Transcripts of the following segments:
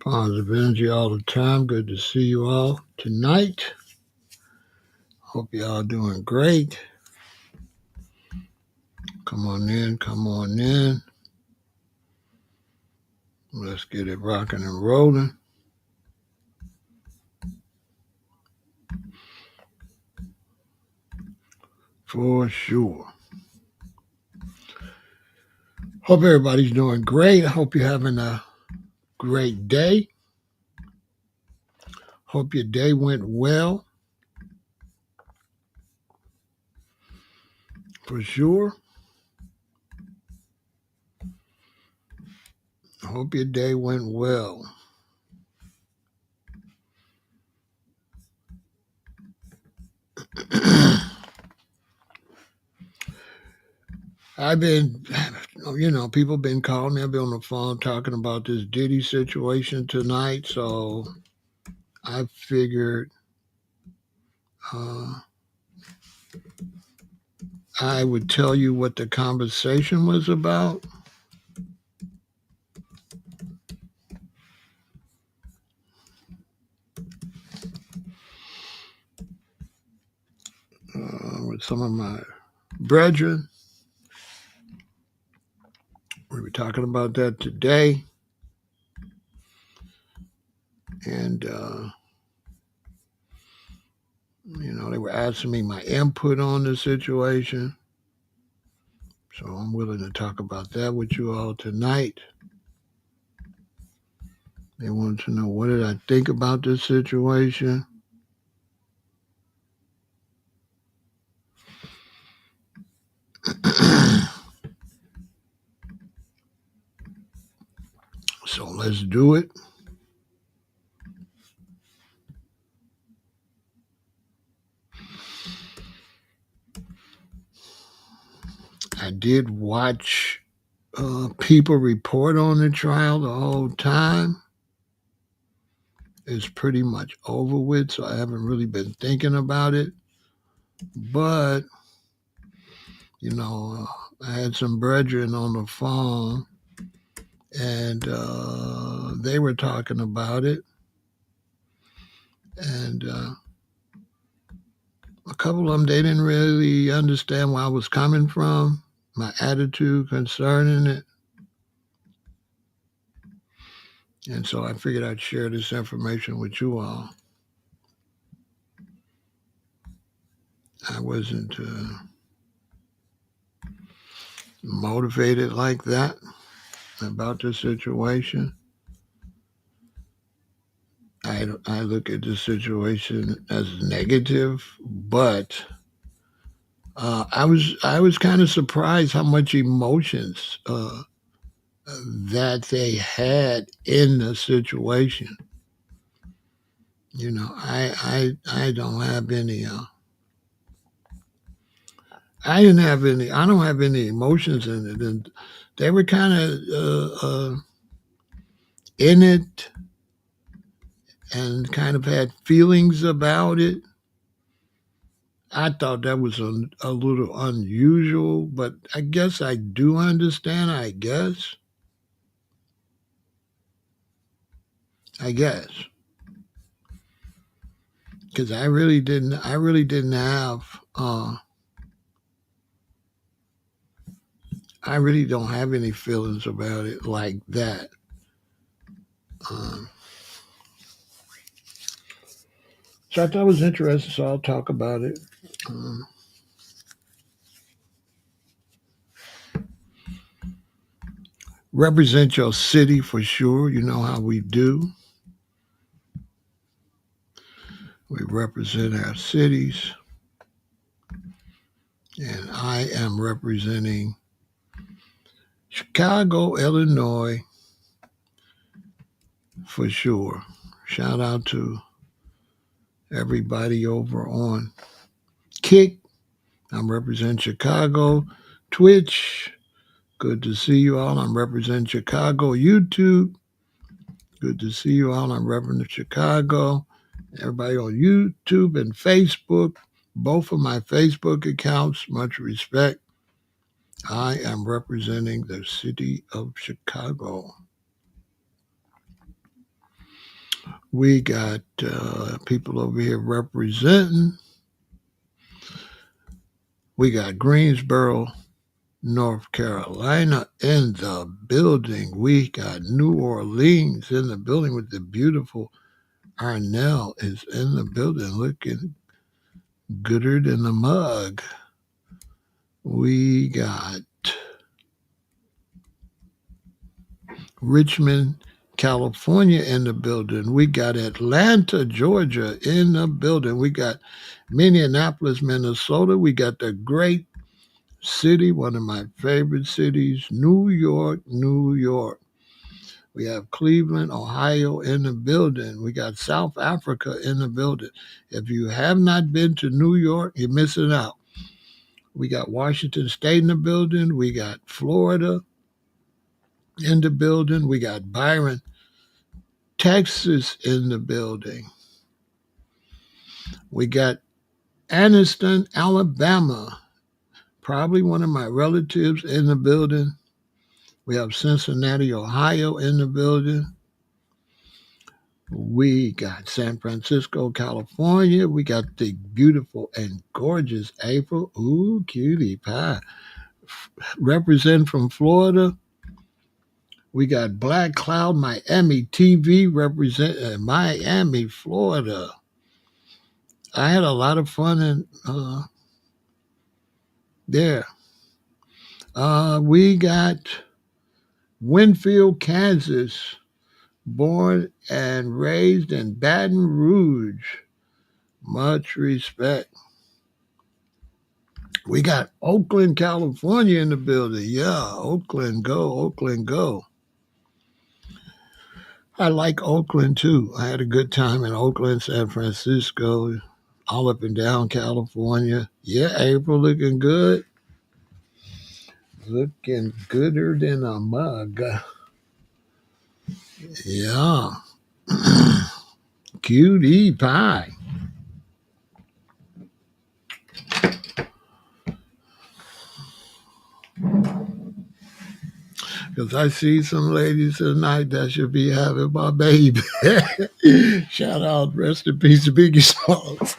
Positive energy all the time. Good to see you all tonight. Hope you all doing great. Come on in, come on in. Let's get it rocking and rolling. For sure. Hope everybody's doing great. Hope you're having a great day. Hope your day went well. For sure. Hope your day went well. I've been, people been calling me. I've been on the phone talking about this Diddy situation tonight. So I figured I would tell you what the conversation was about. With some of my brethren. We were talking about that today. And, they were asking me my input on the situation. So I'm willing to talk about that with you all tonight. They wanted to know, what did I think about this situation? So let's do it. I did watch people report on the trial the whole time. It's pretty much over with, so I haven't really been thinking about it. But, I had some brethren on the phone, and they were talking about it. And a couple of them, they didn't really understand where I was coming from, my attitude concerning it. And so I figured I'd share this information with you all. I wasn't motivated like that about the situation. I look at the situation as negative, but I was kind of surprised how much emotions that they had in the situation. I don't have any. I don't have any emotions in it, and they were kind of in it and kind of had feelings about it. I thought that was a little unusual, but I guess I do understand. I guess, because I really didn't have. I really don't have any feelings about it like that. So I thought it was interesting, so I'll talk about it. Represent your city for sure. You know how we do. We represent our cities. And I am representing Chicago, Illinois, for sure. Shout out to everybody over on Kick. I'm representing Chicago. Twitch, good to see you all. I'm representing Chicago. YouTube, good to see you all. I'm representing Chicago. Everybody on YouTube and Facebook, both of my Facebook accounts, much respect. I am representing the city of Chicago. We got people over here representing. We got Greensboro, North Carolina in the building. We got New Orleans in the building with the beautiful Arnell is in the building looking gooder than the mug. We got Richmond, California in the building. We got Atlanta, Georgia in the building. We got Minneapolis, Minnesota. We got the great city, one of my favorite cities, New York, New York. We have Cleveland, Ohio in the building. We got South Africa in the building. If you have not been to New York, you're missing out. We got Washington State in the building. We got Florida in the building. We got Byron, Texas in the building. We got Anniston, Alabama, probably one of my relatives in the building. We have Cincinnati, Ohio in the building. We got San Francisco, California. We got the beautiful and gorgeous April. Ooh, cutie pie. Represent from Florida. We got Black Cloud, Miami TV, represent Miami, Florida. I had a lot of fun in there. We got Winfield, Kansas, born and raised in Baton Rouge. Much respect. We got Oakland, California in the building. Yeah, Oakland, go, Oakland, go. I like Oakland too. I had a good time in Oakland, San Francisco, all up and down California. Yeah, April looking good. Looking gooder than a mug. Yeah. Cutie pie. Because I see some ladies tonight that should be having my baby. Shout out, rest in peace, Biggie Smalls.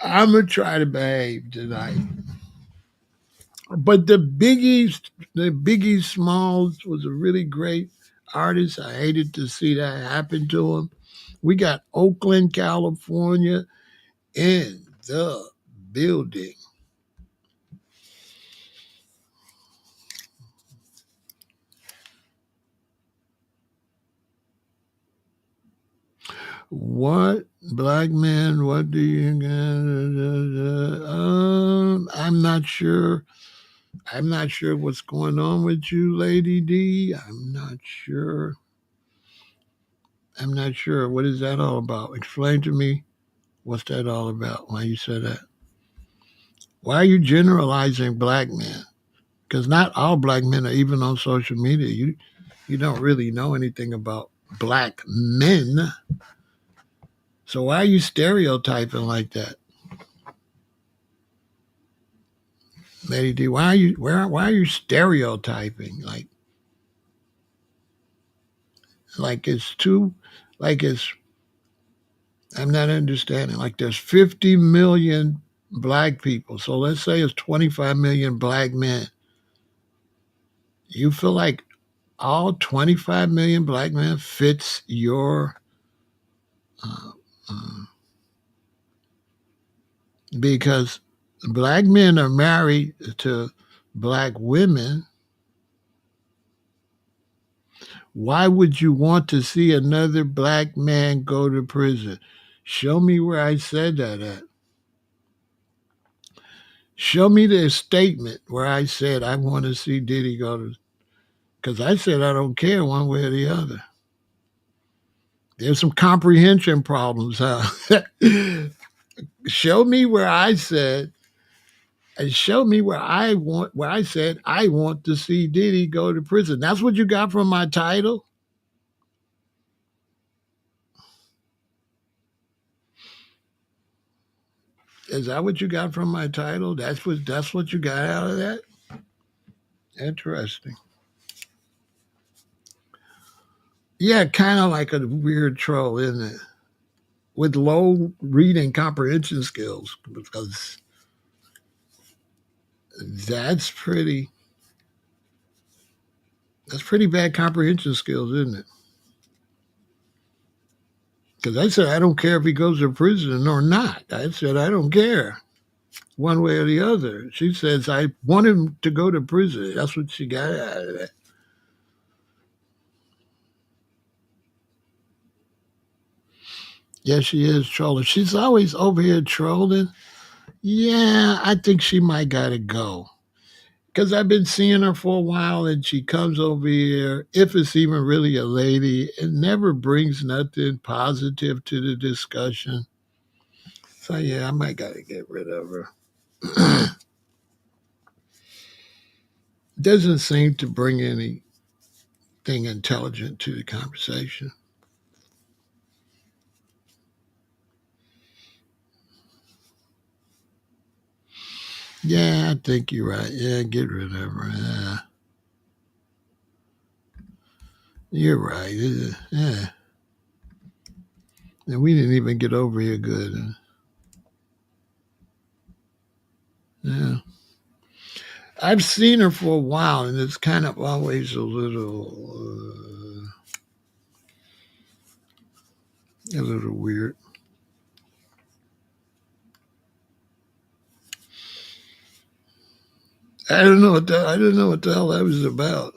I'm going to try to behave tonight. But the Biggie Smalls was a really great artist. I hated to see that happen to him. We got Oakland, California in the building. What black man? What do you? I'm not sure. I'm not sure what's going on with you, Lady D. I'm not sure. I'm not sure. What is that all about? Explain to me. What's that all about? Why you said that? Why are you generalizing black men? Because not all black men are even on social media. You don't really know anything about black men. So why are you stereotyping like that? Lady D, why are you stereotyping like it's too like it's I'm not understanding. Like there's 50 million black people. So let's say it's 25 million black men. You feel like all 25 million black men fits your uh, uh, because black men are married to black women. Why would you want to see another black man go to prison? Show me where I said that at. Show me the statement where I said I want to see Diddy go to, because I said I don't care one way or the other. There's some comprehension problems, huh? Show me where I said, and show me where I said I want to see Diddy go to prison. That's what you got from my title? Is that what you got from my title? That's what you got out of that? Interesting. Yeah, kind of like a weird troll, isn't it? With low reading comprehension skills, because that's pretty that's pretty bad comprehension skills, isn't it? Because I said I don't care if he goes to prison or not. I said I don't care one way or the other. She says I want him to go to prison. That's what she got out of that. Yeah, she is trolling. She's always over here trolling. Yeah, I think she might gotta go. Because I've been seeing her for a while and she comes over here. If it's even really a lady, it never brings nothing positive to the discussion. So, yeah, I might got to get rid of her. Doesn't seem to bring anything intelligent to the conversation. Yeah, I think you're right. Yeah, get rid of her. Yeah, you're right. Yeah. And we didn't even get over here good. Yeah. I've seen her for a while, and it's kind of always a little weird. I didn't know what the hell that was about.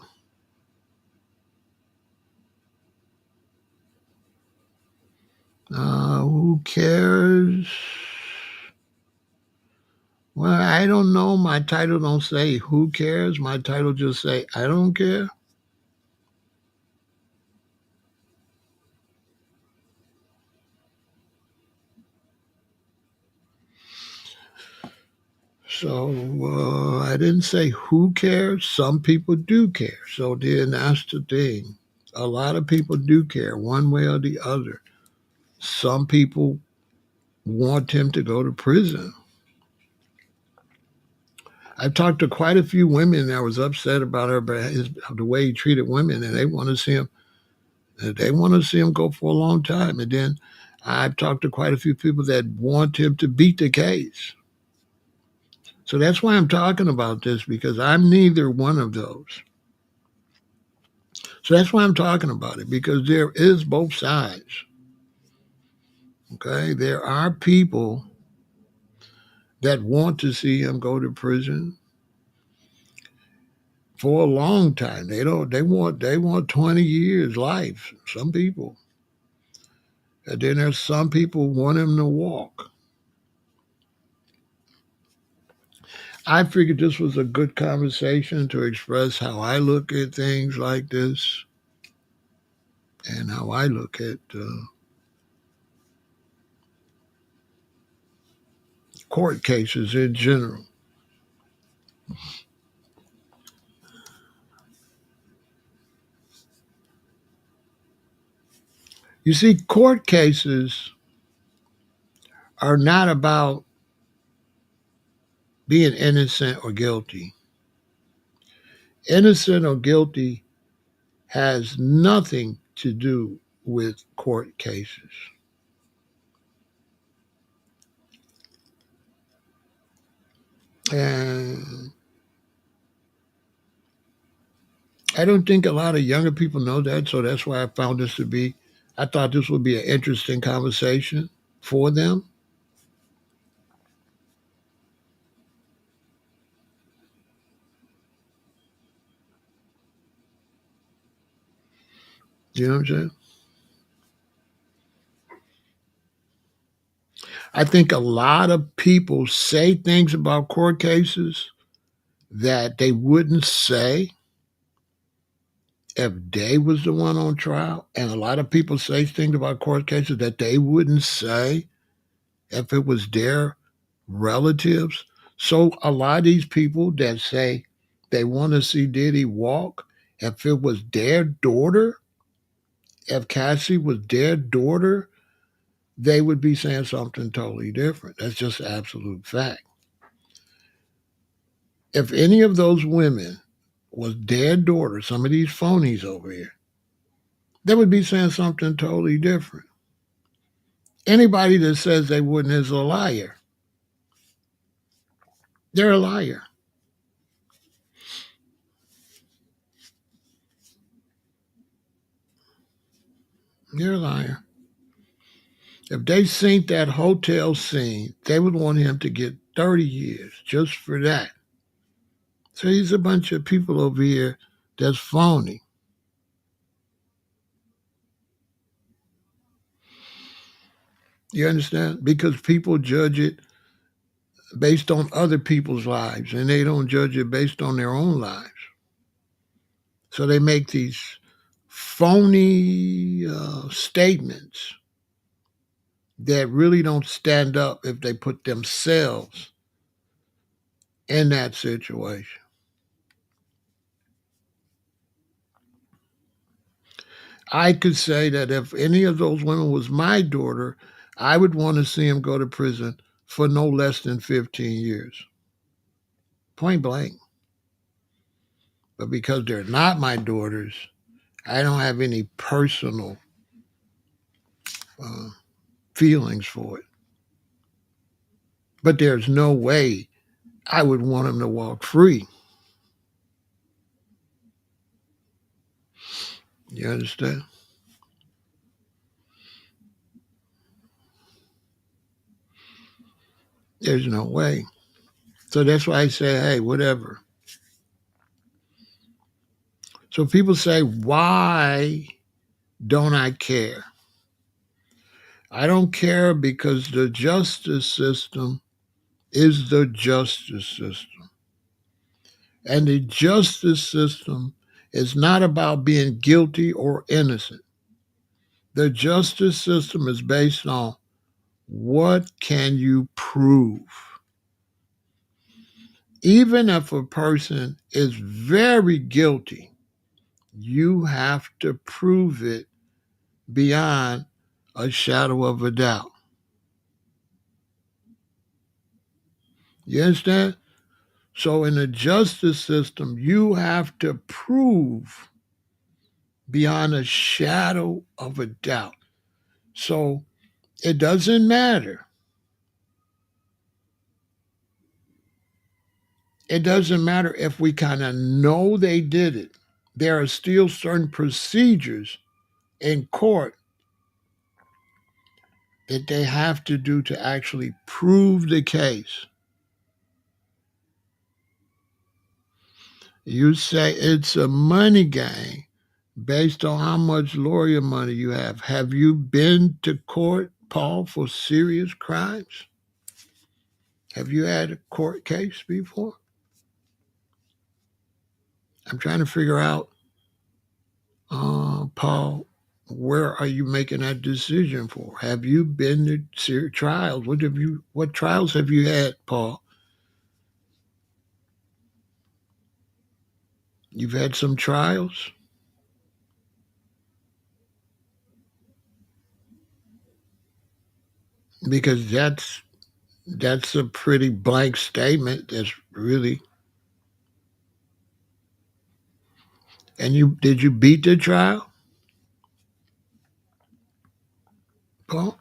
Who cares? Well, I don't know. My title don't say who cares. My title just say I don't care. So I didn't say who cares. Some people do care. So then that's the thing. A lot of people do care one way or the other. Some people want him to go to prison. I've talked to quite a few women that was upset about the way he treated women, and they want to see him go for a long time. And then I've talked to quite a few people that want him to beat the case. So that's why I'm talking about this, because I'm neither one of those. So that's why I'm talking about it, because there is both sides. Okay. There are people that want to see him go to prison for a long time. They want 20 years life, some people. And then there's some people want him to walk. I figured this was a good conversation to express how I look at things like this and how I look at court cases in general. You see, court cases are not about being innocent or guilty. Innocent or guilty has nothing to do with court cases. And I don't think a lot of younger people know that, so that's why I thought this would be an interesting conversation for them. You know what I'm saying? I think a lot of people say things about court cases that they wouldn't say if they was the one on trial. And a lot of people say things about court cases that they wouldn't say if it was their relatives. So a lot of these people that say they want to see Diddy walk, if it was their daughter, if Cassie was their daughter, they would be saying something totally different. That's just absolute fact. If any of those women was their daughter, some of these phonies over here, they would be saying something totally different. Anybody that says they wouldn't is a liar. They're a liar. They're a liar. If they synced that hotel scene, they would want him to get 30 years just for that. So he's a bunch of people over here that's phony. You understand? Because people judge it based on other people's lives and they don't judge it based on their own lives. So they make these phony statements that really don't stand up if they put themselves in that situation. I could say that if any of those women was my daughter, I would want to see him go to prison for no less than 15 years. Point blank. But because they're not my daughters, I don't have any personal uh, feelings for it. But there's no way I would want him to walk free. You understand? There's no way. So that's why I say, hey, whatever. So people say, why don't I care? I don't care because the justice system is the justice system. And the justice system is not about being guilty or innocent. The justice system is based on what can you prove? Even if a person is very guilty, you have to prove it beyond a shadow of a doubt. You understand? So in the justice system, you have to prove beyond a shadow of a doubt. So it doesn't matter. It doesn't matter if we kind of know they did it. There are still certain procedures in court that they have to do to actually prove the case. You say it's a money game based on how much lawyer money you have. Have you been to court, Paul, for serious crimes? Have you had a court case before? I'm trying to figure out, Paul, where are you making that decision for? Have you been to trials? What trials have you had, Paul? You've had some trials? Because that's a pretty blank statement. That's really. And did you beat the trial, Paul?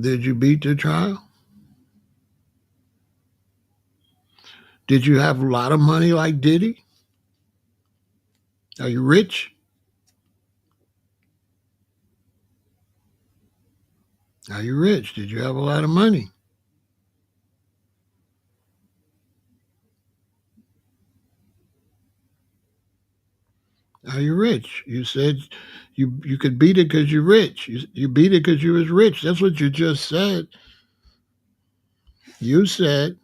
Did you beat the trial? Did you have a lot of money like Diddy? Are you rich? Are you rich? Did you have a lot of money? Are you rich? You said you could beat it because you're rich. You beat it because you was rich. That's what you just said. You said,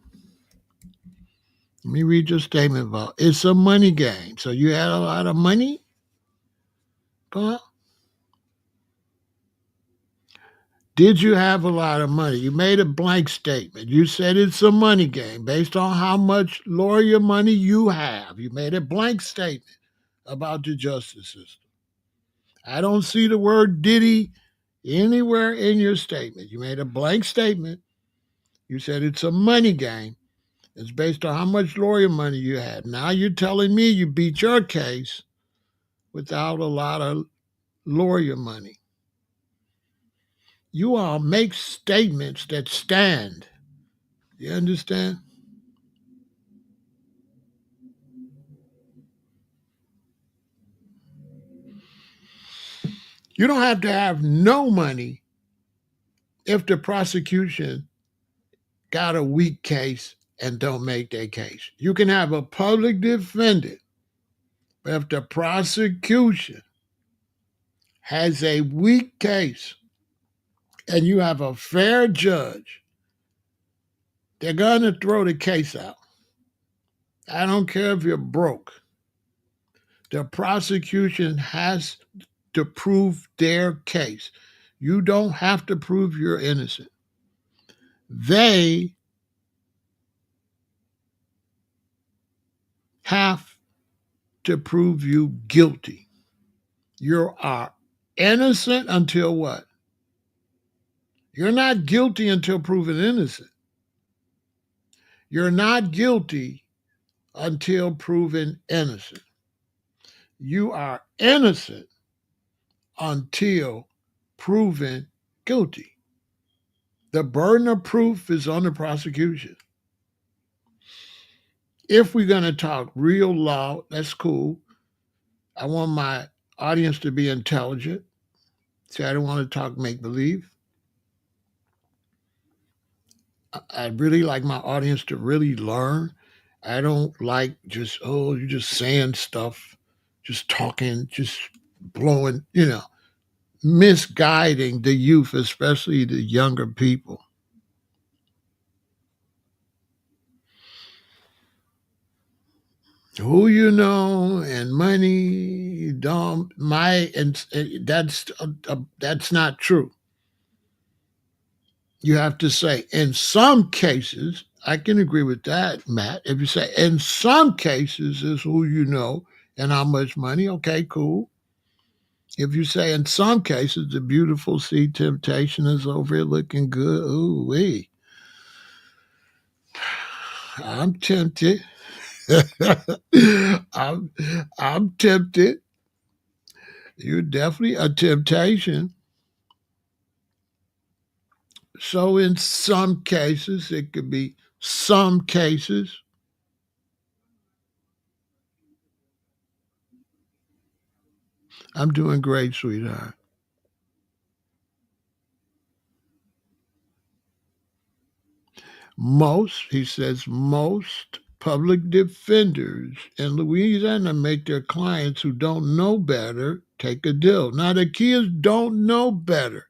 let me read your statement about it's a money game. So you had a lot of money, Paul? Did you have a lot of money? You made a blank statement. You said it's a money game based on how much lawyer money you have. You made a blank statement about the justice system. I don't see the word Diddy anywhere in your statement. You made a blank statement. You said it's a money game. It's based on how much lawyer money you had. Now you're telling me you beat your case without a lot of lawyer money. You all make statements that stand. You understand? You don't have to have no money if the prosecution got a weak case and don't make their case. You can have a public defendant, but if the prosecution has a weak case and you have a fair judge, they're going to throw the case out. I don't care if you're broke. The prosecution has to prove their case. You don't have to prove you're innocent. They have to prove you guilty. You are innocent until what? You're not guilty until proven innocent. You're not guilty until proven innocent. You are innocent until proven guilty. The burden of proof is on the prosecution. If we're going to talk real law, that's cool. I want my audience to be intelligent. See, I don't want to talk make believe. I really like my audience to really learn. I don't like just, oh, you're just saying stuff, just talking, just blowing, misguiding the youth, especially the younger people. Who you know and money don't my and that's not true. You have to say in some cases, I can agree with that, Matt. If you say in some cases is who you know and how much money, okay, cool. If you say in some cases the beautiful sea temptation is over here looking good, ooh wee, I'm tempted. I'm I'm tempted. You're definitely a temptation. So in some cases, it could be some cases. I'm doing great, sweetheart. He says, most public defenders in Louisiana make their clients who don't know better take a deal. Now, the kids don't know better.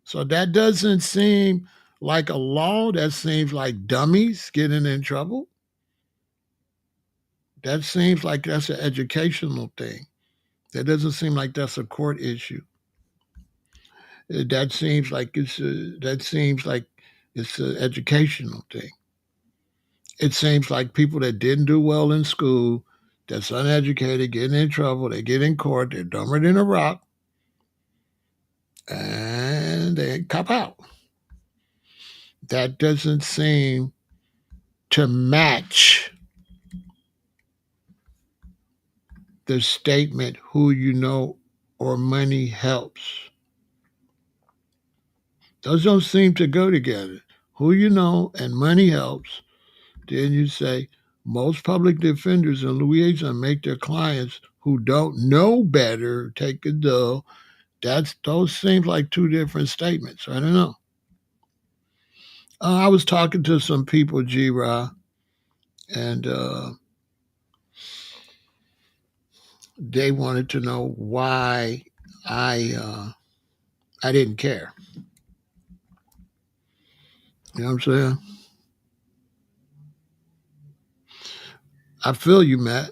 So that doesn't seem like a law. That seems like dummies getting in trouble. That seems like that's an educational thing. That doesn't seem like that's a court issue. That seems like it's an educational thing. It seems like people that didn't do well in school, that's uneducated, getting in trouble, they get in court, they're dumber than a rock, and they cop out. That doesn't seem to match the statement who you know or money helps. Those don't seem to go together. Who you know and money helps. Then you say most public defenders in Louisiana make their clients who don't know better take a deal. Those seems like two different statements. I don't know. I was talking to some people, G-Ra, and they wanted to know why I didn't care. You know what I'm saying? I feel you, Matt.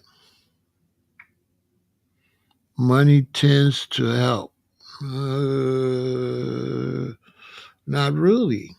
Money tends to help. Not really.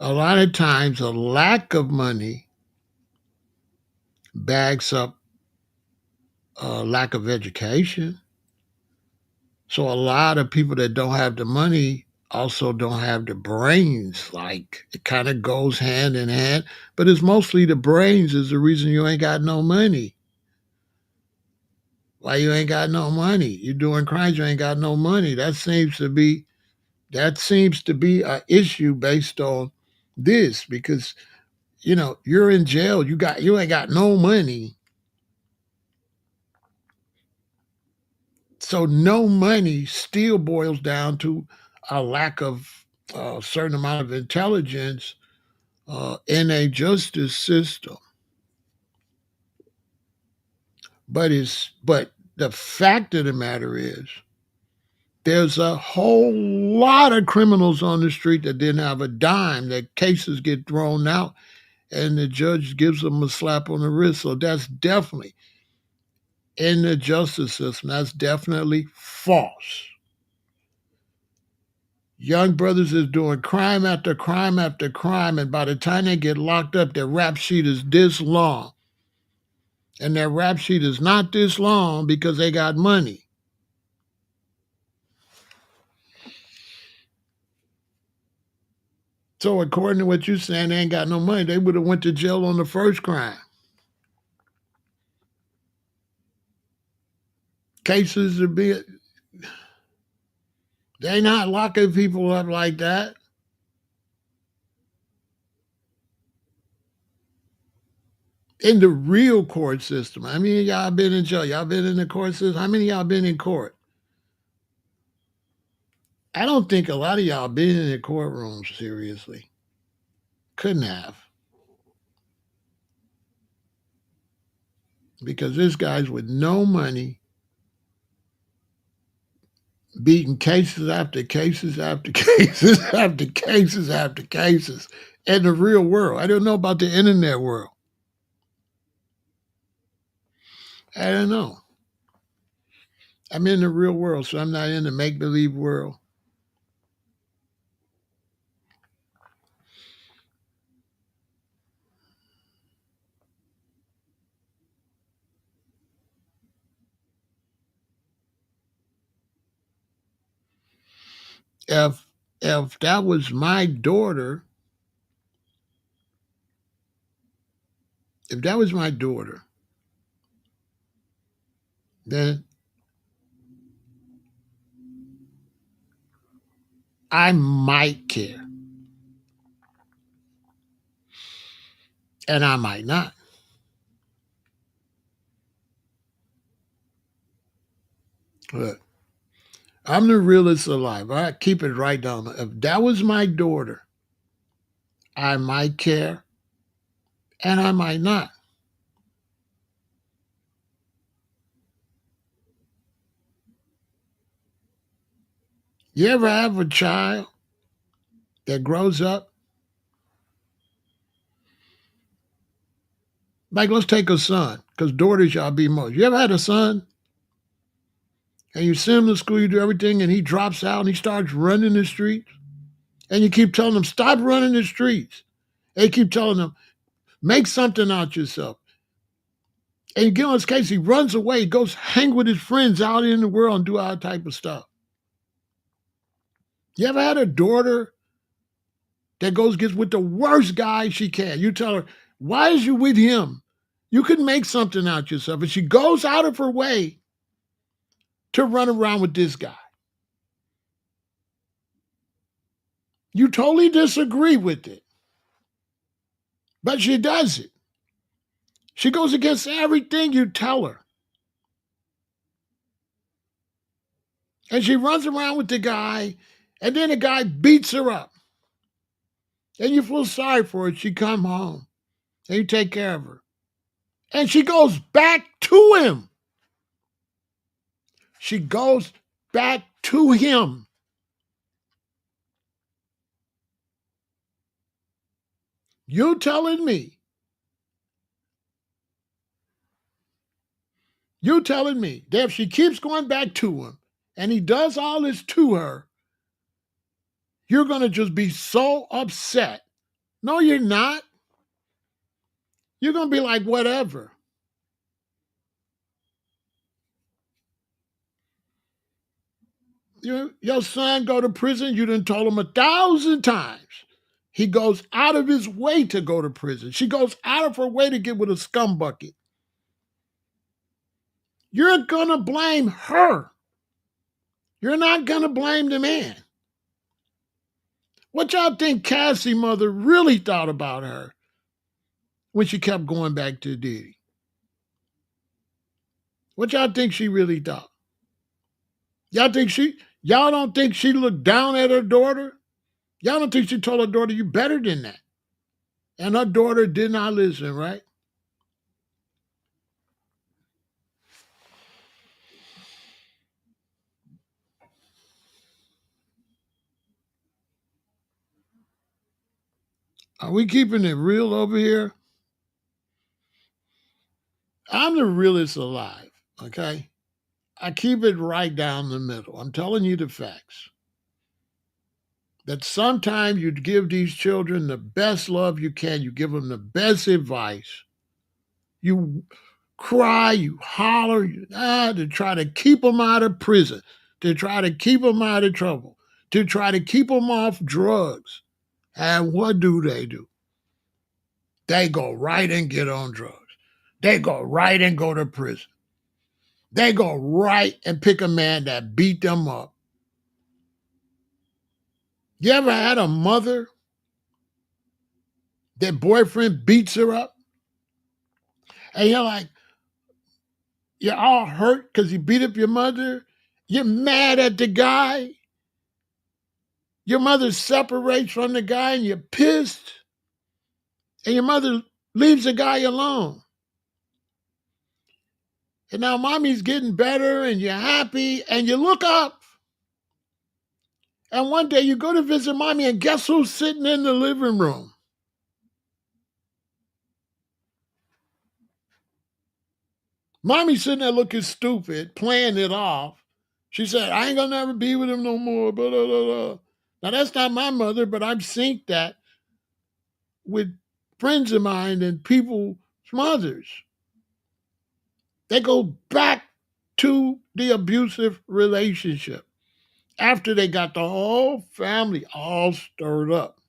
A lot of times, a lack of money backs up a lack of education. So a lot of people that don't have the money also don't have the brains. Like it kind of goes hand in hand, but it's mostly the brains is the reason you ain't got no money. Why you ain't got no money? You're doing crimes, you ain't got no money. That seems to be an issue based on this because you're in jail, you ain't got no money. So no money still boils down to a lack of a certain amount of intelligence in a justice system. But the fact of the matter is there's a whole lot of criminals on the street that didn't have a dime. That cases get thrown out and the judge gives them a slap on the wrist. So that's definitely in the justice system. That's definitely false. Young brothers is doing crime after crime after crime, and by the time they get locked up, their rap sheet is this long. And their rap sheet is not this long because they got money. So according to what you're saying, they ain't got no money. They would have went to jail on the first crime. Cases are being they not locking people up like that. In the real court system. How many of y'all been in jail? Y'all been in the court system? How many of y'all been in court? I don't think a lot of y'all been in the courtroom seriously. Couldn't have. Because this guy's with no money, beating cases after cases after cases after cases after cases in the real world. I don't know about the internet world. I don't know. I'm in the real world, so I'm not in the make believe world. If if that was my daughter, if that was my daughter, then I might care, and I might not. Look, I'm the realest alive. I keep it right down. If that was my daughter, I might care, and I might not. You ever have a child that grows up? Like, let's take a son, because daughters y'all be most. You ever had a son and you send him to school, you do everything, and he drops out and he starts running the streets? And you keep telling him, stop running the streets. And you keep telling him, make something out yourself. And you get on his case, he runs away, goes hang with his friends out in the world and do all type of stuff. You ever had a daughter that gets with the worst guy she can? You tell her, why is you with him? You can make something out yourself. And she goes out of her way to run around with this guy. You totally disagree with it, but she does it. She goes against everything you tell her. And she runs around with the guy, and then the guy beats her up. And you feel sorry for her. She come home, and you take care of her. And she goes back to him. She goes back to him. You telling me that if she keeps going back to him and he does all this to her, you're going to just be so upset No, you're not. You're going to be like, whatever. Your son go to prison. You done told him 1,000 times. He goes out of his way to go to prison. She goes out of her way to get with a scumbucket. You're going to blame her. You're not going to blame the man. What y'all think Cassie's mother really thought about her when she kept going back to Diddy? What y'all think she really thought? Y'all don't think she looked down at her daughter? Y'all don't think she told her daughter, you better than that? And her daughter did not listen, right? Are we keeping it real over here? I'm the realest alive, okay? I keep it right down the middle. I'm telling you the facts. That sometimes you give these children the best love you can, you give them the best advice. You cry, you holler, to try to keep them out of prison, to try to keep them out of trouble, to try to keep them off drugs. And what do? They go right and get on drugs. They go right and go to prison. They go right and pick a man that beat them up. You ever had a mother that boyfriend beats her up? And you're like, you're all hurt because he beat up your mother? You're mad at the guy? Your mother separates from the guy and you're pissed? And your mother leaves the guy alone? And now mommy's getting better and you're happy and you look up and one day you go to visit mommy and guess who's sitting in the living room? Mommy's sitting there looking stupid, playing it off. She said, I ain't gonna never be with him no more. Blah, blah, blah, blah. Now that's not my mother, but I've seen that with friends of mine and people's mothers. They go back to the abusive relationship after they got the whole family all stirred up.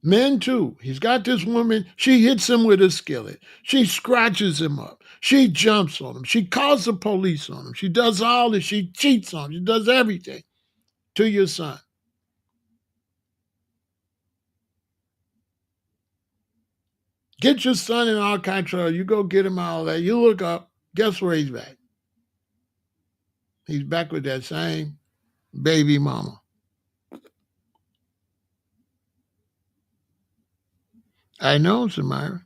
Men too. He's got this woman. She hits him with a skillet. She scratches him up. She jumps on him. She calls the police on him. She does all this. She cheats on him. She does everything to your son. Get your son in all kind of trouble. You go get him all that. You look up. Guess where he's back? He's back with that same baby mama. I know, Samira.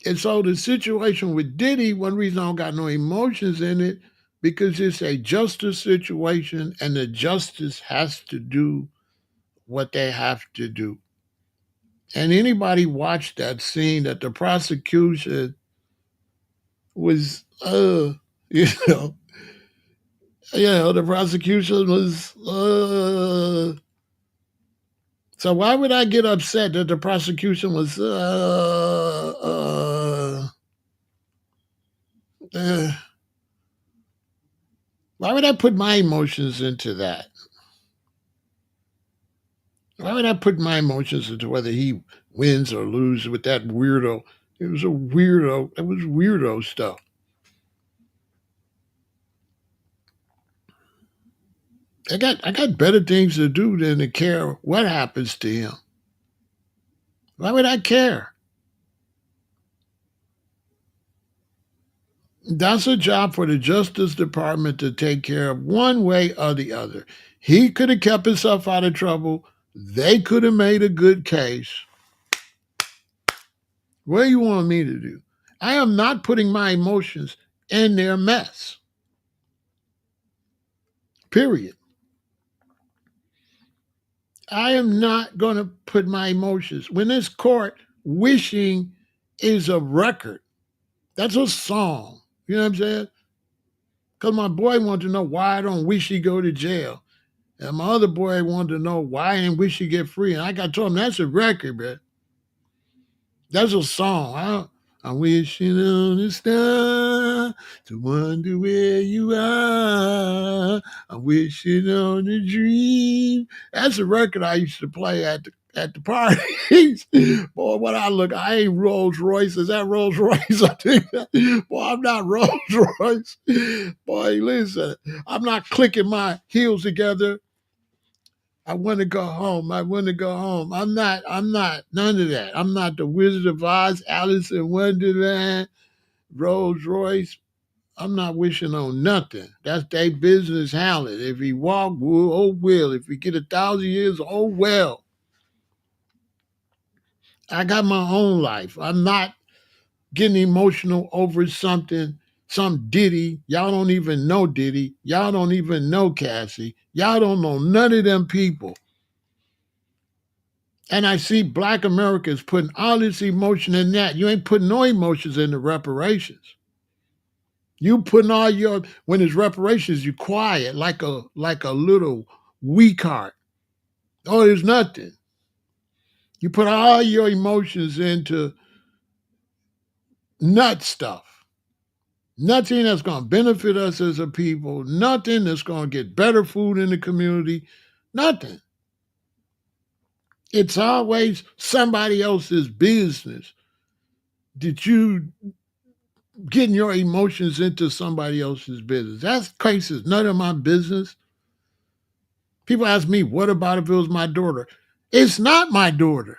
And so the situation with Diddy, one reason I don't got no emotions in it, because it's a justice situation and the justice has to do what they have to do. And anybody watched that scene that the prosecution was, you know, the prosecution was, so why would I get upset that the prosecution was, uh, why would I put my emotions into that? Why would I put my emotions into whether he wins or loses with that weirdo? It was a weirdo. It was weirdo stuff. I got better things to do than to care what happens to him. Why would I care? That's a job for the Justice Department to take care of one way or the other. He could have kept himself out of trouble. They could have made a good case. What do you want me to do? I am not putting my emotions in their mess. Period. I am not going to put my emotions. When this court, wishing is a record. That's a song. You know what I'm saying? Because my boy wanted to know why I don't wish he go to jail. And my other boy wanted to know why I didn't wish he get free. And I got told him that's a record, man. That's a song. I'm wishing on a star to wonder where you are. I'm wishing on a dream. That's a record I used to play at the parties. Boy, what I ain't Rolls Royce. Is that Rolls Royce? I think boy, I'm not Rolls Royce. Boy, listen, I'm not clicking my heels together. I want to go home. I want to go home. I'm not none of that. I'm not the Wizard of Oz, Alice in Wonderland, Rolls Royce. I'm not wishing on nothing. That's their business handling. If he walk, oh well. If he get 1,000 years, oh well. I got my own life. I'm not getting emotional over something, some Diddy. Y'all don't even know Diddy. Y'all don't even know Cassie. Y'all don't know none of them people. And I see Black Americans putting all this emotion in that. You ain't putting no emotions in the reparations. You putting all your when it's reparations, you quiet like a little weak heart. Oh, there's nothing. You put all your emotions into nut stuff. Nothing that's going to benefit us as a people. Nothing that's going to get better food in the community. Nothing. It's always somebody else's business. Did you getting your emotions into somebody else's business? That's crazy. It's none of my business. People ask me, what about if it was my daughter? It's not my daughter.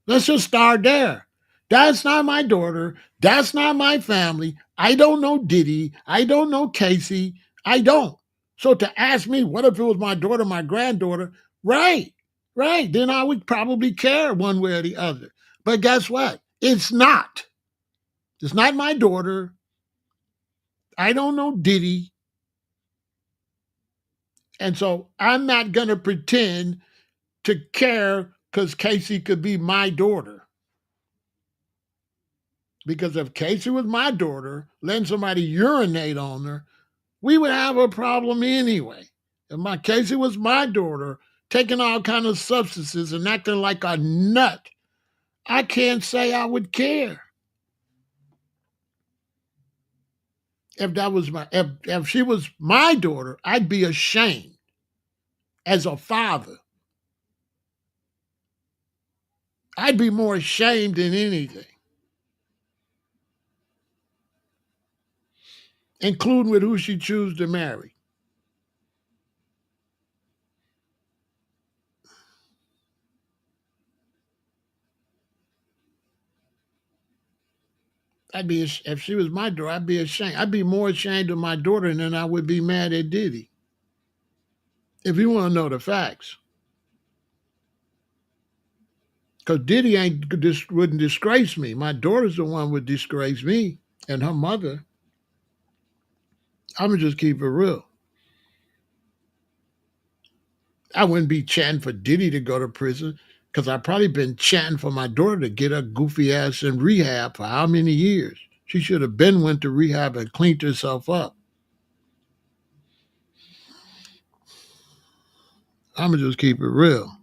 Let's just start there. That's not my daughter. That's not my family. I don't know Diddy. I don't know Casey. I don't. So to ask me, what if it was my daughter, my granddaughter? Right, right. Then I would probably care one way or the other. But guess what? It's not. It's not my daughter. I don't know Diddy. And so I'm not going to pretend to care because Casey could be my daughter. Because if Casey was my daughter, letting somebody urinate on her, we would have a problem anyway. If my Casey was my daughter, taking all kind of substances and acting like a nut, I can't say I would care. If she was my daughter, I'd be ashamed as a father. I'd be more ashamed than anything, including with who she chooses to marry. If she was my daughter, I'd be ashamed. I'd be more ashamed of my daughter than I would be mad at Diddy. If you want to know the facts, because Diddy wouldn't disgrace me. My daughter's the one would disgrace me and her mother. I'm gonna just keep it real. I wouldn't be chanting for Diddy to go to prison because I've probably been chanting for my daughter to get her goofy ass in rehab for how many years? She should have been went to rehab and cleaned herself up. I'm gonna just keep it real.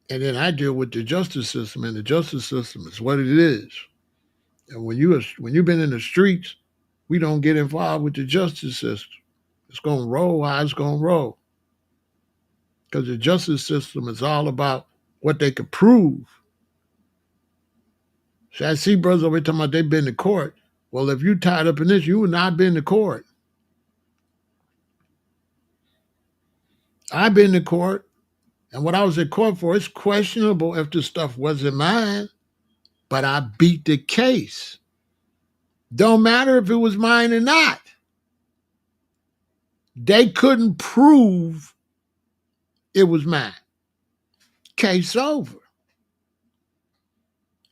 And then I deal with the justice system, and the justice system is what it is. And when you've been in the streets, we don't get involved with the justice system. It's gonna roll how it's gonna roll. Because the justice system is all about what they could prove. So I see brothers over here talking about they've been to court. Well, if you tied up in this, you would not been to court. I've been to court, and what I was at court for, it's questionable if the stuff wasn't mine, but I beat the case. Don't matter if it was mine or not. They couldn't prove it was mine. Case over.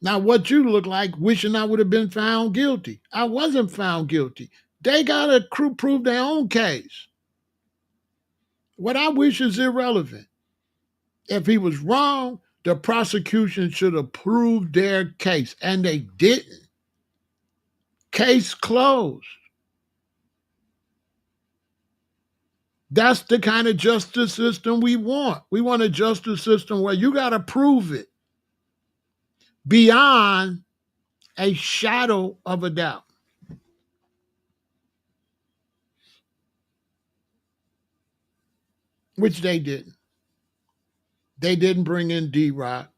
Now, what you look like wishing I would have been found guilty. I wasn't found guilty. They got to prove their own case. What I wish is irrelevant. If he was wrong, the prosecution should have proved their case, and they didn't. Case closed. That's the kind of justice system we want. We want a justice system where you got to prove it beyond a shadow of a doubt, which they didn't. They didn't bring in D-Rock.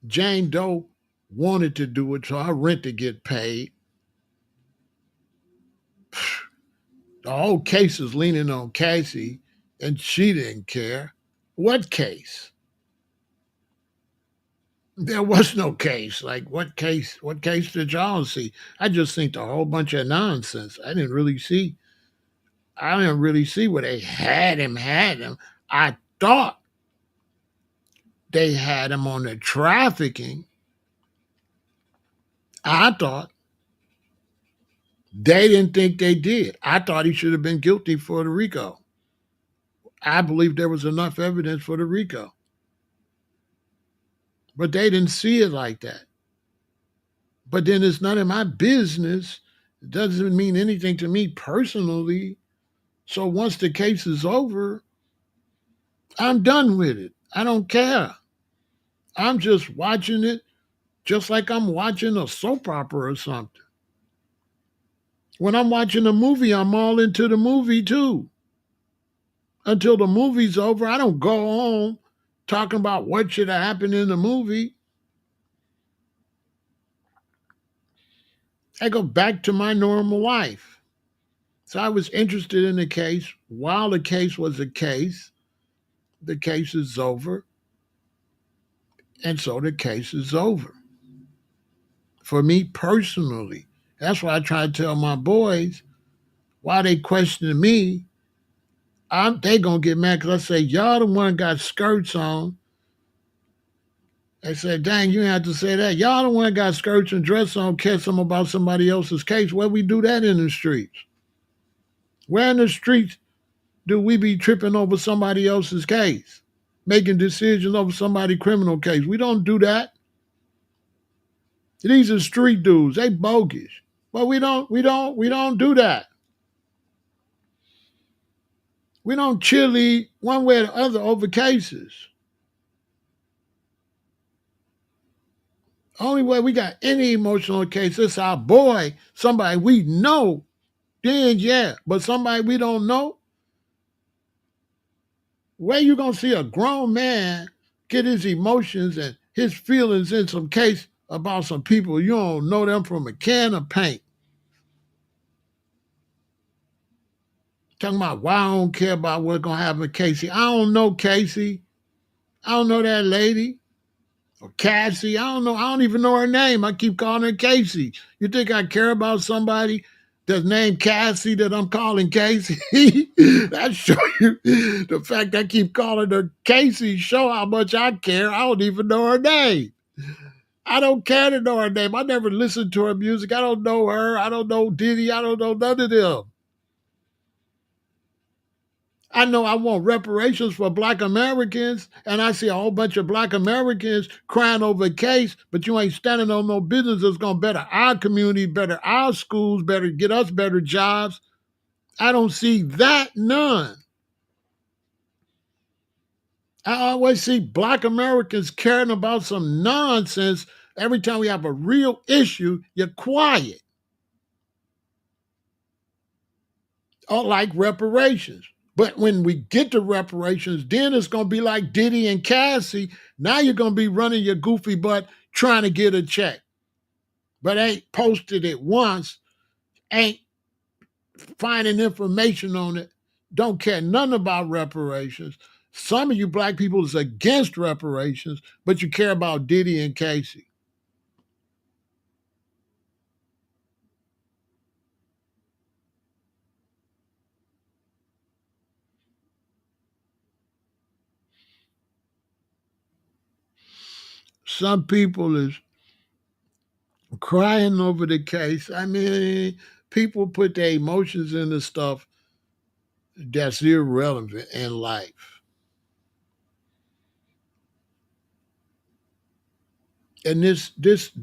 Jane Doe wanted to do it, so her rent to get paid. The whole case is leaning on Cassie, and she didn't care. What case? There was no case. Like what case? What case did y'all see? I just think a whole bunch of nonsense. I didn't really see where they had him. I thought they had him on the trafficking. I thought they didn't think they did. I thought he should have been guilty for the RICO. I believe there was enough evidence for the RICO. But they didn't see it like that. But then it's none of my business. It doesn't mean anything to me personally. So once the case is over, I'm done with it. I don't care. I'm just watching it just like I'm watching a soap opera or something. When I'm watching a movie, I'm all into the movie too. Until the movie's over, I don't go home talking about what should have happened in the movie. I go back to my normal life. So I was interested in the case. While the case was a case, the case is over. And so the case is over. For me personally, that's why I try to tell my boys why they questioning me. They gonna get mad because I say y'all the one got skirts on. They say, dang, you have to say that. Y'all the one got skirts and dress on, catch them about somebody else's case. Where we do that in the streets? Where in the streets do we be tripping over somebody else's case, making decisions over somebody's criminal case? We don't do that. These are street dudes. They bogus. But we don't do that. We don't cheerlead one way or the other over cases. Only way we got any emotional case is our boy, somebody we know, then yeah. But somebody we don't know, where you gonna see a grown man get his emotions and his feelings in some case about some people you don't know them from a can of paint? Talking about why I don't care about what's gonna happen to Casey. I don't know Casey. I don't know that lady. Or Cassie. I don't know. I don't even know her name. I keep calling her Casey. You think I care about somebody that's named Cassie that I'm calling Casey? That show you the fact I keep calling her Casey show how much I care. I don't even know her name. I don't care to know her name. I never listened to her music. I don't know her. I don't know Diddy. I don't know none of them. I know I want reparations for Black Americans, and I see a whole bunch of Black Americans crying over a case, but you ain't standing on no business that's going to better our community, better our schools, better get us better jobs. I don't see that none. I always see Black Americans caring about some nonsense. Every time we have a real issue, you're quiet. Or like reparations. But when we get to reparations, then it's going to be like Diddy and Cassie. Now you're going to be running your goofy butt trying to get a check, but ain't posted it once, ain't finding information on it, don't care nothing about reparations. Some of you Black people is against reparations, but you care about Diddy and Casey. Some people is crying over the case. I mean, people put their emotions into stuff that's irrelevant in life. And this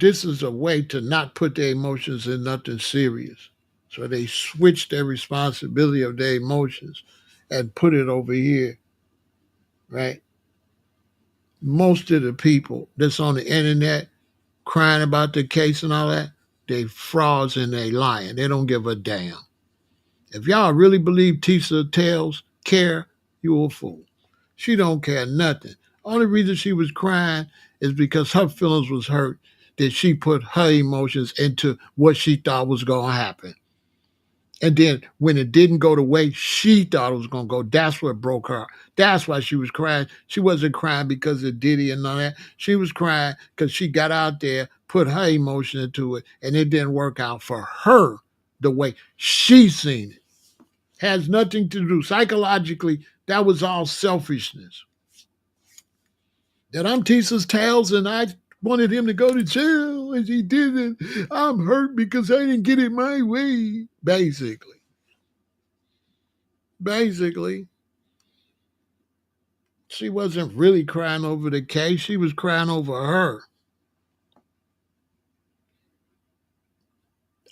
is a way to not put their emotions in nothing serious. So they switch their responsibility of their emotions and put it over here, right? Most of the people that's on the internet crying about the case and all that, they frauds and they lying. They don't give a damn. If y'all really believe Tisa Tales care, you a fool. She don't care nothing. Only reason she was crying is because her feelings was hurt that she put her emotions into what she thought was going to happen. And then when it didn't go the way she thought it was going to go, that's what broke her. That's why she was crying. She wasn't crying because of Diddy and all that. She was crying because she got out there, put her emotion into it, and it didn't work out for her the way she seen it. Has nothing to do. Psychologically, that was all selfishness. That I'm Tisa's Tales and I wanted him to go to jail and he didn't. I'm hurt because I didn't get it my way. Basically, she wasn't really crying over the case. She was crying over her.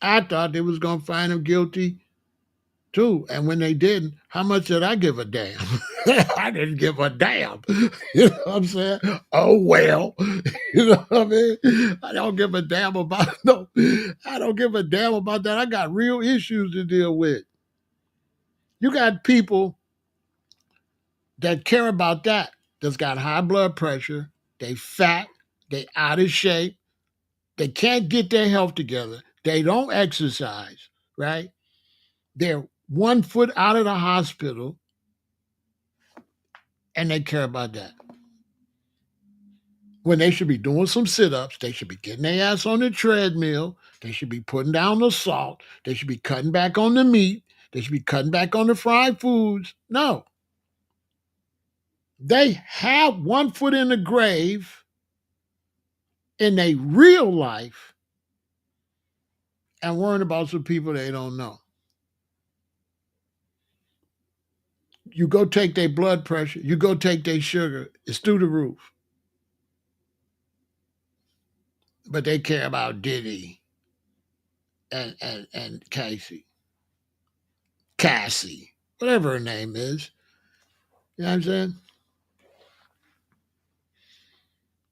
I thought they was going to find him guilty too. And when they didn't, how much did I give a damn? I didn't give a damn. You know what I'm saying? Oh, well. You know what I mean? I don't give a damn about no. I don't give a damn about that. I got real issues to deal with. You got people that care about that, that's got high blood pressure, they fat, they out of shape, they can't get their health together, they don't exercise, right? They're 1 foot out of the hospital and they care about that. When they should be doing some sit-ups, they should be getting their ass on the treadmill, they should be putting down the salt, they should be cutting back on the meat, they should be cutting back on the fried foods. No. They have 1 foot in the grave in a real life and worrying about some people they don't know. You go take their blood pressure, you go take their sugar, it's through the roof. But they care about Diddy and Cassie, whatever her name is. You know what I'm saying?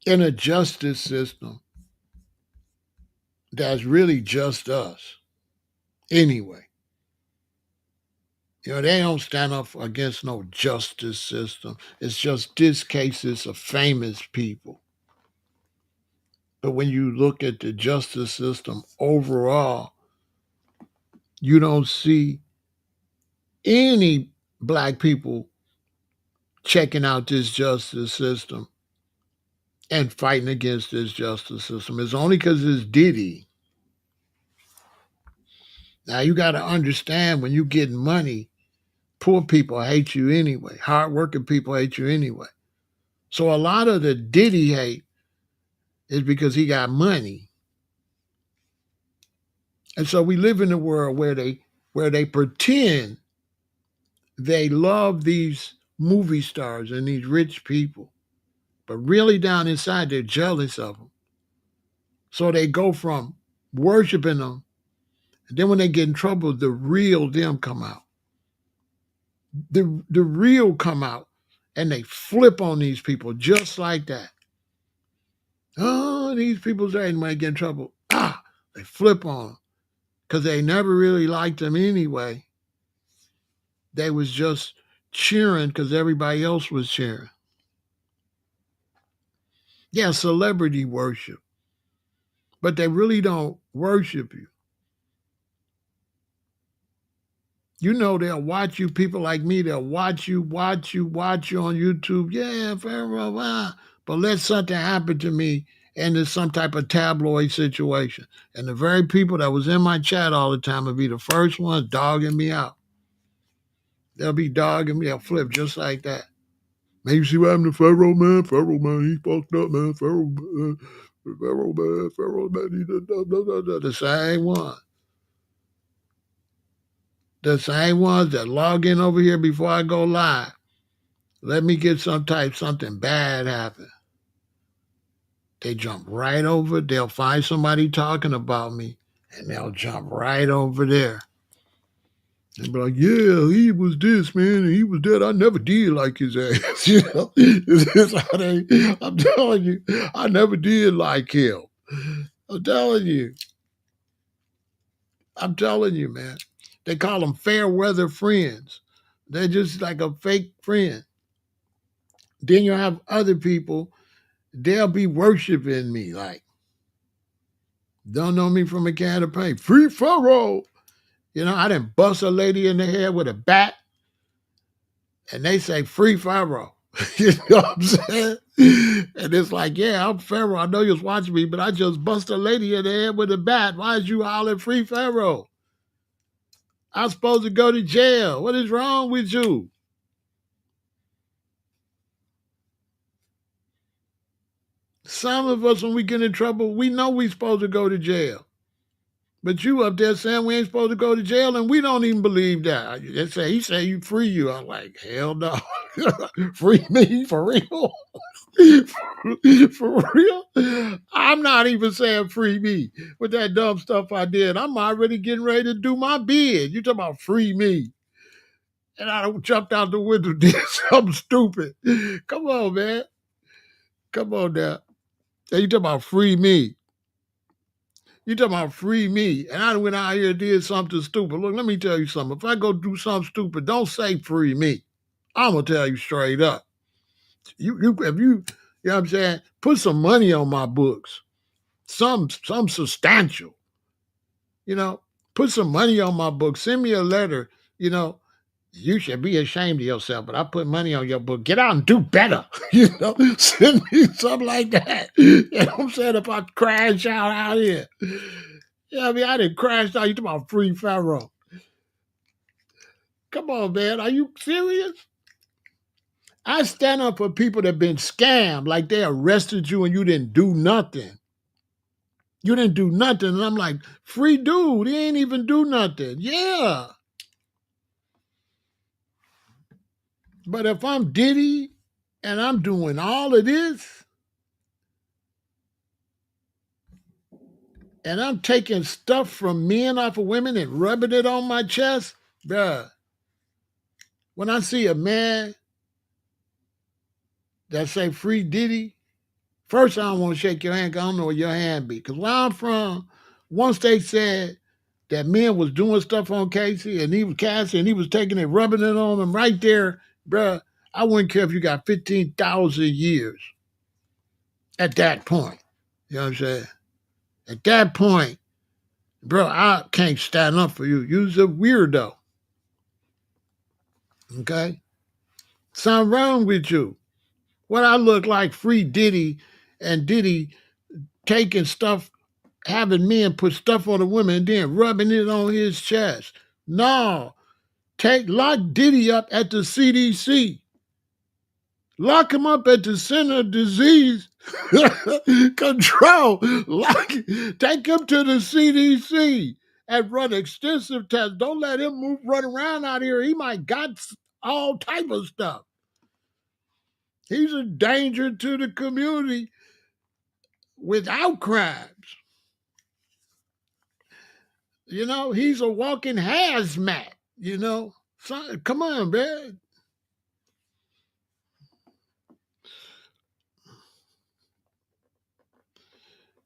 In a justice system that's really just us anyway. You know, they don't stand up against no justice system. It's just this case is of famous people. But when you look at the justice system overall, you don't see any black people checking out this justice system and fighting against this justice system. It's only because it's Diddy. Now you got to understand when you getting money, poor people hate you anyway. Hardworking people hate you anyway. So a lot of the Diddy hate is because he got money. And so we live in a world where they pretend they love these movie stars and these rich people, but really down inside they're jealous of them. So they go from worshiping them, and then when they get in trouble, the real them come out. The real come out, and they flip on these people just like that. Oh, these people's there, and when they get in trouble, they flip on them because they never really liked them anyway. They was just cheering because everybody else was cheering. Yeah, celebrity worship, but they really don't worship you. You know, they'll watch you, people like me, they'll watch you on YouTube. Yeah, Pharaoh, but let something happen to me and there's some type of tabloid situation. And the very people that was in my chat all the time will be the first ones dogging me out. They'll be dogging me, they'll flip just like that. Man, you see what happened to Pharaoh, man? Pharaoh, man, he fucked up, man. Pharaoh, Pharaoh man, the same one. The same ones that log in over here before I go live. Let me get something bad happen. They jump right over. They'll find somebody talking about me, and they'll jump right over there. And be like, yeah, he was this, man, and he was that. I never did like his ass. You know, this is how they, I'm telling you, I never did like him. I'm telling you. I'm telling you, man. They call them fair weather friends. They're just like a fake friend. Then you have other people, they'll be worshiping me like, don't know me from a can of paint. Free Pharaoh. You know, I didn't bust a lady in the head with a bat and they say free Pharaoh. You know what I'm saying? And it's like, yeah, I'm Pharaoh. I know you was watching me, but I just bust a lady in the head with a bat. Why is you hollering free Pharaoh? I'm supposed to go to jail. What is wrong with you? Some of us, when we get in trouble, we know we supposed to go to jail. But you up there saying we ain't supposed to go to jail, and we don't even believe that. They say he say you free you. I'm like, hell no, free me for real, for real. I'm not even saying free me with that dumb stuff I did. I'm already getting ready to do my bid. You talking about free me? And I jumped out the window, did something stupid. Come on, man. Come on now. And you talking about free me? You talking about free me, and I went out here and did something stupid. Look, let me tell you something. If I go do something stupid, don't say free me. I'm gonna tell you straight up. If you know what I'm saying, put some money on my books, some substantial. You know, put some money on my book. Send me a letter. You know, you should be ashamed of yourself, but I put money on your book. Get out and do better. You know, send me something like that. You know what I'm saying? If I crash out here. Yeah, I mean, I didn't crash out. You talking about free Pharaoh. Come on, man. Are you serious? I stand up for people that been scammed, like they arrested you and you didn't do nothing. You didn't do nothing. And I'm like, free dude, he ain't even do nothing. Yeah. But if I'm Diddy and I'm doing all of this and I'm taking stuff from men off of women and rubbing it on my chest, bruh, when I see a man that say free Diddy, first, I don't want to shake your hand because I don't know where your hand be. Because where I'm from, once they said that men was doing stuff on Casey and he was Cassie and he was taking it, rubbing it on them right there, bruh, I wouldn't care if you got 15,000 years at that point. You know what I'm saying? At that point, bro, I can't stand up for you. You's a weirdo. Okay? Something wrong with you. What I look like free Diddy and Diddy taking stuff having men put stuff on the women and then rubbing it on his chest. No, lock Diddy up at the CDC. Lock him up at the Center of Disease Control. Take him to the CDC and run extensive tests. Don't let him run around out here. He might got all type of stuff. He's a danger to the community without crimes. You know, he's a walking hazmat, you know. So, come on, man.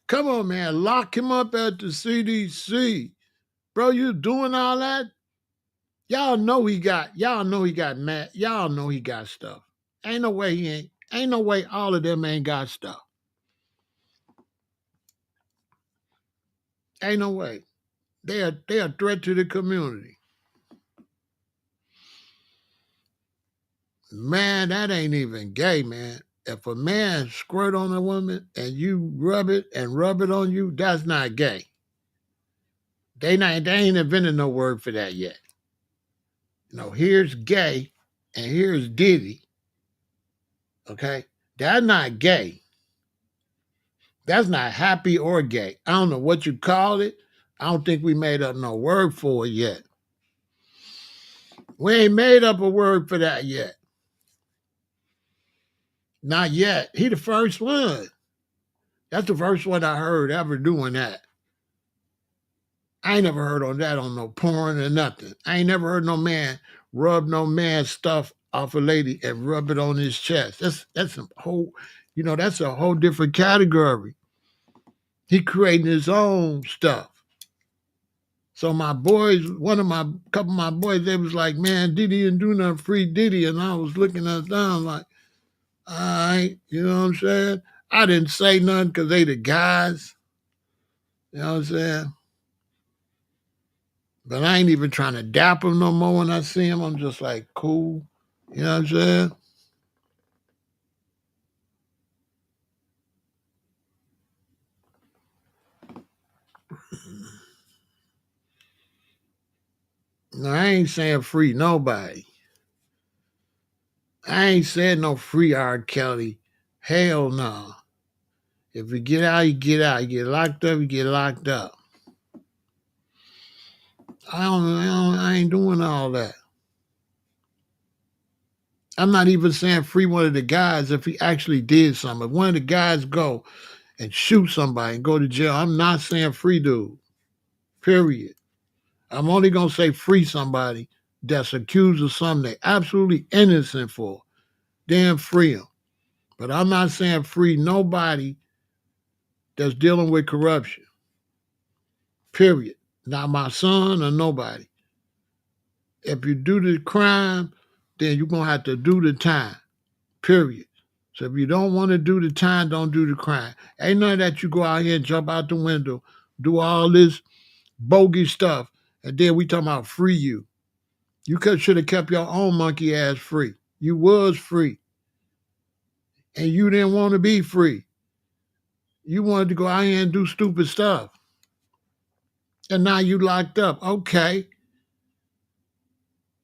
Come on, man. Lock him up at the CDC. Bro, you doing all that? Y'all know he got mad. Y'all know he got stuff. Ain't no way he ain't no way all of them ain't got stuff. Ain't no way. They a threat to the community. Man, that ain't even gay, man. If a man squirt on a woman and you rub it on you, that's not gay. They ain't invented no word for that yet. You know, here's gay and here's Diddy. Okay? That's not gay. That's not happy or gay. I don't know what you call it. I don't think we made up no word for it yet. We ain't made up a word for that yet. Not yet. He the first one. That's the first one I heard ever doing that. I ain't never heard on that on no porn or nothing. I ain't never heard no man rub no man's stuff off a lady and rub it on his chest. That's a whole, that's a whole different category. He creating his own stuff. So my boys, couple of my boys, they was like, man, Diddy didn't do nothing, free Diddy. And I was looking at them like, all right, you know what I'm saying? I didn't say nothing because they the guys. You know what I'm saying? But I ain't even trying to dap them no more when I see them. I'm just like, cool. You know what I'm saying? No, I ain't saying free nobody. I ain't saying no free R. Kelly. Hell no. If you get out, you get out. You get locked up, you get locked up. I ain't doing all that. I'm not even saying free one of the guys if he actually did something. If one of the guys go and shoot somebody and go to jail, I'm not saying free dude. Period. I'm only gonna say free somebody that's accused of something they absolutely innocent for. Then free them. But I'm not saying free nobody that's dealing with corruption. Period. Not my son or nobody. If you do the crime, then you're gonna have to do the time. Period. So if you don't want to do the time, don't do the crime. Ain't none of that you go out here and jump out the window, do all this bogus stuff, and then we talking about free you. You should have kept your own monkey ass free. You was free. And you didn't want to be free. You wanted to go out here and do stupid stuff. And now you locked up. Okay.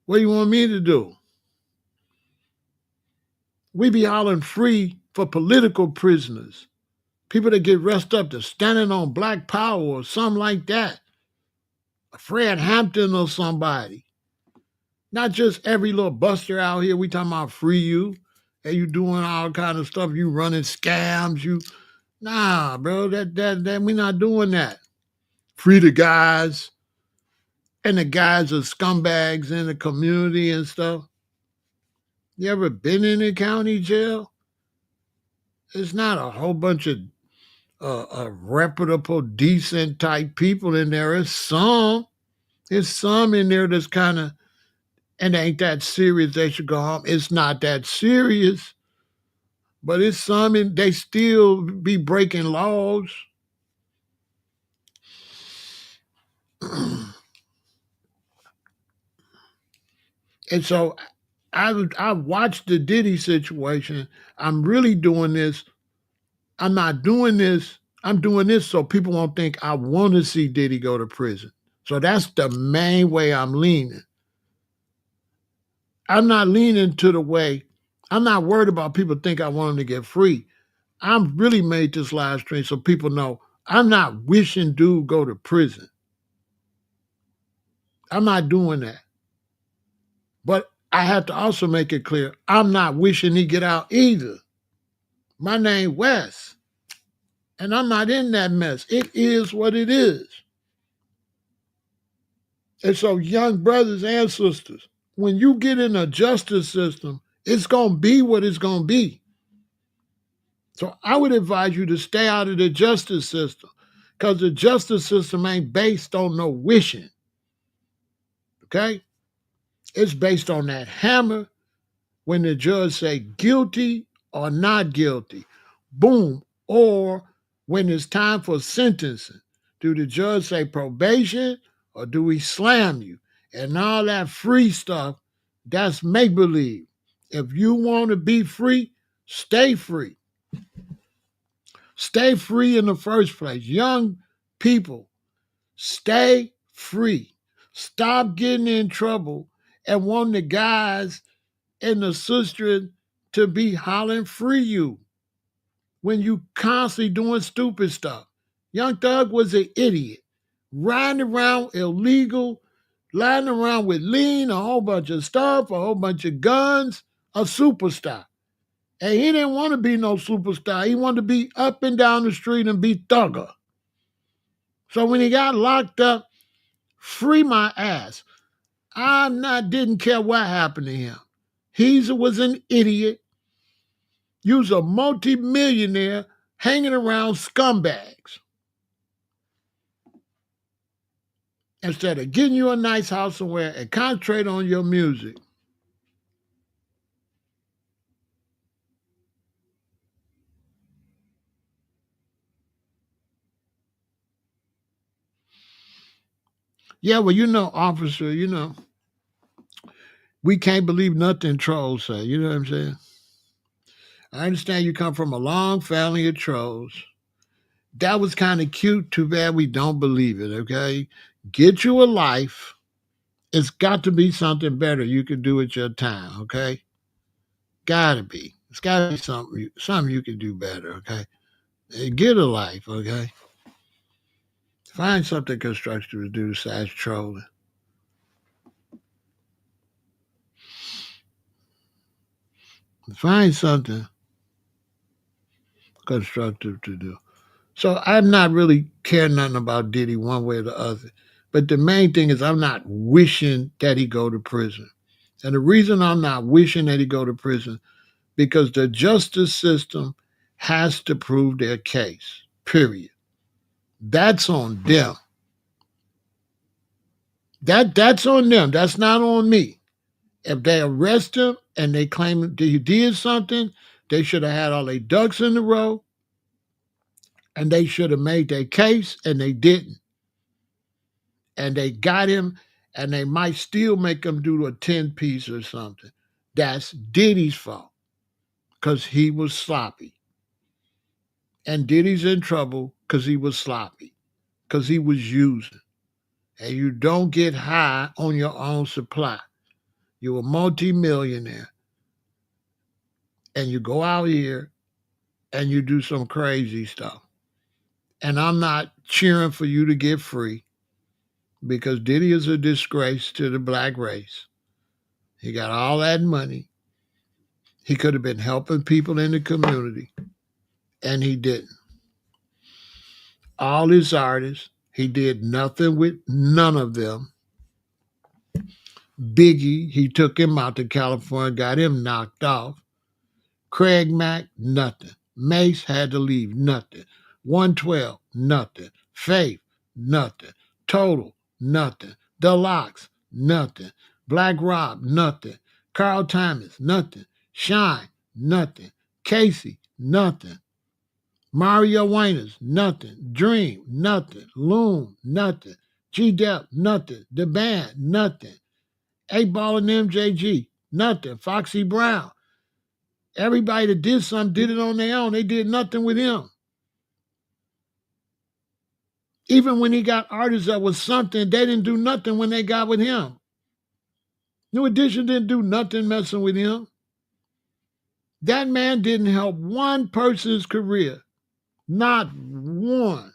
What do you want me to do? We be hollering free for political prisoners. People that get arrested up to standing on Black Power or something like that. Fred Hampton or somebody. Not just every little buster out here. We talking about free you. And you doing all kind of stuff. You running scams. Nah, bro. That we not doing that. Free the guys. And the guys are scumbags in the community and stuff. You ever been in a county jail? It's not a whole bunch of reputable, decent type people in there. It's some. There's some in there that's kind of, and ain't that serious. They should go home. It's not that serious, but it's some, and they still be breaking laws. And so I watched the Diddy situation. I'm really doing this. I'm not doing this. I'm doing this so people won't think I want to see Diddy go to prison. So that's the main way I'm leaning. I'm not leaning to the way, I'm not worried about people think I want him to get free. I'm really made this live stream so people know I'm not wishing dude go to prison. I'm not doing that. But I have to also make it clear, I'm not wishing he get out either. My name Wes, and I'm not in that mess. It is what it is. And so, young brothers and sisters, when you get in a justice system, it's going to be what it's going to be. So I would advise you to stay out of the justice system because the justice system ain't based on no wishing. Okay? It's based on that hammer when the judge say guilty or not guilty. Boom. Or when it's time for sentencing, do the judge say probation or do we slam you? And all that free stuff, that's make-believe. If you want to be free, stay free. Stay free in the first place. Young people, stay free. Stop getting in trouble and wanting the guys and the sisters to be hollering free you. when you constantly doing stupid stuff. Young Thug was an idiot, riding around illegal, riding around with lean, a whole bunch of stuff, a whole bunch of guns, a superstar. And he didn't want to be no superstar. He wanted to be up and down the street and be thugger. So when he got locked up, free my ass. Didn't care what happened to him. He was an idiot. You was a multi-millionaire hanging around scumbags. Instead of getting you a nice house somewhere and concentrate on your music. Yeah, well, officer, we can't believe nothing trolls say. You know what I'm saying? I understand you come from a long family of trolls. That was kind of cute. Too bad we don't believe it, okay? Get you a life. It's got to be something better you can do at your time, okay? Gotta be. It's gotta be something you can do better, okay? Get a life, okay? Find something constructive to do besides trolling. Find something constructive to do. So I'm not really caring nothing about Diddy one way or the other. But the main thing is I'm not wishing that he go to prison. And the reason I'm not wishing that he go to prison, because the justice system has to prove their case, period. That's on them. That's on them. That's not on me. If they arrest him and they claim that he did something, they should have had all their ducks in a row and they should have made their case and they didn't. And they got him and they might still make him do a 10-piece or something. That's Diddy's fault because he was sloppy. And Diddy's in trouble because he was sloppy, because he was using. And you don't get high on your own supply. You're a multimillionaire and you go out here and you do some crazy stuff. And I'm not cheering for you to get free because Diddy is a disgrace to the black race. He got all that money. He could have been helping people in the community, and he didn't. All his artists, he did nothing with none of them. Biggie, he took him out to California, got him knocked off. Craig Mack, nothing. Mace had to leave, nothing. 112, nothing. Faith, nothing. Total, nothing. Deluxe, nothing. Black Rob, nothing. Carl Thomas, nothing. Shine, nothing. Casey, nothing. Mario Winans, nothing. Dream, nothing. Loon, nothing. G-Dep, nothing. The Band, nothing. 8Ball and MJG, nothing. Foxy Brown. Everybody that did something did it on their own. They did nothing with him. Even when he got artists that was something, they didn't do nothing when they got with him. New Edition didn't do nothing messing with him. That man didn't help one person's career. Not one.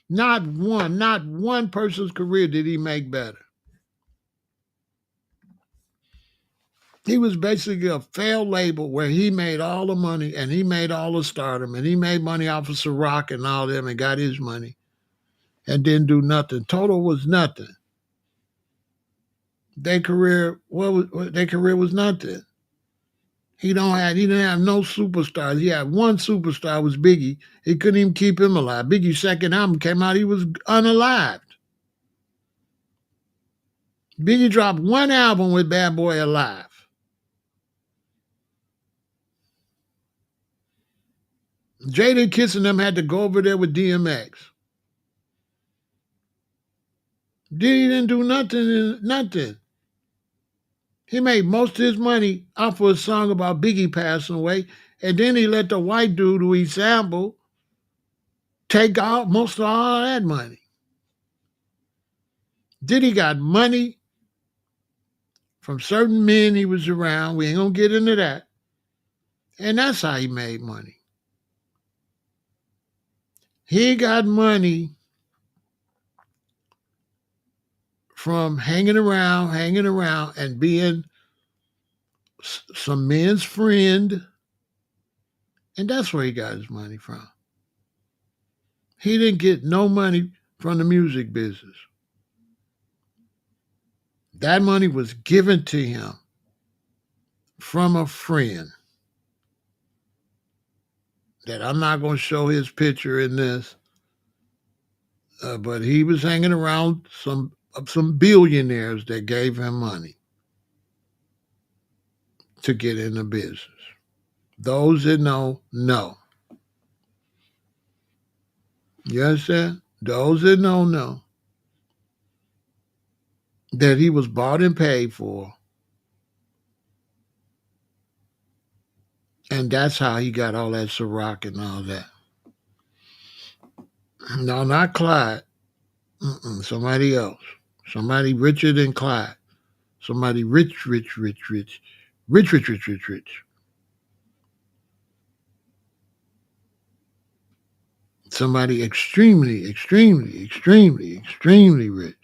Not one. Not one person's career did he make better. He was basically a failed label where he made all the money and he made all the stardom and he made money off of Ciroc and all them and got his money and didn't do nothing. Total was nothing. Their career was nothing. He didn't have no superstars. He had one superstar, was Biggie. He couldn't even keep him alive. Biggie's second album came out, he was unalived. Biggie dropped one album with Bad Boy Alive. Jada Kiss and them had to go over there with DMX. Diddy didn't do nothing. He made most of his money off of a song about Biggie passing away, and then he let the white dude who he sampled take out most of all of that money. Diddy got money from certain men he was around. We ain't going to get into that. And that's how he made money. He got money from hanging around, and being some men's friend. And that's where he got his money from. He didn't get no money from the music business. That money was given to him from a friend that I'm not going to show his picture in this, but he was hanging around some billionaires that gave him money to get in the business. Those that know, know. You understand? Those that know that he was bought and paid for. And that's how he got all that Ciroc and all that. No, not Clyde. Somebody else. Somebody richer than Clyde. Somebody rich. Somebody extremely rich.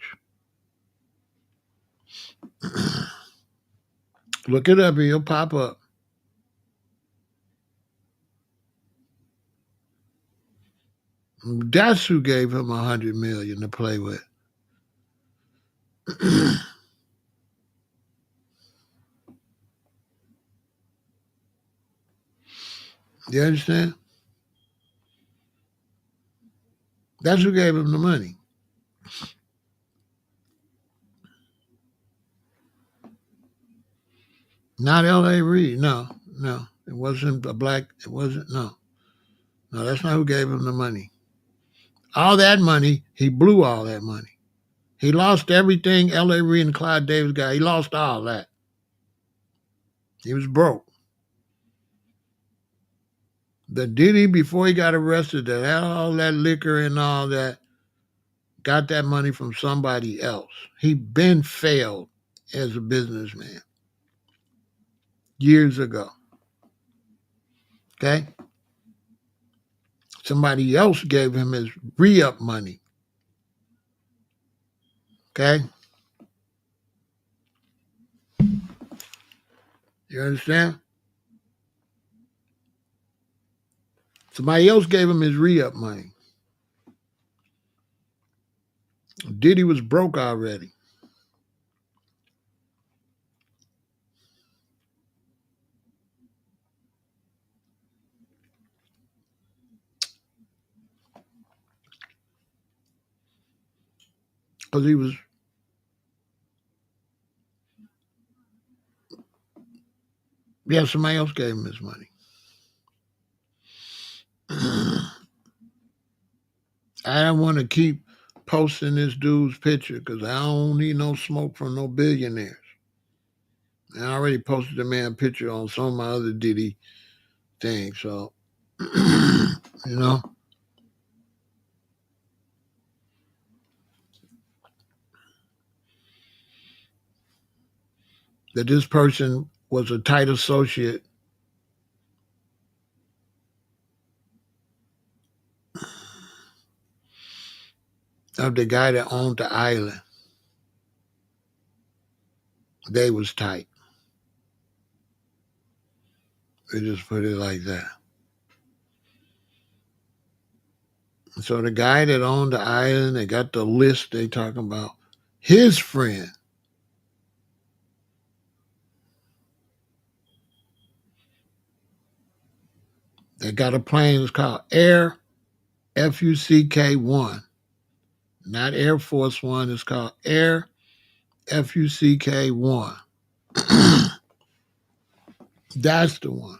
Look it up, it'll pop up. That's who gave him $100 million to play with. You understand? That's who gave him the money. Not L.A. Reid. No. It wasn't a black. It wasn't. No, that's not who gave him the money. All that money, he blew all that money. He lost everything L.A. Reid and Clyde Davis got. He lost all that. He was broke. The Diddy, before he got arrested, that had all that liquor and all that, got that money from somebody else. He been failed as a businessman years ago. Okay? Somebody else gave him his re-up money. Okay? You understand? Somebody else gave him his re-up money. Diddy was broke already. Because he was, somebody else gave him his money. I don't want to keep posting this dude's picture because I don't need no smoke from no billionaires. And I already posted the man picture on some of my other Diddy things. So, you know, that this person was a tight associate of the guy that owned the island. They was tight. We just put it like that. So the guy that owned the island, they got the list they talking about. His friend, they got a plane. It's called Air FUCK-1, not Air Force One. It's called Air FUCK-1. That's the one.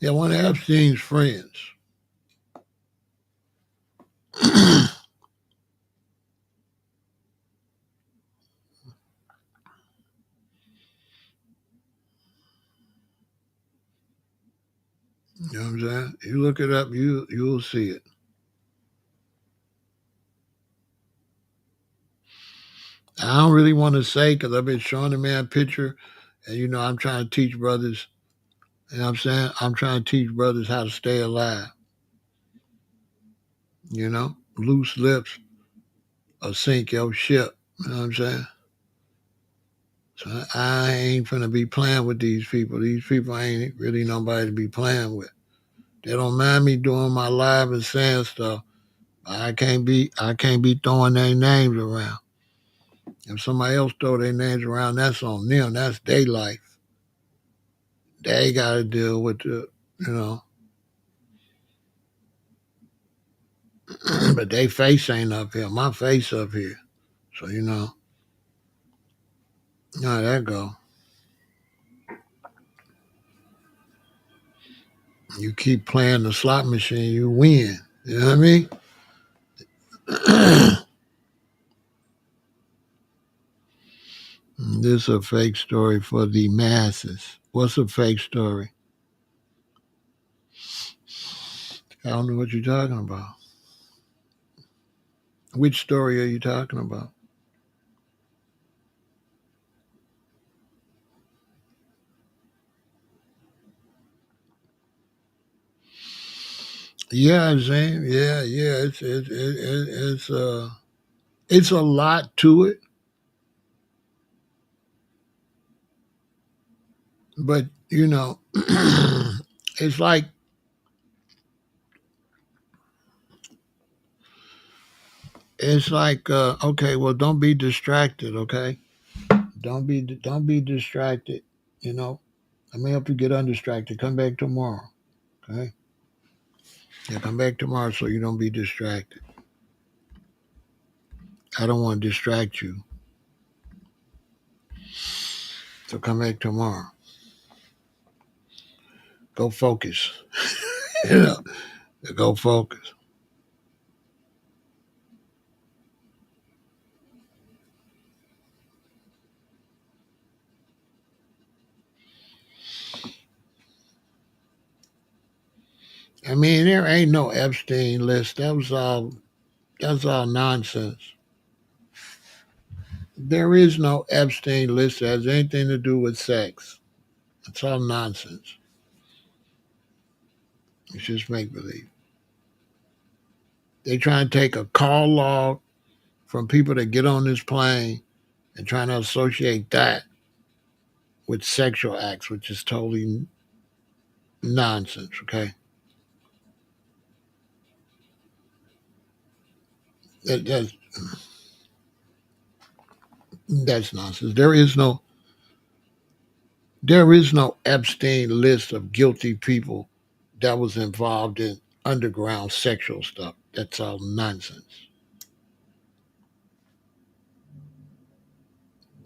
Yeah, one of Epstein's friends. You know what I'm saying? You look it up, you'll see it. I don't really want to say because I've been showing the man a picture, and I'm trying to teach brothers. You know what I'm saying? I'm trying to teach brothers how to stay alive. Loose lips will sink your ship. You know what I'm saying? So I ain't finna be playing with these people. These people ain't really nobody to be playing with. They don't mind me doing my live and saying stuff. I can't be throwing their names around. If somebody else throw their names around, that's on them. That's their life. They got to deal with you know. But they face ain't up here. My face up here. So how that go. You keep playing the slot machine, you win. You know what I mean? This is a fake story for the masses. What's a fake story? I don't know what you're talking about. Which story are you talking about? Yeah, I'm saying, yeah. It's a lot to it, but it's like okay, well, don't be distracted, okay? Don't be distracted. You know, let me help you get undistracted. Come back tomorrow, okay? Yeah, come back tomorrow so you don't be distracted. I don't want to distract you, so come back tomorrow. Go focus. you know, go focus. I mean, there ain't no Epstein list. That's all nonsense. There is no Epstein list that has anything to do with sex. It's all nonsense. It's just make believe. They try and take a call log from people that get on this plane and trying to associate that with sexual acts, which is totally nonsense. Okay, that's that's nonsense. There is no Epstein list of guilty people that was involved in underground sexual stuff. That's all nonsense.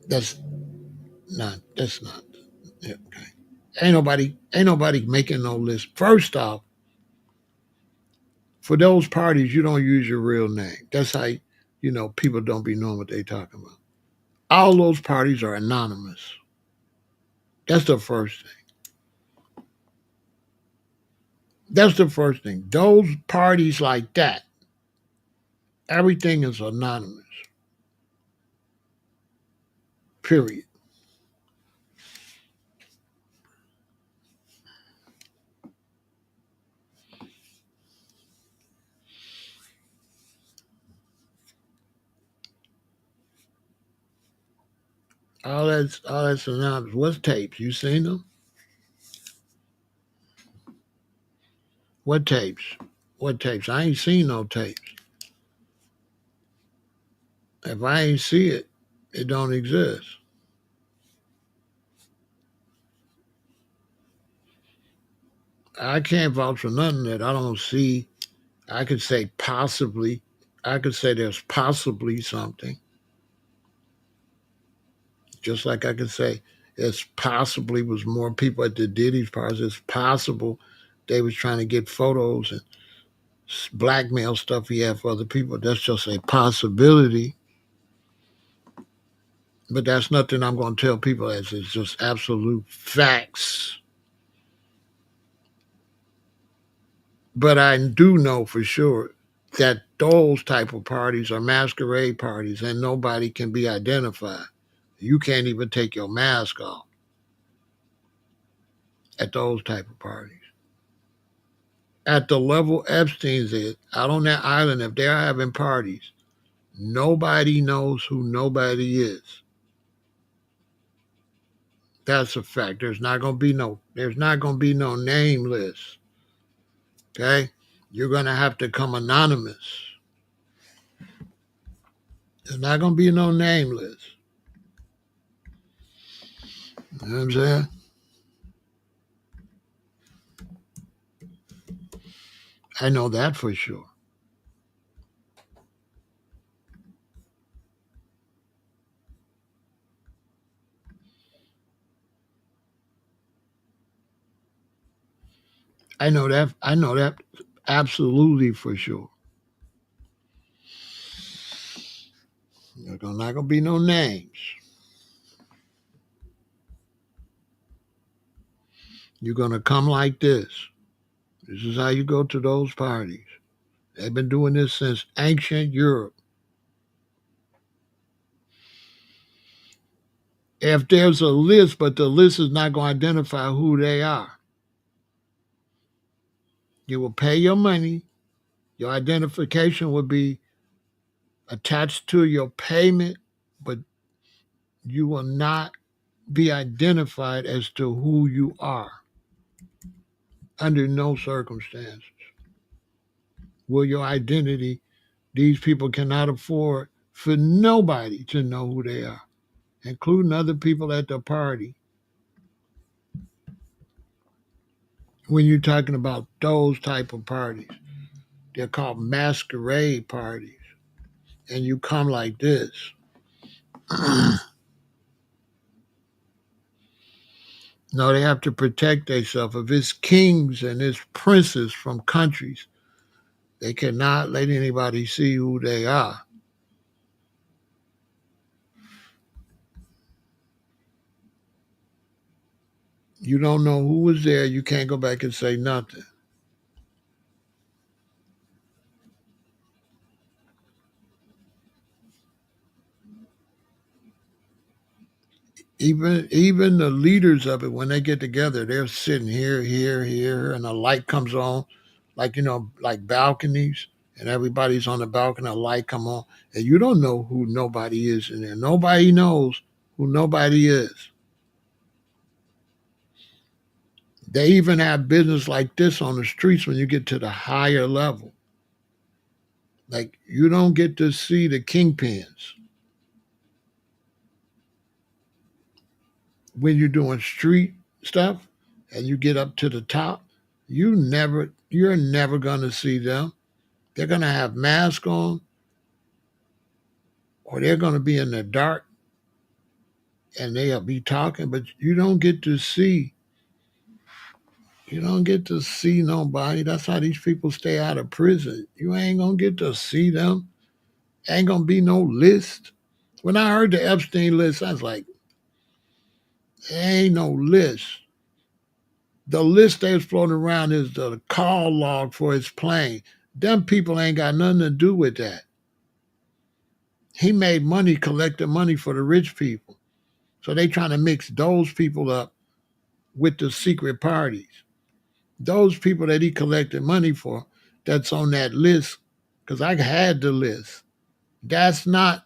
That's that's not. Yeah, okay. Ain't nobody making no list. First off, for those parties, you don't use your real name. That's how people don't be knowing what they talking about. All those parties are anonymous. That's the first thing. That's the first thing. Those parties like that, everything is anonymous. Period. All that's anonymous. What's tapes? You seen them? What tapes? What tapes? I ain't seen no tapes. If I ain't see it, it don't exist. I can't vouch for nothing that I don't see. I could say possibly. I could say there's possibly something. Just like I could say it's possibly was more people at the Diddy's parties. It's possible they was trying to get photos and blackmail stuff he had for other people. That's just a possibility. But that's nothing I'm going to tell people as it's just absolute facts. But I do know for sure that Those type of parties are masquerade parties, and nobody can be identified. You can't even take your mask off at those type of parties. At the level Epstein's is, out on that island, if they're having parties, nobody knows who nobody is. That's a fact. There's not gonna be no name list. Okay? You're gonna have to come anonymous. There's not gonna be no name list. You know what I'm saying? I know that for sure. I know that absolutely for sure. There's not gonna be no names. You're gonna come like this. This is how you go to those parties. They've been doing this since ancient Europe. If there's a list, but the list is not going to identify who they are, you will pay your money. Your identification will be attached to your payment, but you will not be identified as to who you are under no circumstances. Will your identity, these people cannot afford for nobody to know who they are, including other people at the party. When you're talking about those type of parties, they're called masquerade parties. And you come like this. No, they have to protect themselves. If it's kings and it's princes from countries, they cannot let anybody see who they are. You don't know who was there. You can't go back and say nothing. Even the leaders of it, when they get together, they're sitting here, here, here, and a light comes on, like like balconies, and everybody's on the balcony. A light come on, and you don't know who nobody is in there. Nobody knows who nobody is. They even have business like this on the streets when you get to the higher level. Like you don't get to see the kingpins when you're doing street stuff and you get up to the top. You're never gonna see them. They're gonna have masks on or they're gonna be in the dark and they'll be talking, but you don't get to see nobody. That's how these people stay out of prison. You ain't gonna get to see them. Ain't gonna be no list. When I heard the Epstein list, I was like, there ain't no list. The list that's floating around is the call log for his plane. Them people ain't got nothing to do with that. He made money collecting money for the rich people. So they trying to mix those people up with the secret parties. Those people that he collected money for, that's on that list, because I had the list. That's not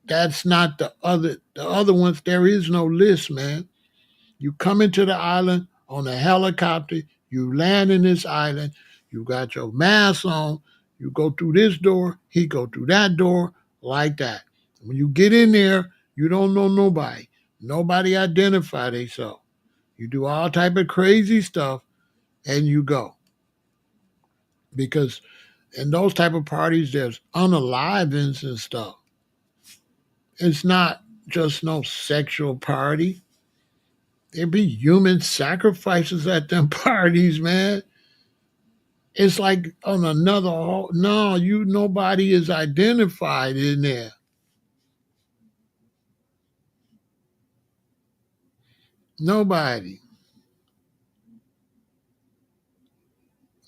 the other ones. There is no list, man. You come into the island on a helicopter, you land in this island, you got your mask on, you go through this door, he go through that door, like that. When you get in there, you don't know nobody. Nobody identify themselves. You do all type of crazy stuff and you go. Because in those type of parties, there's unalivings and stuff. It's not just no sexual party. There be human sacrifices at them parties, man. It's like on another no, nobody is identified in there. Nobody.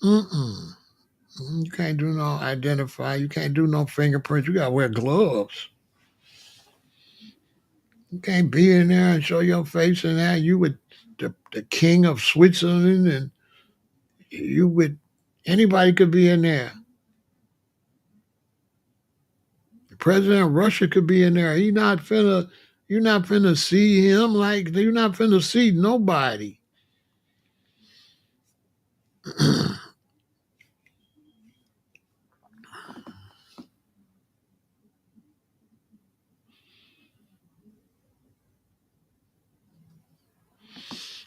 Mm-mm. You can't do no identify. You can't do no fingerprints. You gotta wear gloves. You can't be in there and show your face in there. You with the king of Switzerland, and you with anybody could be in there. The president of Russia could be in there. You're not finna see him, like you're not finna see nobody.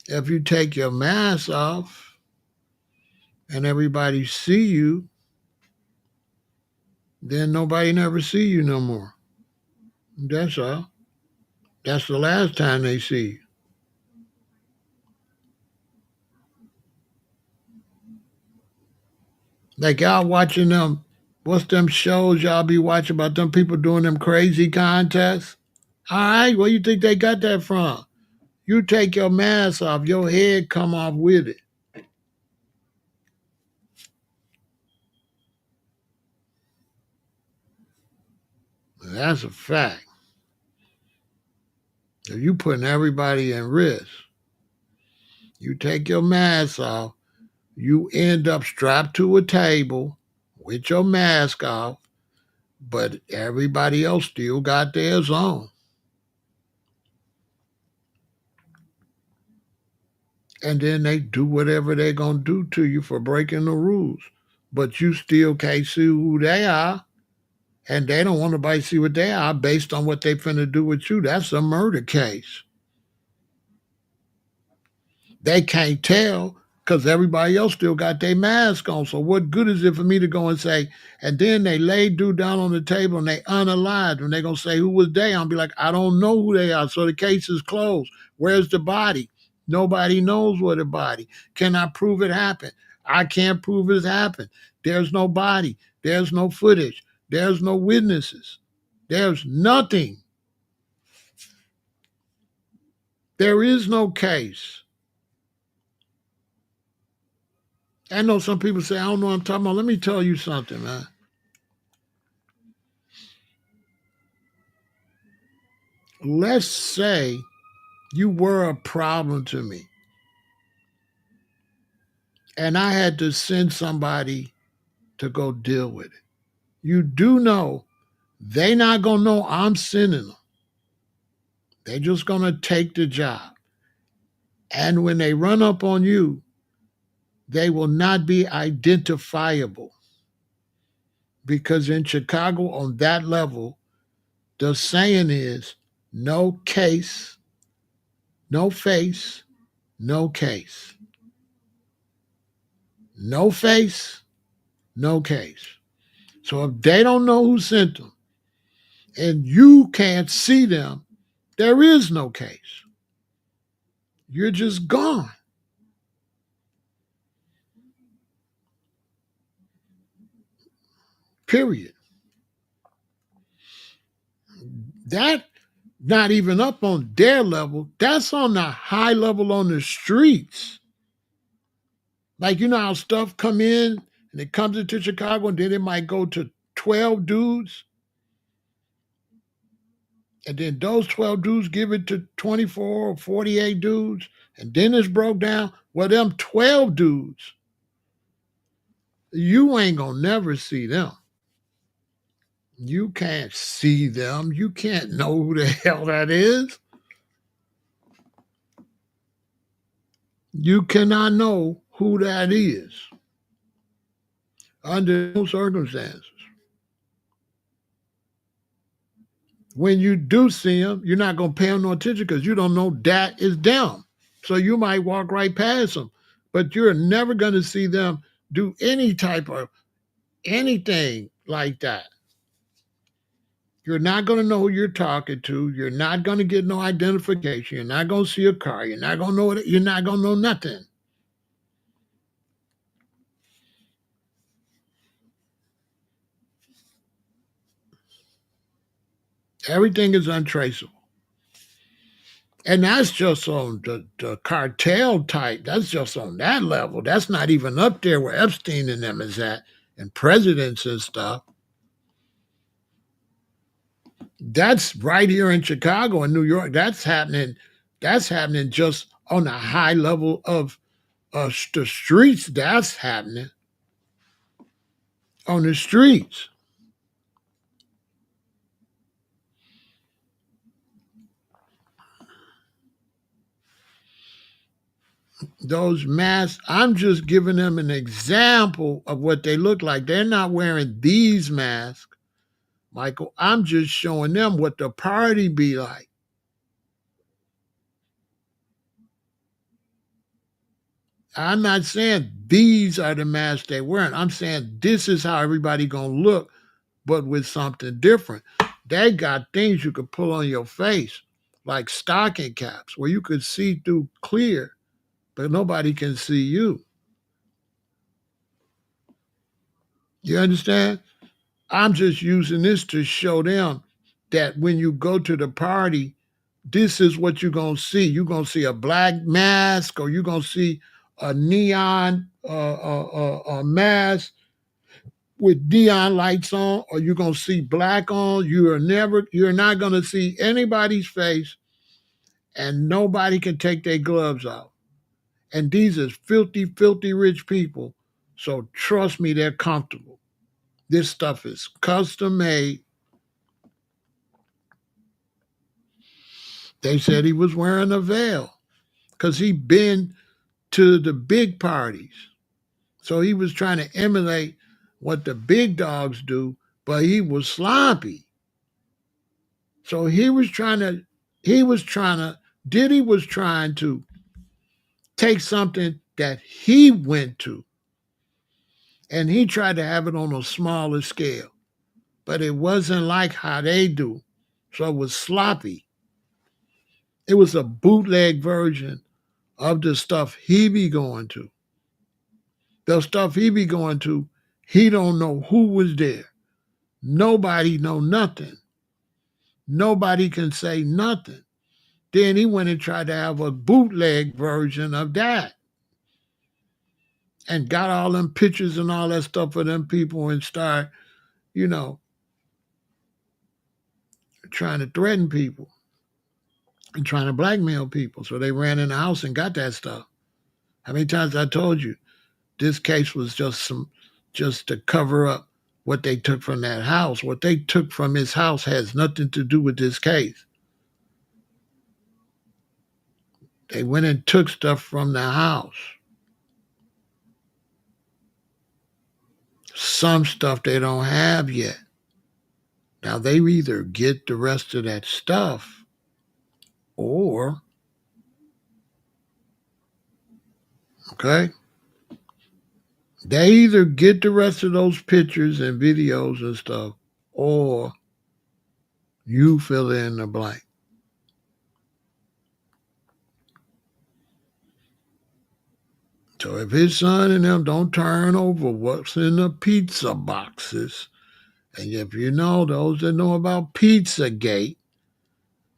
If you take your mask off and everybody see you, then nobody never see you no more. That's all. That's the last time they see you. Like y'all watching them, what's them shows y'all be watching about them people doing them crazy contests? All right, where you think they got that from? You take your mask off, your head come off with it. That's a fact. If you putting everybody in risk, you take your mask off, you end up strapped to a table with your mask off, but everybody else still got theirs on. And then they do whatever they're going to do to you for breaking the rules. But you still can't see who they are, and they don't want nobody to see what they are based on what they finna do with you. That's a murder case. They can't tell because everybody else still got their mask on. So what good is it for me to go and say, and then they lay dude down on the table and they unalived, and they're going to say, who was they? I'll be like, I don't know who they are. So the case is closed. Where's the body? Nobody knows where the body. Can I prove it happened? I can't prove it happened. There's no body. There's no footage. There's no witnesses. There's nothing. There is no case. I know some people say, I don't know what I'm talking about. Let me tell you something, man. Let's say you were a problem to me and I had to send somebody to go deal with it. You do know they not going to know I'm sending them. They just going to take the job. And when they run up on you, they will not be identifiable. Because in Chicago, on that level, the saying is no case, no face, no case. No face, no case. So if they don't know who sent them and you can't see them, there is no case. You're just gone. Period. That not even up on their level. That's on the high level on the streets. Like you know how stuff come in and it comes into Chicago and then it might go to 12 dudes. And then those 12 dudes give it to 24 or 48 dudes. And then it's broke down. Well, them 12 dudes, you ain't gonna never see them. You can't see them. You can't know who the hell that is. You cannot know who that is under no circumstances. When you do see them, you're not gonna pay them no attention because you don't know that is them. So you might walk right past them, but you're never gonna see them do any type of anything like that. You're not going to know who you're talking to. You're not going to get no identification. You're not going to see a car. You're not going to know it. You're not going to know nothing. Everything is untraceable. And that's just on the cartel type. That's just on that level. That's not even up there where Epstein and them is at. and presidents and stuff. That's right here in Chicago and New York. That's happening. That's happening just on a high level of the streets. That's happening on the streets. Those masks, I'm just giving them an example of what they look like. They're not wearing these masks, Michael. I'm just showing them what the party be like. I'm not saying these are the masks they're wearing. I'm saying this is how everybody gonna look, but with something different. They got things you could pull on your face, like stocking caps, where you could see through clear, but nobody can see you. You understand? I'm just using this to show them that when you go to the party, this is what you're going to see. You're going to see a black mask, or you're going to see a neon mask with neon lights on, or you're going to see black on. You're not going to see anybody's face, and nobody can take their gloves off. And these are filthy, filthy rich people. So trust me, they're comfortable. This stuff is custom made. They said he was wearing a veil because he'd been to the big parties. So he was trying to emulate what the big dogs do, but he was sloppy. So Diddy was trying to take something that he went to, and he tried to have it on a smaller scale, but it wasn't like how they do. So it was sloppy. It was a bootleg version of the stuff he be going to. The stuff he be going to, he don't know who was there. Nobody know nothing. Nobody can say nothing. Then he went and tried to have a bootleg version of that and got all them pictures and all that stuff of them people and start, you know, trying to threaten people and trying to blackmail people. So they ran in the house and got that stuff. How many times I told you this case was just to cover up what they took from that house. What they took from his house has nothing to do with this case. They went and took stuff from the house. Some stuff they don't have yet. Now they either get the rest of that stuff or, okay, they either get the rest of those pictures and videos and stuff or you fill in the blank. So if his son and them don't turn over what's in the pizza boxes, and if you know those that know about Pizzagate,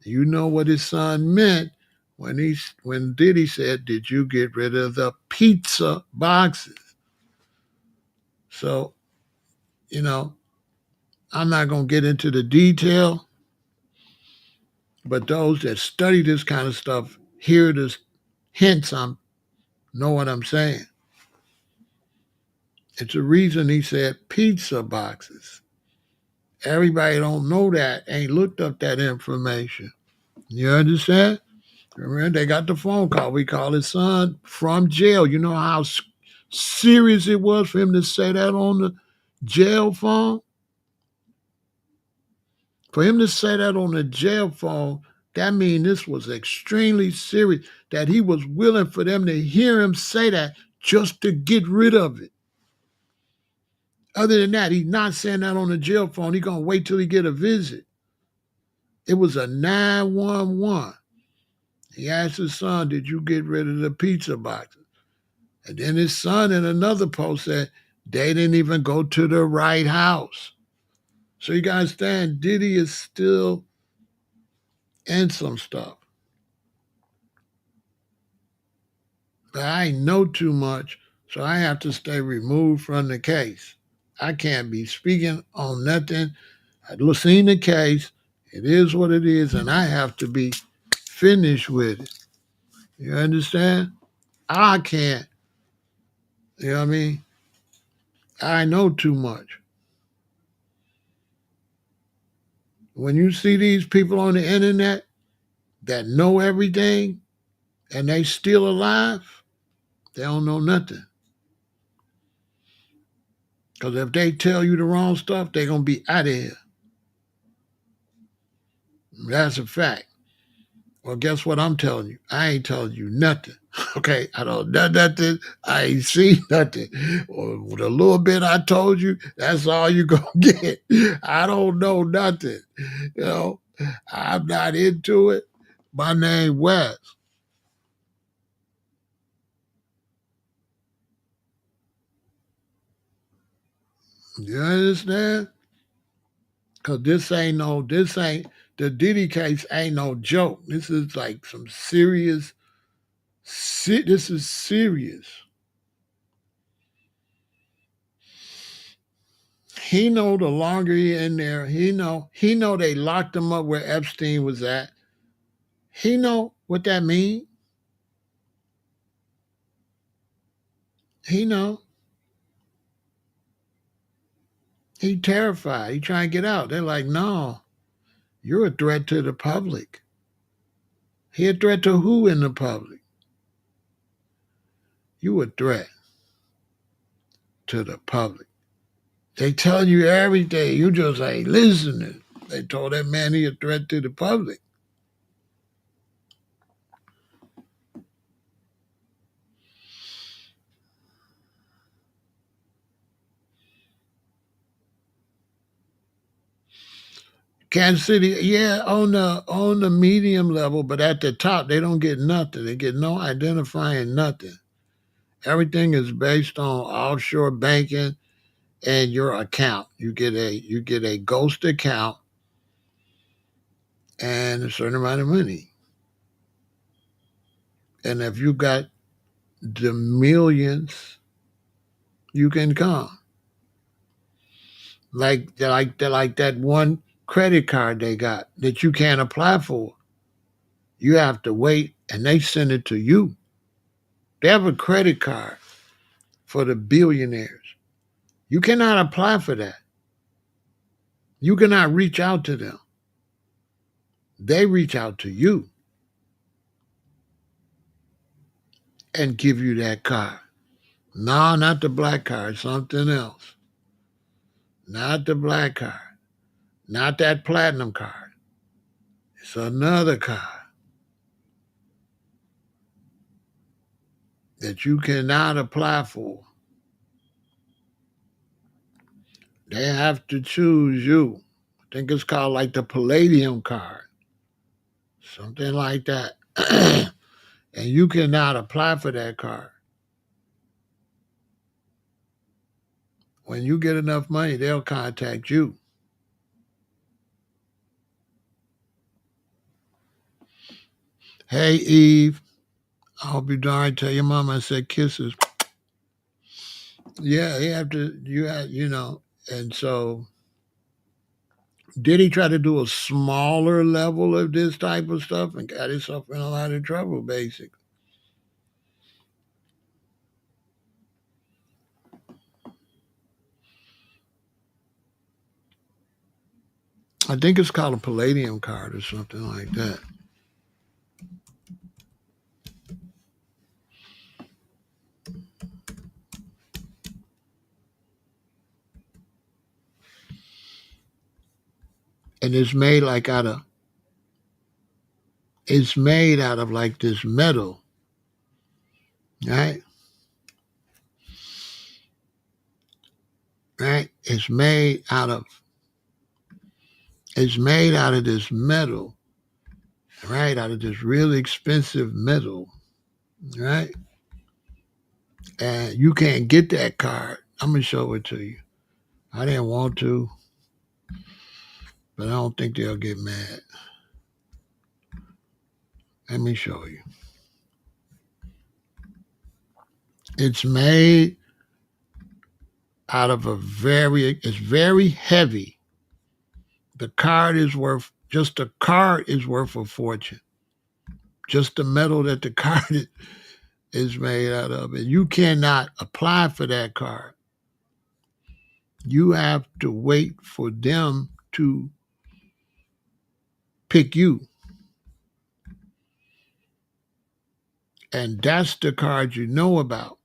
you know what his son meant when Diddy said, "Did you get rid of the pizza boxes?" So, you know, I'm not gonna get into the detail, but those that study this kind of stuff hear this hints. Know what I'm saying. It's a reason he said pizza boxes. Everybody don't know that, ain't looked up that information. You understand? Remember, they got the phone call. We call his son from jail. You know how serious it was for him to say that on the jail phone? For him to say that on the jail phone, that means this was extremely serious, that he was willing for them to hear him say that just to get rid of it. Other than that, he's not saying that on the jail phone. He's going to wait till he get a visit. It was a 911. He asked his son, "Did you get rid of the pizza boxes?" And then his son in another post said, "They didn't even go to the right house." So you guys understand, Diddy is still in some stuff. But I know too much, so I have to stay removed from the case. I can't be speaking on nothing. I've seen the case. It is what it is, and I have to be finished with it. You understand? I can't. You know what I mean? I know too much. When you see these people on the internet that know everything and they still alive, they don't know nothing. Because if they tell you the wrong stuff, they're going to be out of here. That's a fact. Well, guess what I'm telling you? I ain't telling you nothing. Okay, I don't know nothing. I ain't seen nothing. Well, the little bit I told you, that's all you gonna get. I don't know nothing. You know, I'm not into it. My name Wes. You understand? Cause this ain't the Diddy case ain't no joke. This is like some serious. This is serious. He know the longer he in there, he know they locked him up where Epstein was at. He know what that mean. He know. He terrified. He trying to get out. They're like, no, you're a threat to the public. He a threat to who in the public? You a threat to the public. They telling you everything. You just ain't listening. They told that man he a threat to the public. Kansas City, yeah, on the medium level, but at the top they don't get nothing. They get no identifying nothing. Everything is based on offshore banking and your account. You get a ghost account and a certain amount of money. And if you got the millions, you can come. Like that one credit card they got that you can't apply for. You have to wait and they send it to you. They have a credit card for the billionaires. You cannot apply for that. You cannot reach out to them. They reach out to you and give you that card. No, not the black card, something else. Not the black card. Not that platinum card. It's another card that you cannot apply for. They have to choose you. I think it's called like the palladium card, something like that. And you cannot apply for that card. When you get enough money, they'll contact you. Hey, Eve, I hope you're doing right. Tell your mama I said kisses. Yeah, you have to, and so did he try to do a smaller level of this type of stuff and got himself in a lot of trouble, basically? I think it's called a palladium card or something like that. And it's made out of like this metal, right? Right? It's made out of this metal, right? Out of this really expensive metal, right? And you can't get that card. I'm gonna show it to you. I didn't want to, but I don't think they'll get mad. Let me show you. It's made out of it's very heavy. The card is worth, just the card is worth a fortune. Just the metal that the card is made out of. And you cannot apply for that card. You have to wait for them to pick you. And that's the card you know about.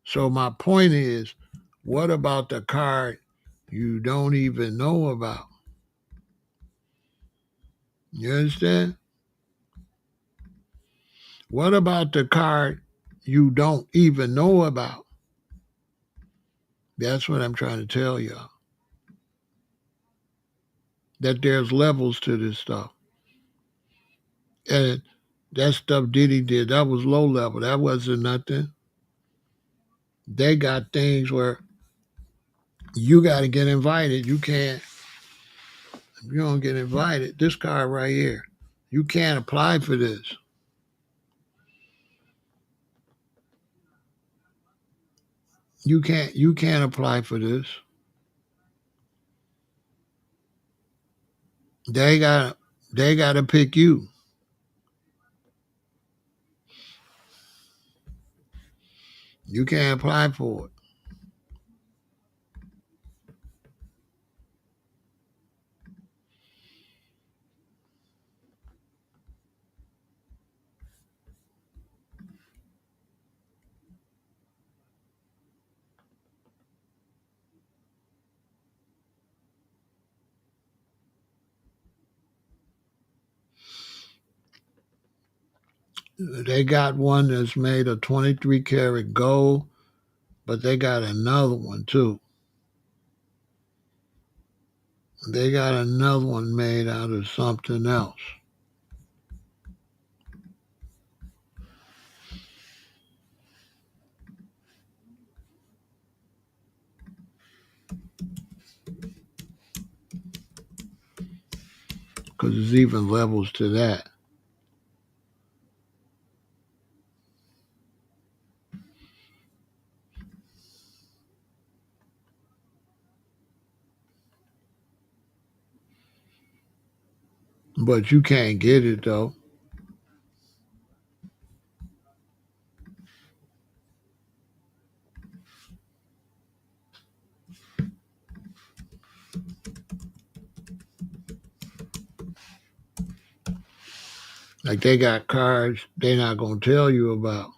So my point is, what about the card you don't even know about? You understand? What about the card you don't even know about? That's what I'm trying to tell y'all. That there's levels to this stuff. And that stuff Diddy did, that was low level. That wasn't nothing. They got things where you got to get invited. You can't, if you don't get invited, this card right here, you can't apply for this. You can't apply for this. They got to pick you. You can't apply for it. They got one that's made of 23 karat gold, but they got another one too. They got another one made out of something else. Because there's even levels to that. But you can't get it though. Like they got cards they're not gonna tell you about.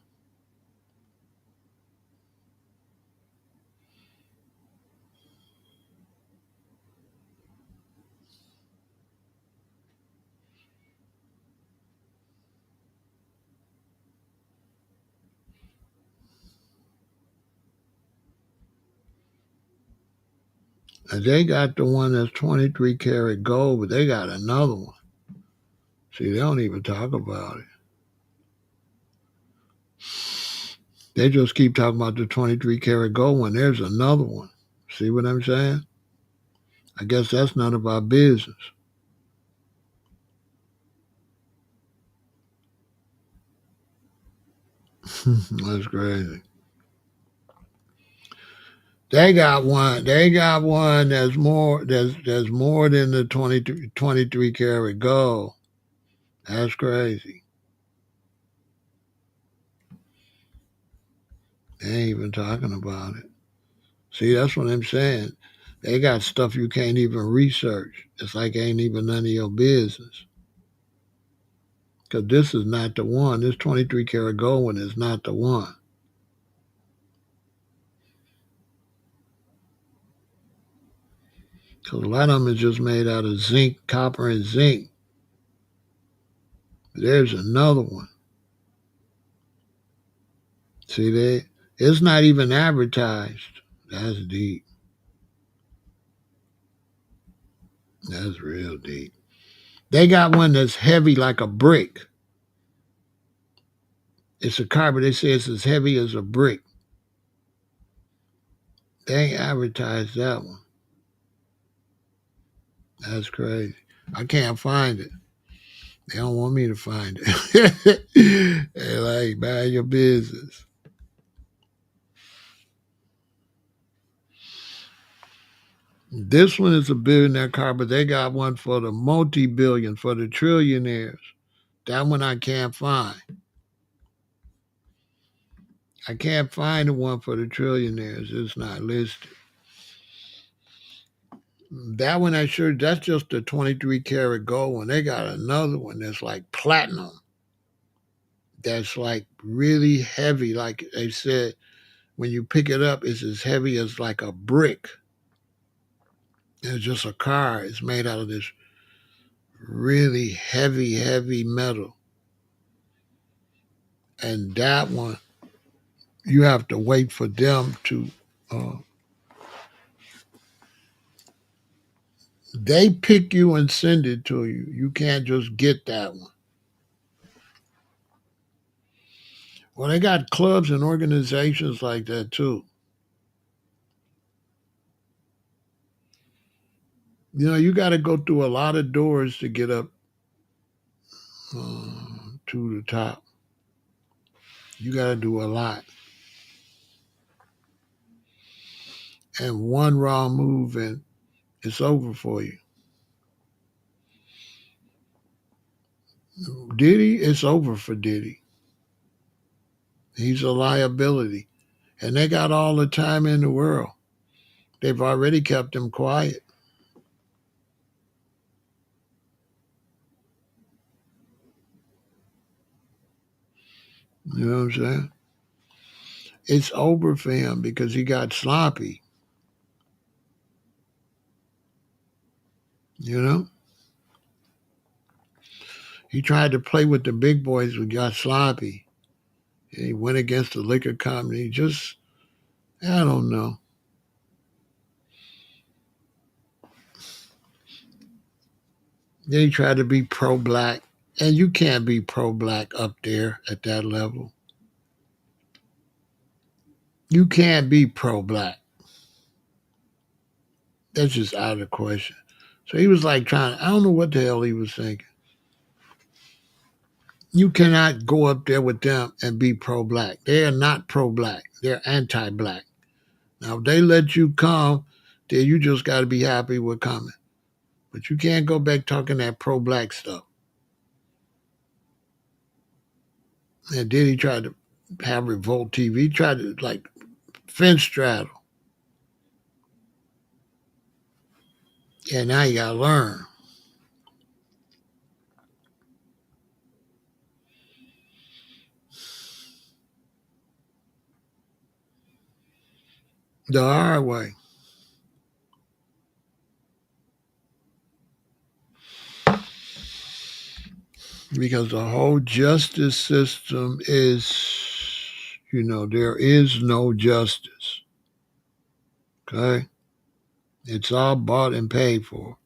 And they got the one that's 23 karat gold, but they got another one. See, they don't even talk about it. They just keep talking about the 23 karat gold one. There's another one. See what I'm saying? I guess that's none of our business. That's crazy. They got one. They got one that's more. That's more than the 23 karat gold. That's crazy. They ain't even talking about it. See, that's what I'm saying. They got stuff you can't even research. It's like ain't even none of your business. Because this is not the one. This 23 karat gold one is not the one. Because a lot of them is just made out of zinc, copper, and zinc. There's another one. See, it's not even advertised. That's deep. That's real deep. They got one that's heavy like a brick. It's a carbon. They say it's as heavy as a brick. They ain't advertised that one. That's crazy. I can't find it. They don't want me to find it. They're like, mind your business. This one is a billionaire car, but they got one for the multi-billion, for the trillionaires. That one I can't find. I can't find the one for the trillionaires. It's not listed. That one that's just the 23 karat gold one. They got another one that's like platinum. That's like really heavy. Like they said, when you pick it up, it's as heavy as like a brick. It's just a car. It's made out of this really heavy, heavy metal. And that one, you have to wait for them to. Uh, they pick you and send it to you. You can't just get that one. Well, they got clubs and organizations like that too. You got to go through a lot of doors to get up to the top. You got to do a lot. And one wrong move and it's over for you. Diddy, it's over for Diddy. He's a liability. And they got all the time in the world. They've already kept him quiet. You know what I'm saying? It's over for him because he got sloppy. You know? He tried to play with the big boys but got sloppy. And he went against the liquor company. Just, I don't know. Then he tried to be pro-black. And you can't be pro-black up there at that level. You can't be pro-black. That's just out of the question. So he was like I don't know what the hell he was thinking. You cannot go up there with them and be pro-black. They are not pro-black. They're anti-black. Now, if they let you come, then you just got to be happy with coming. But you can't go back talking that pro-black stuff. And then he tried to have Revolt TV. He tried to like fence straddle. And now you got to learn. The hard way. Because the whole justice system is, there is no justice. Okay? It's all bought and paid for.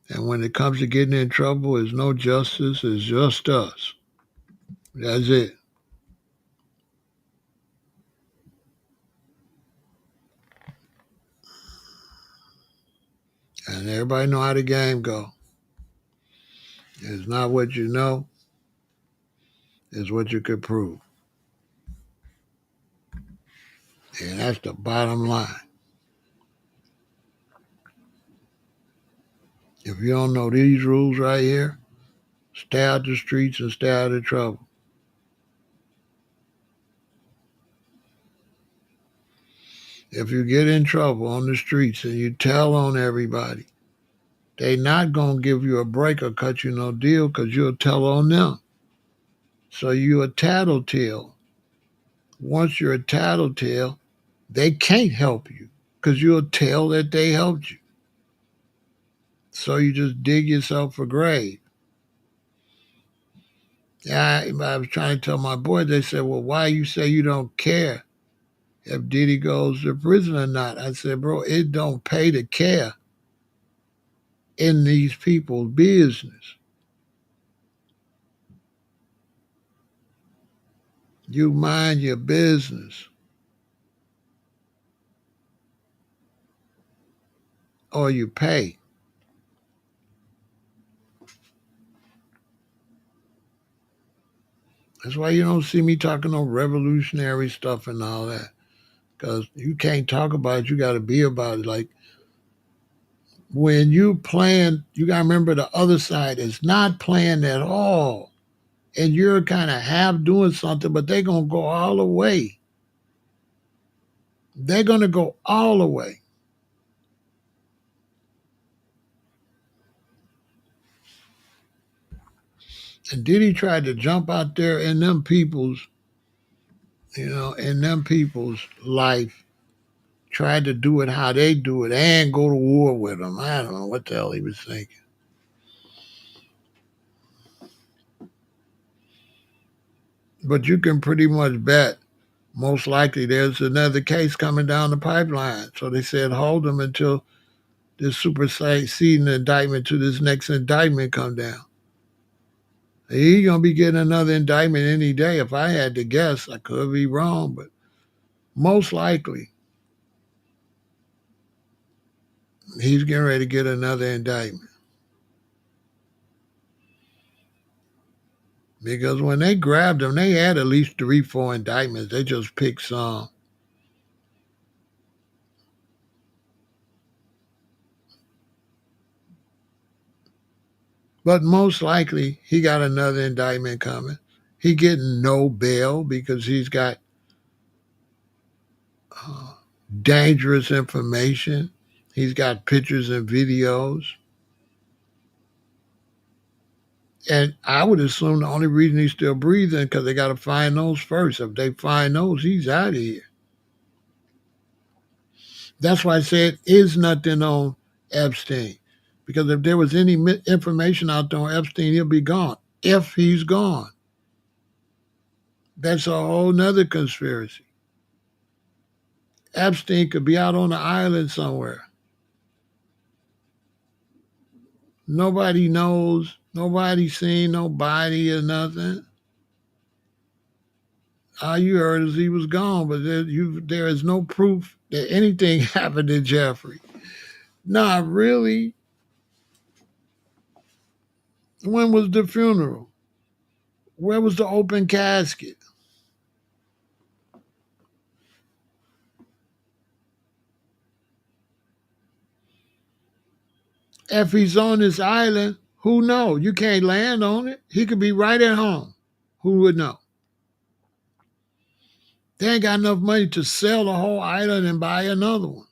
And when it comes to getting in trouble, there's no justice, it's just us. That's it. And everybody know how the game go. It's not what you know, it's what you could prove. And that's the bottom line. If you don't know these rules right here, stay out the streets and stay out of trouble. If you get in trouble on the streets and you tell on everybody, they not going to give you a break or cut you no deal because you'll tell on them. So you a tattletale. Once you're a tattletale, they can't help you because you'll tell that they helped you. So you just dig yourself a grave. Yeah, I was trying to tell my boy, they said, well, why you say you don't care if Diddy goes to prison or not? I said, bro, it don't pay to care in these people's business. You mind your business or you pay. That's why you don't see me talking no revolutionary stuff and all that. because you can't talk about it. You got to be about it. Like when you plan, you got to remember the other side is not playing at all. And you're kind of half doing something, but they're going to go all the way. They're going to go all the way. And Diddy tried to jump out there in them people's, in them people's life, tried to do it how they do it and go to war with them. I don't know what the hell he was thinking. But you can pretty much bet most likely there's another case coming down the pipeline. So they said hold them until this superseding indictment to this next indictment come down. He's going to be getting another indictment any day. If I had to guess, I could be wrong, but most likely he's getting ready to get another indictment. Because when they grabbed him, they had at least 3, 4 indictments. They just picked some. But most likely, he got another indictment coming. He getting no bail because he's got uh, dangerous information. He's got pictures and videos. And I would assume the only reason he's still breathing because they got to find those first. If they find those, he's out of here. That's why I said is nothing on Epstein. Because if there was any information out there on Epstein, he'll be gone. If he's gone. That's a whole nother conspiracy. Epstein could be out on an island somewhere. Nobody knows. Nobody seen nobody or nothing. All you heard is he was gone, but there is no proof that anything happened to Jeffrey. Not really. When was the funeral? Where was the open casket? If he's on this island, who knows? You can't land on it. He could be right at home. Who would know? They ain't got enough money to sell the whole island and buy another one.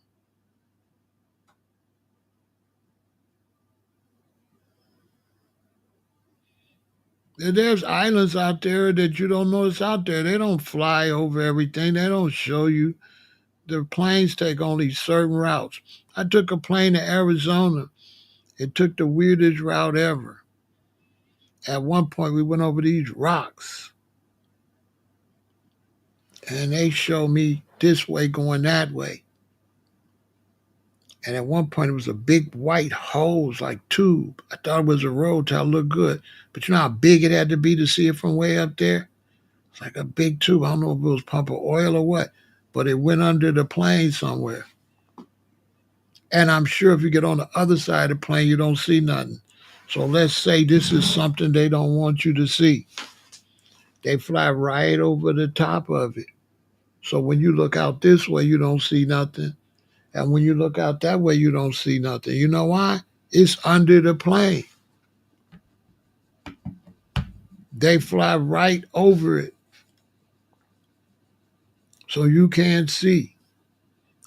There's islands out there that you don't know it's out there. They don't fly over everything. They don't show you. The planes take only certain routes. I took a plane to Arizona. It took the weirdest route ever. At one point, we went over these rocks. And they showed me this way going that way. And at one point, it was a big white hose like tube. I thought it was a road till it looked good. But you know how big it had to be to see it from way up there? It's like a big tube. I don't know if it was pumping oil or what, but it went under the plane somewhere. And I'm sure if you get on the other side of the plane, you don't see nothing. So let's say this is something they don't want you to see. They fly right over the top of it. So when you look out this way, you don't see nothing. And when you look out that way, you don't see nothing. You know why? It's under the plane. They fly right over it. So you can't see.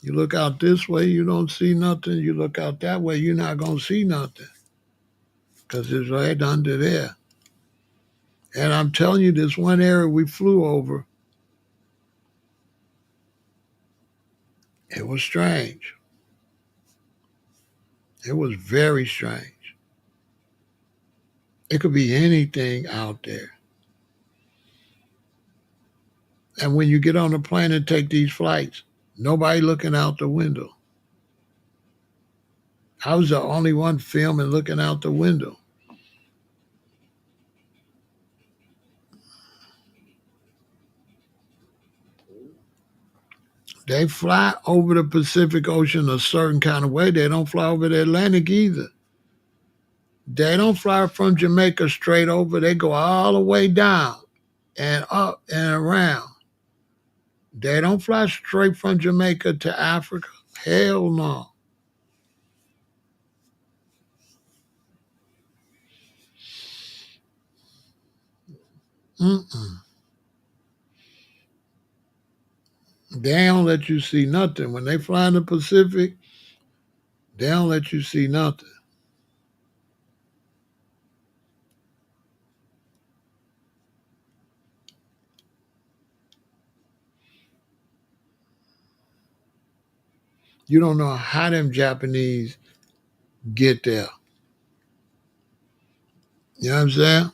You look out this way, you don't see nothing. You look out that way, you're not going to see nothing because it's right under there. And I'm telling you, this one area we flew over, it was strange. It was very strange. It could be anything out there. And when you get on the plane and take these flights, nobody looking out the window. I was the only one filming looking out the window. They fly over the Pacific Ocean a certain kind of way. They don't fly over the Atlantic either. They don't fly from Jamaica straight over. They go all the way down and up and around. They don't fly straight from Jamaica to Africa. Hell no. Mm-mm. They don't let you see nothing. When they fly in the Pacific, they don't let you see nothing. You don't know how them Japanese get there. You know what I'm saying?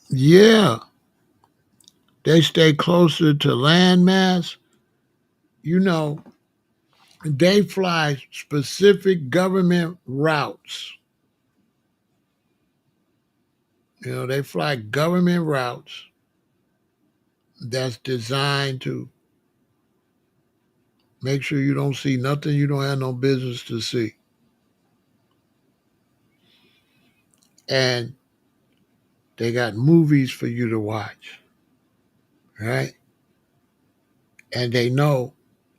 Yeah. They stay closer to landmass. You know, they fly specific government routes. You know, they fly government routes that's designed to make sure you don't see nothing you don't have no business to see. And they got movies for you to watch, right? And they know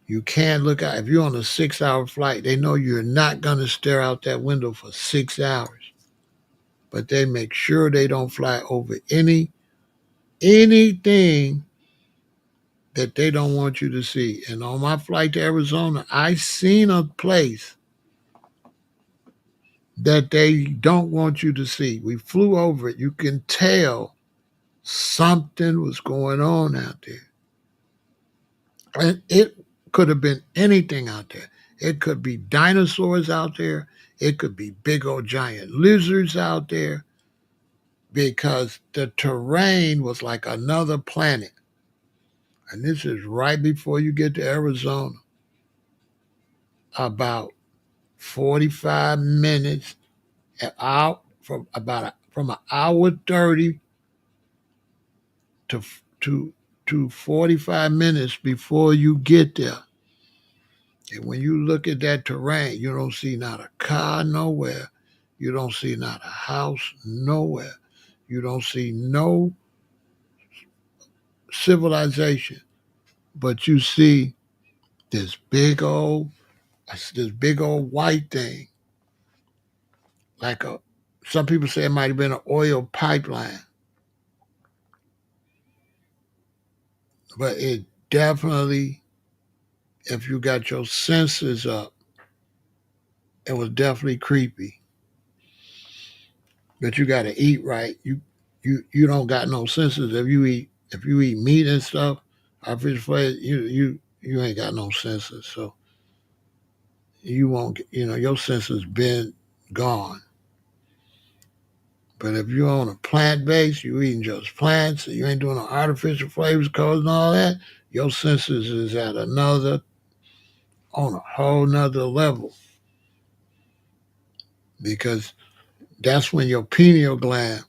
you can't look out. If you're on a 6 hour flight, they know you're not going to stare out that window for 6 hours. But they make sure they don't fly over anything that they don't want you to see. And on my flight to Arizona, I seen a place that they don't want you to see. We flew over it. You can tell something was going on out there. And it could have been anything out there. It could be dinosaurs out there. It could be big old giant lizards out there because the terrain was like another planet. And this is right before you get to Arizona. About 45 minutes out from an hour 30 to to 45 minutes before you get there. And when you look at that terrain, you don't see not a car nowhere. You don't see not a house nowhere. You don't see no civilization. But you see this big old white thing. Like a some people say it might have been an oil pipeline. But it definitely, if you got your senses up, it was definitely creepy. But you got to eat right. You don't got no senses if you eat meat and stuff. Fish flay, you ain't got no senses. So you won't. Your senses been gone. But if you're on a plant base, you eating just plants, and you ain't doing no artificial flavors, colors, and all that. Your senses is at on a whole nother level because that's when your pineal gland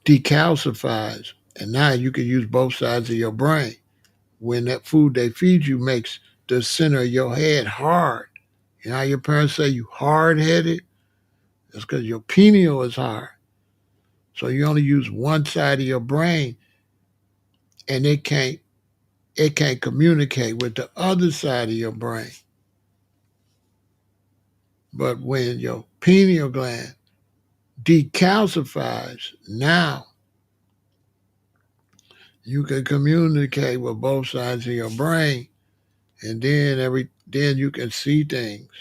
decalcifies, and now you can use both sides of your brain. When that food they feed you makes the center of your head hard. You know how your parents say you hard headed? That's because your pineal is hard. So you only use one side of your brain, and it can't communicate with the other side of your brain. But when your pineal gland decalcifies, now you can communicate with both sides of your brain, and then you can see things.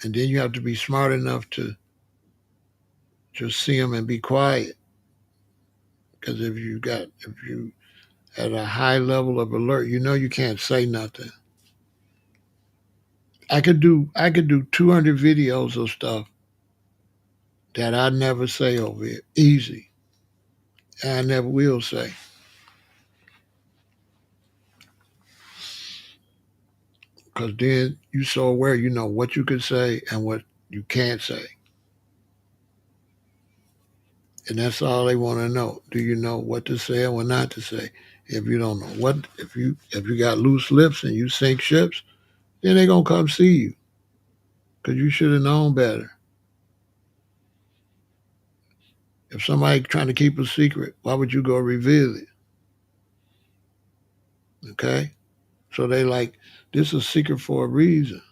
And then you have to be smart enough to just see them and be quiet. Because if you at a high level of alert, you can't say nothing. I could do 200 videos of stuff that I never say over here, easy, and I never will say. Because then you so aware, you know what you can say and what you can't say. And that's all they want to know. Do you know what to say and what not to say? If you don't know if you got loose lips and you sink ships, then they're going to come see you because you should have known better. If somebody trying to keep a secret, why would you go reveal it? Okay? So they like, this is a secret for a reason.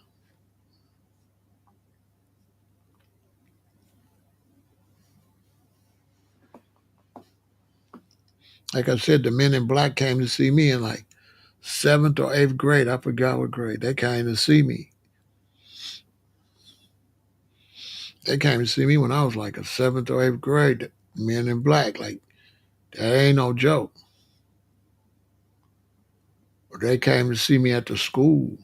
Like I said, the men in black came to see me in like 7th or 8th grade. I forgot what grade. They came to see me. They came to see me when I was like a 7th or 8th grade. Men in black. Like, that ain't no joke. But they came to see me at the school.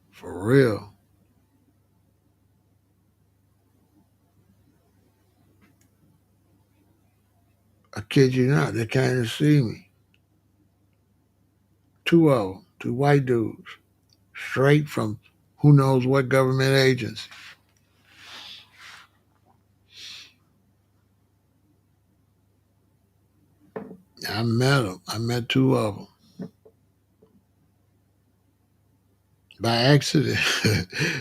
For real. I kid you not. They came to see me. 2 of them. 2 white dudes. Straight from who knows what government agency. I met them. I met 2 of them. By accident.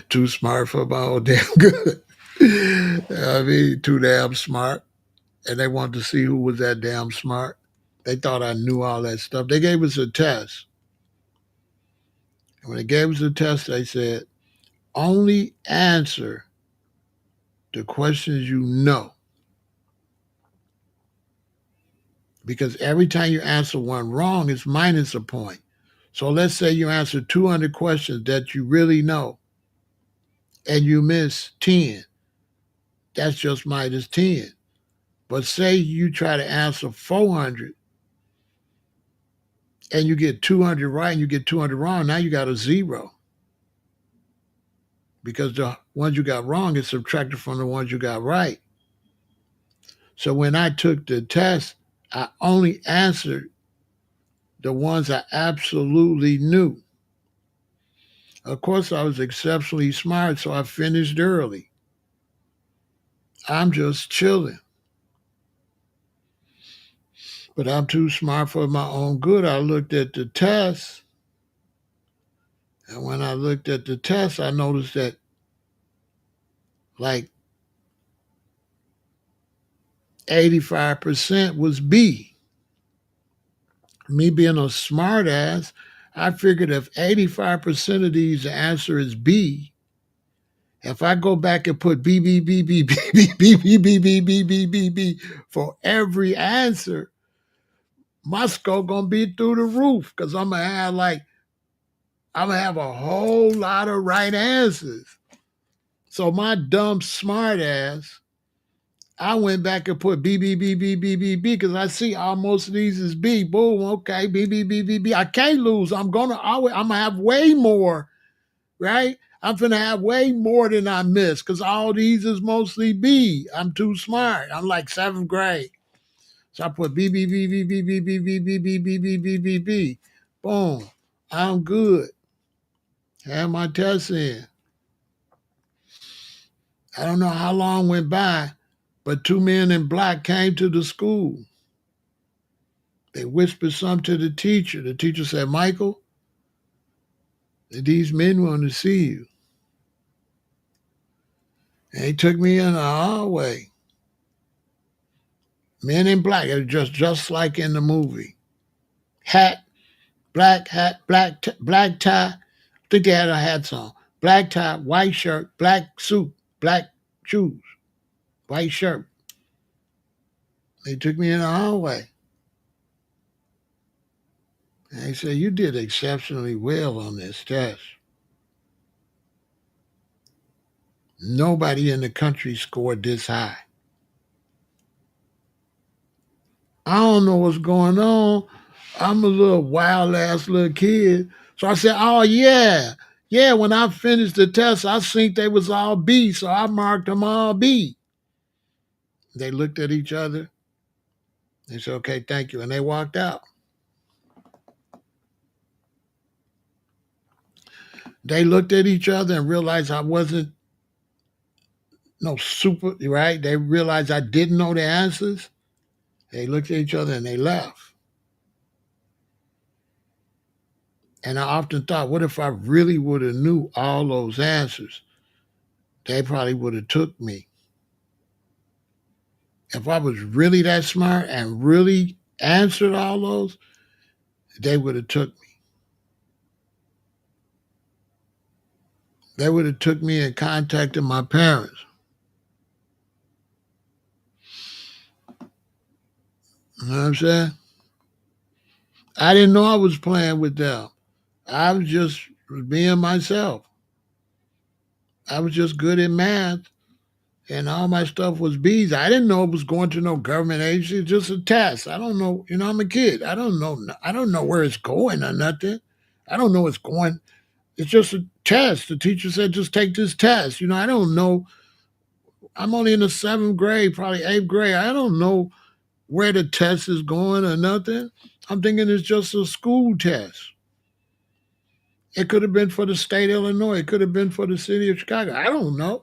Too smart for my own damn good. I mean, too damn smart. And they wanted to see who was that damn smart. They thought I knew all that stuff. They gave us a test. And when they gave us a test, they said, only answer the questions you know. Because every time you answer one wrong, it's minus a point. So let's say you answer 200 questions that you really know and you miss 10. That's just minus 10. But say you try to answer 400 and you get 200 right and you get 200 wrong, now you got a 0. Because the ones you got wrong is subtracted from the ones you got right. So when I took the test, I only answered the ones I absolutely knew. Of course, I was exceptionally smart, so I finished early. I'm just chilling. But I'm too smart for my own good. I looked at the test, and when I looked at the test, I noticed that like 85% was B. Me being a smart ass, I figured if 85% of these the answer is B, if I go back and put B, B, B, B, B, B, B, B, B, B, B, B, B, B for every answer, my score gonna be through the roof because I'm gonna have a whole lot of right answers. So my dumb smart ass, I went back and put B, B, B, B, B, B, B, because I see almost of these is B. Boom, okay, B, B, B, B, B. I can't lose. I'm gonna have way more, right? I'm gonna have way more than I miss because all these is mostly B. I'm too smart. I'm like 7th grade. So I put B, B, B, B, B, B, B, B, B, B, B, B, B, B, B. Boom. I'm good. Had my test in. I don't know how long went by, but 2 men in black came to the school. They whispered something to the teacher. The teacher said, Michael, these men want to see you. And he took me in the hallway. Men in black, it was just like in the movie. Hat, black black tie. I think they had a hats on. Black tie, white shirt, black suit, black shoes, white shirt. They took me in the hallway. And they said, you did exceptionally well on this test. Nobody in the country scored this high. I don't know what's going on. I'm a little wild ass little kid. So I said, oh yeah. Yeah, when I finished the test, I think they was all B, so I marked them all B. They looked at each other. They said, okay, thank you. And they walked out. They looked at each other and realized I wasn't no super, right? They realized I didn't know the answers. They looked at each other and they left. And I often thought, what if I really would have knew all those answers? They probably would have took me. If I was really that smart and really answered all those, they would have took me. They would have took me and contacted my parents. You know what I'm saying? I didn't know I was playing with them. I was just being myself. I was just good at math, and all my stuff was B's. I didn't know it was going to no government agency. It's just a test. I don't know. You know, I'm a kid. I don't know. I don't know where it's going or nothing. I don't know it's going. It's just a test. The teacher said, just take this test. You know, I don't know. I'm only in the seventh grade, probably eighth grade. I don't know where the test is going or nothing. I'm thinking it's just a school test. It could have been for the state of Illinois. It could have been for the city of Chicago. I don't know.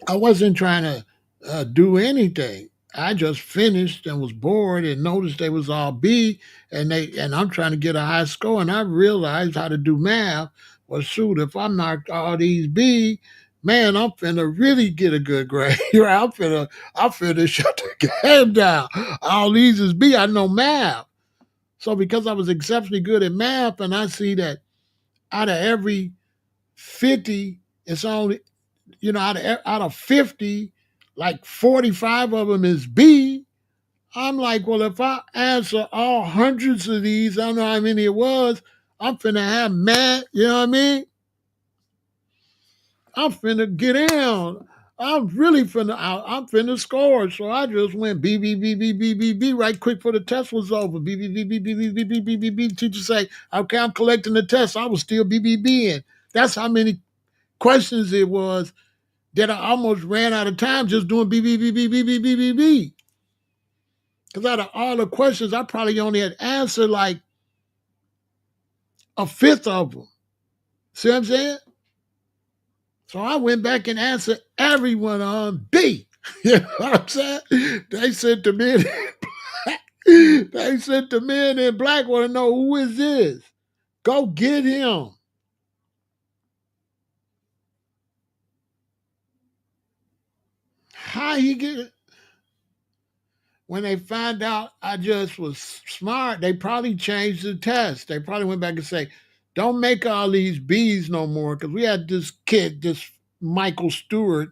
I wasn't trying to do anything. I just finished and was bored and noticed they was all B, and I'm trying to get a high score, and I realized how to do math. Well, shoot, if I knocked all these B, man, I'm finna really get a good grade. I'm finna shut the game down. All these is B. I know math. So because I was exceptionally good at math, and I see that out of every 50, it's only out of 50, like 45 of them is B. I'm like, well, if I answer all hundreds of these, I don't know how many it was, I'm finna have mad, you know what I mean? I'm finna get down. I'm finna score. So I just went B, B, B, B, B, B, B, right quick before the test was over. B, B, B, B, B, B, B, B, B, B, B. Teacher say, okay, I'm collecting the test. I was still B, B, B in. That's how many questions it was that I almost ran out of time just doing B, B, B, B, B, B, B, B, B. Because out of all the questions, I probably only had answered like a fifth of them. See what I'm saying? So I went back and answered everyone on B. You know what I'm saying? They sent the men in black. They sent the men in black want to know who is this? Go get him. How he get it? When they find out I just was smart, they probably changed the test. They probably went back and say, don't make all these B's no more. Because we had this kid, this Michael Stewart,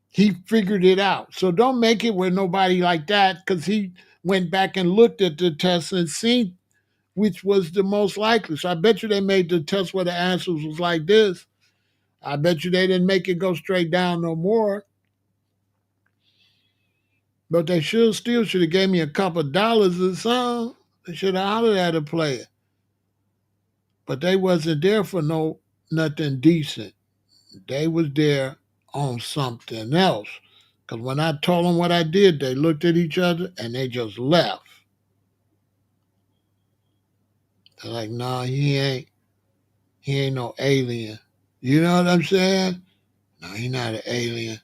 he figured it out. So don't make it with nobody like that, because he went back and looked at the test and seen which was the most likely. So I bet you they made the test where the answers was like this. I bet you they didn't make it go straight down no more. But they should have gave me a couple of dollars or something. They should have hollered at a player. But they wasn't there for nothing decent. They was there on something else. Cause when I told them what I did, they looked at each other and they just left. They're like, nah, he ain't no alien. You know what I'm saying? No, he not an alien.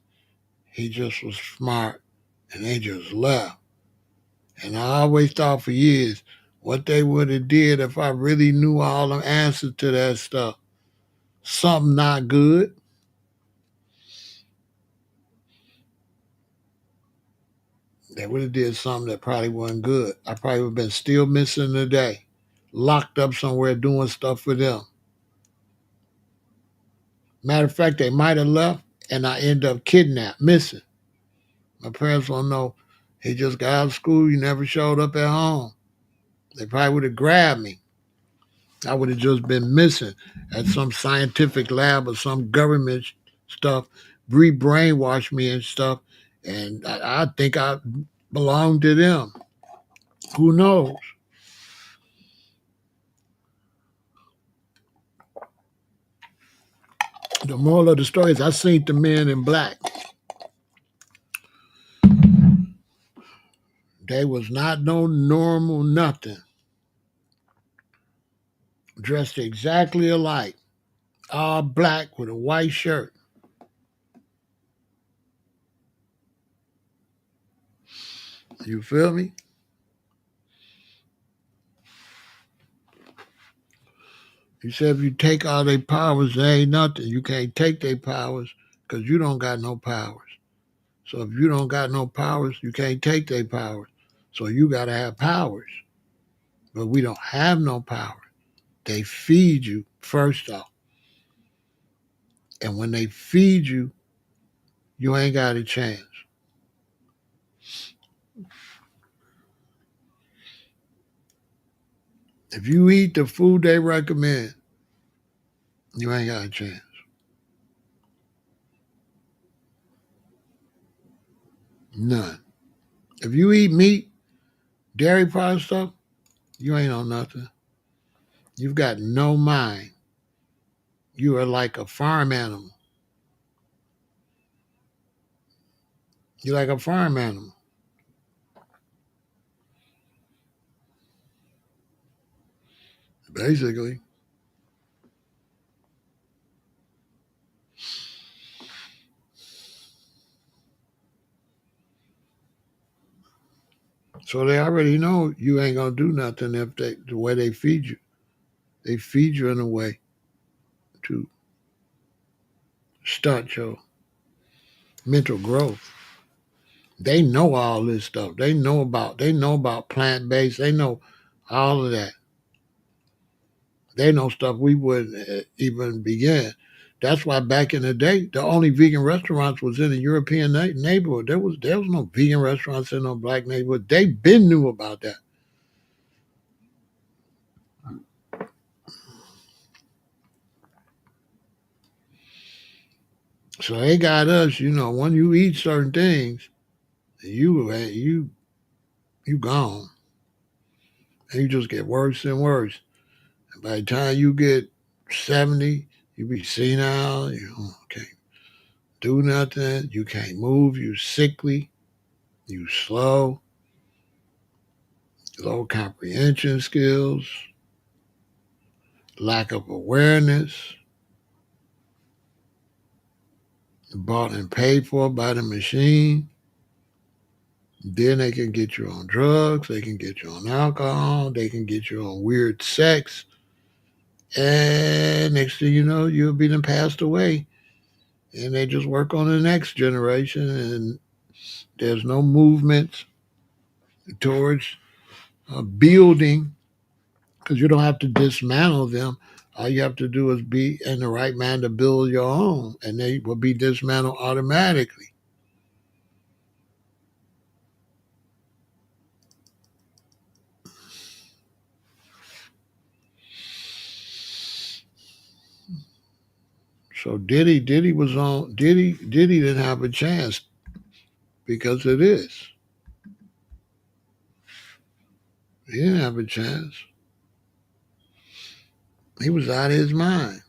He just was smart. And they just left. And I always thought for years what they would have did if I really knew all the answers to that stuff. Something not good. They would have did something that probably wasn't good. I probably would have been still missing today, locked up somewhere doing stuff for them. Matter of fact, they might have left and I end up kidnapped, missing. My parents won't know. He just got out of school. He never showed up at home. They probably would have grabbed me. I would have just been missing at some scientific lab or some government stuff, re-brainwash me and stuff. And I think I belong to them. Who knows? The moral of the story is I seen the men in black. They was not no normal nothing. Dressed exactly alike. All black with a white shirt. You feel me? He said if you take all their powers, there ain't nothing. You can't take their powers because you don't got no powers. So if you don't got no powers, you can't take their powers. So you got to have powers. But we don't have no power. They feed you first off. And when they feed you, you ain't got a chance. If you eat the food they recommend, you ain't got a chance. None. If you eat meat, dairy product stuff, you ain't on nothing. You've got no mind. You are like a farm animal. You're like a farm animal, basically. So they already know you ain't gonna do nothing if the way they feed you. They feed you in a way to stunt your mental growth. They know all this stuff. They know about plant based. They know all of that. They know stuff we wouldn't even begin. That's why back in the day, the only vegan restaurants was in the European neighborhood. There was no vegan restaurants in no black neighborhood. They been knew about that. So they got us. When you eat certain things, you gone, and you just get worse and worse. And by the time you get 70, you be senile. You can't do nothing. You can't move. You sickly. You slow. Low comprehension skills. Lack of awareness. Bought and paid for by the machine. Then they can get you on drugs. They can get you on alcohol. They can get you on weird sex. And next thing you know, you'll be then passed away. And they just work on the next generation. And there's no movement towards building because you don't have to dismantle them. All you have to do is be in the right mind to build your own, and they will be dismantled automatically. So Diddy didn't have a chance because of this. He didn't have a chance. He was out of his mind.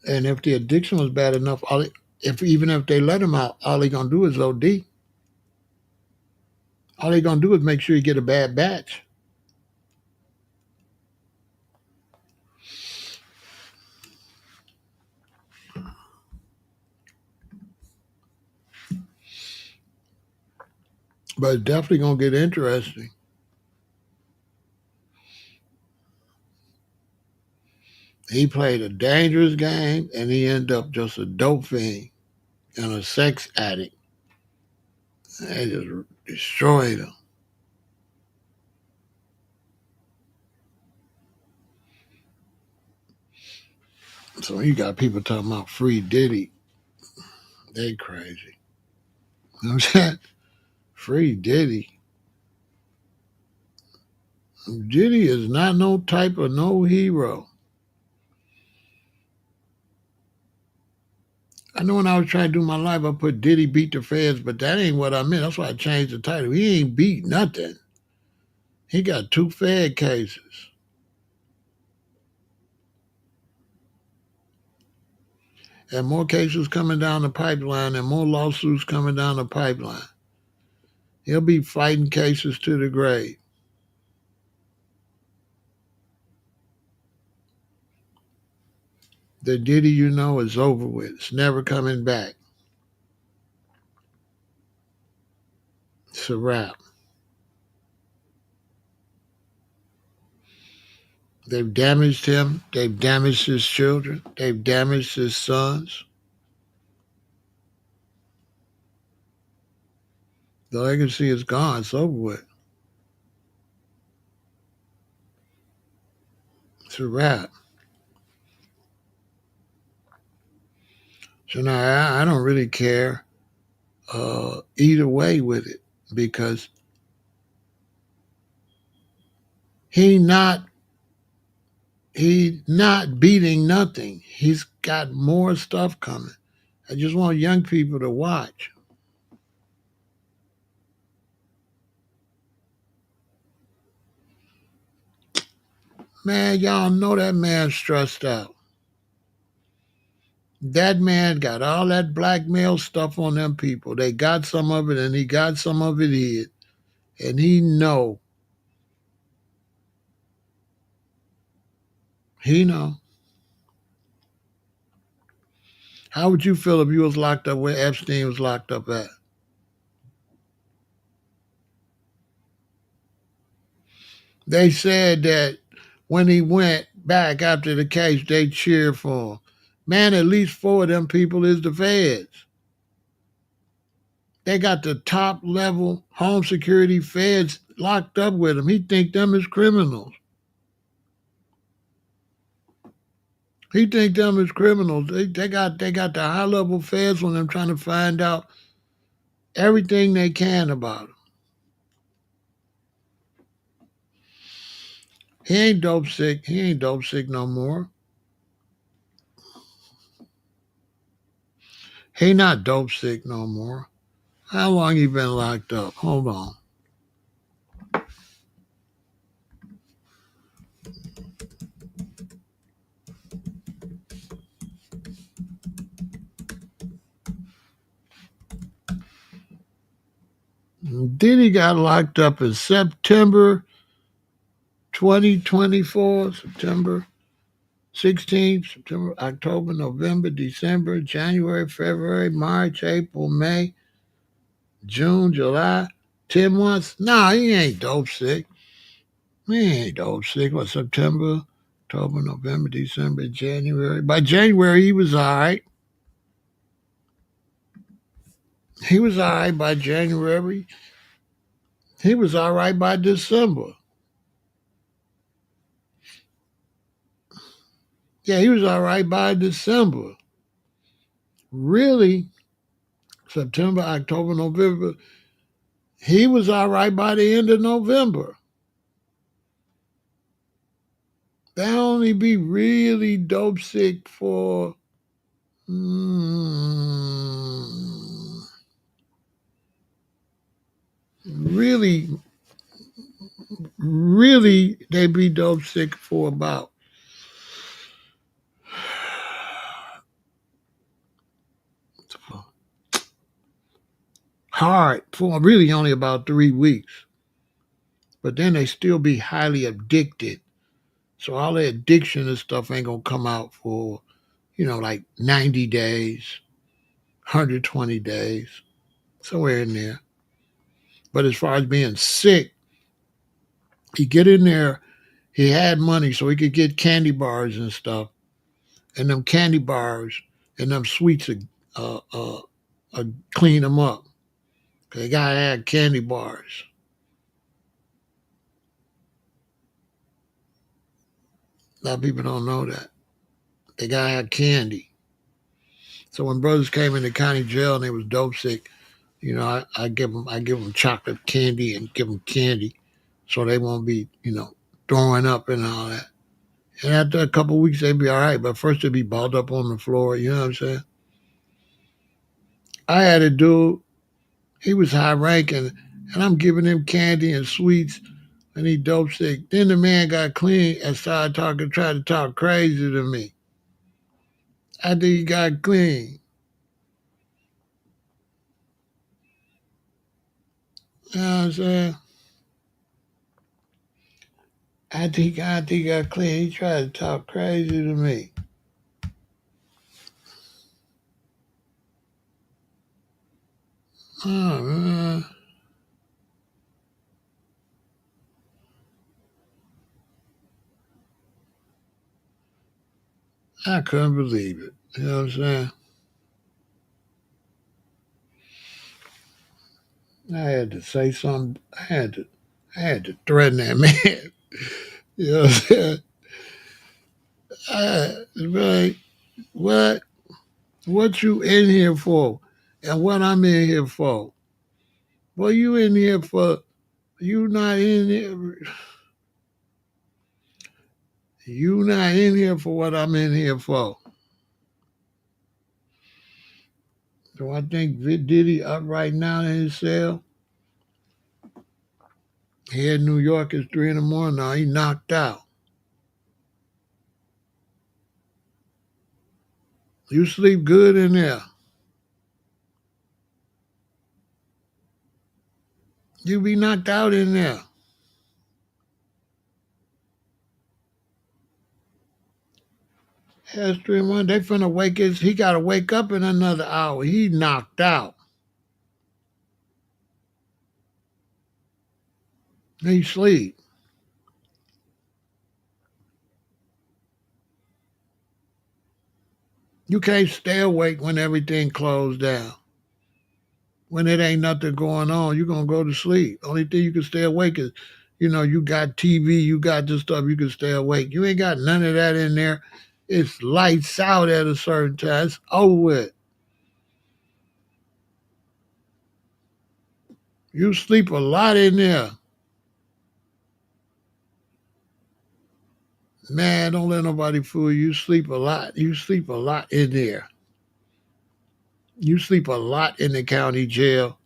And if the addiction was bad enough, even if they let him out, all they gonna do is OD. All they gonna do is make sure you get a bad batch. But it's definitely gonna get interesting. He played a dangerous game, and he ended up just a dope fiend and a sex addict. They just destroyed him. So you got people talking about free Diddy. They crazy. You know what I'm saying? Free Diddy. Diddy is not no type of no hero. I know when I was trying to do my life, I put Diddy beat the feds, but that ain't what I meant. That's why I changed the title. He ain't beat nothing. He got 2 Fed cases. And more cases coming down the pipeline and more lawsuits coming down the pipeline. He'll be fighting cases to the grave. The Diddy you know is over with. It's never coming back. a wrap. They've damaged him. They've damaged his children. They've damaged his sons. The legacy is gone. It's over with. It's a wrap. So now I don't really care either way with it because he not not beating nothing. He's got more stuff coming. I just want young people to watch. Man, y'all know that man's stressed out. That man got all that blackmail stuff on them people. They got some of it and he got some of it hid. And he know. He know. How would you feel if you was locked up where Epstein was locked up at? They said that when he went back after the case, they cheered for him. Man, at least four of them people is the feds. They got the top level home security feds locked up with him. He think them is criminals. He think them is criminals. They got the high level feds on them trying to find out everything they can about him. He ain't dope sick. He ain't dope sick no more. He not dope sick no more. How long he been locked up? Hold on. Diddy got locked up in September 2024, September 16th, September, October, November, December, January, February, March, April, May, June, July, 10 months. Nah, he ain't dope sick. He ain't dope sick. What, September, October, November, December, January. By January, he was all right. He was all right by January. He was all right by December. Yeah, he was all right by December. Really, September, October, November, he was all right by the end of November. They only be really dope sick for really, really, they be dope sick for about hard for really only about 3 weeks. But then they still be highly addicted. So all the addiction and stuff ain't gonna come out for, like 90 days, 120 days, somewhere in there. But as far as being sick, he get in there, he had money so he could get candy bars and stuff. And them candy bars and them sweets clean them up. They gotta have candy bars. A lot of people don't know that. They gotta have candy. So when brothers came into county jail and they was dope sick, I give them chocolate candy and give them candy, so they won't be throwing up and all that. And after a couple of weeks they'd be all right, but first they'd be balled up on the floor. You know what I'm saying? I had a dude. He was high ranking, and I'm giving him candy and sweets, and he dope sick. Then the man got clean and started tried to talk crazy to me. After he got clean. You know what I'm saying? After he got clean, he tried to talk crazy to me. Oh, man. I couldn't believe it. You know what I'm saying? I had to say something. I had to threaten that man. You know what I'm saying? Like, what? What you in here for? And what I'm in here for? Well, you in here for, you not in here. You not in here for what I'm in here for. So I think Diddy up right now in his cell. Here in New York, it's 3 in the morning now. He knocked out. You sleep good in there. You be knocked out in there. That's 3 in the morning. They finna he gotta wake up in another hour. He knocked out. He sleep. You can't stay awake when everything closed down. When it ain't nothing going on, you're gonna go to sleep. Only thing you can stay awake is, you got TV, you got this stuff, you can stay awake. You ain't got none of that in there. It's lights out at a certain time. It's over with. You sleep a lot in there. Man, don't let nobody fool you. You sleep a lot. You sleep a lot in there. You sleep a lot in the county jail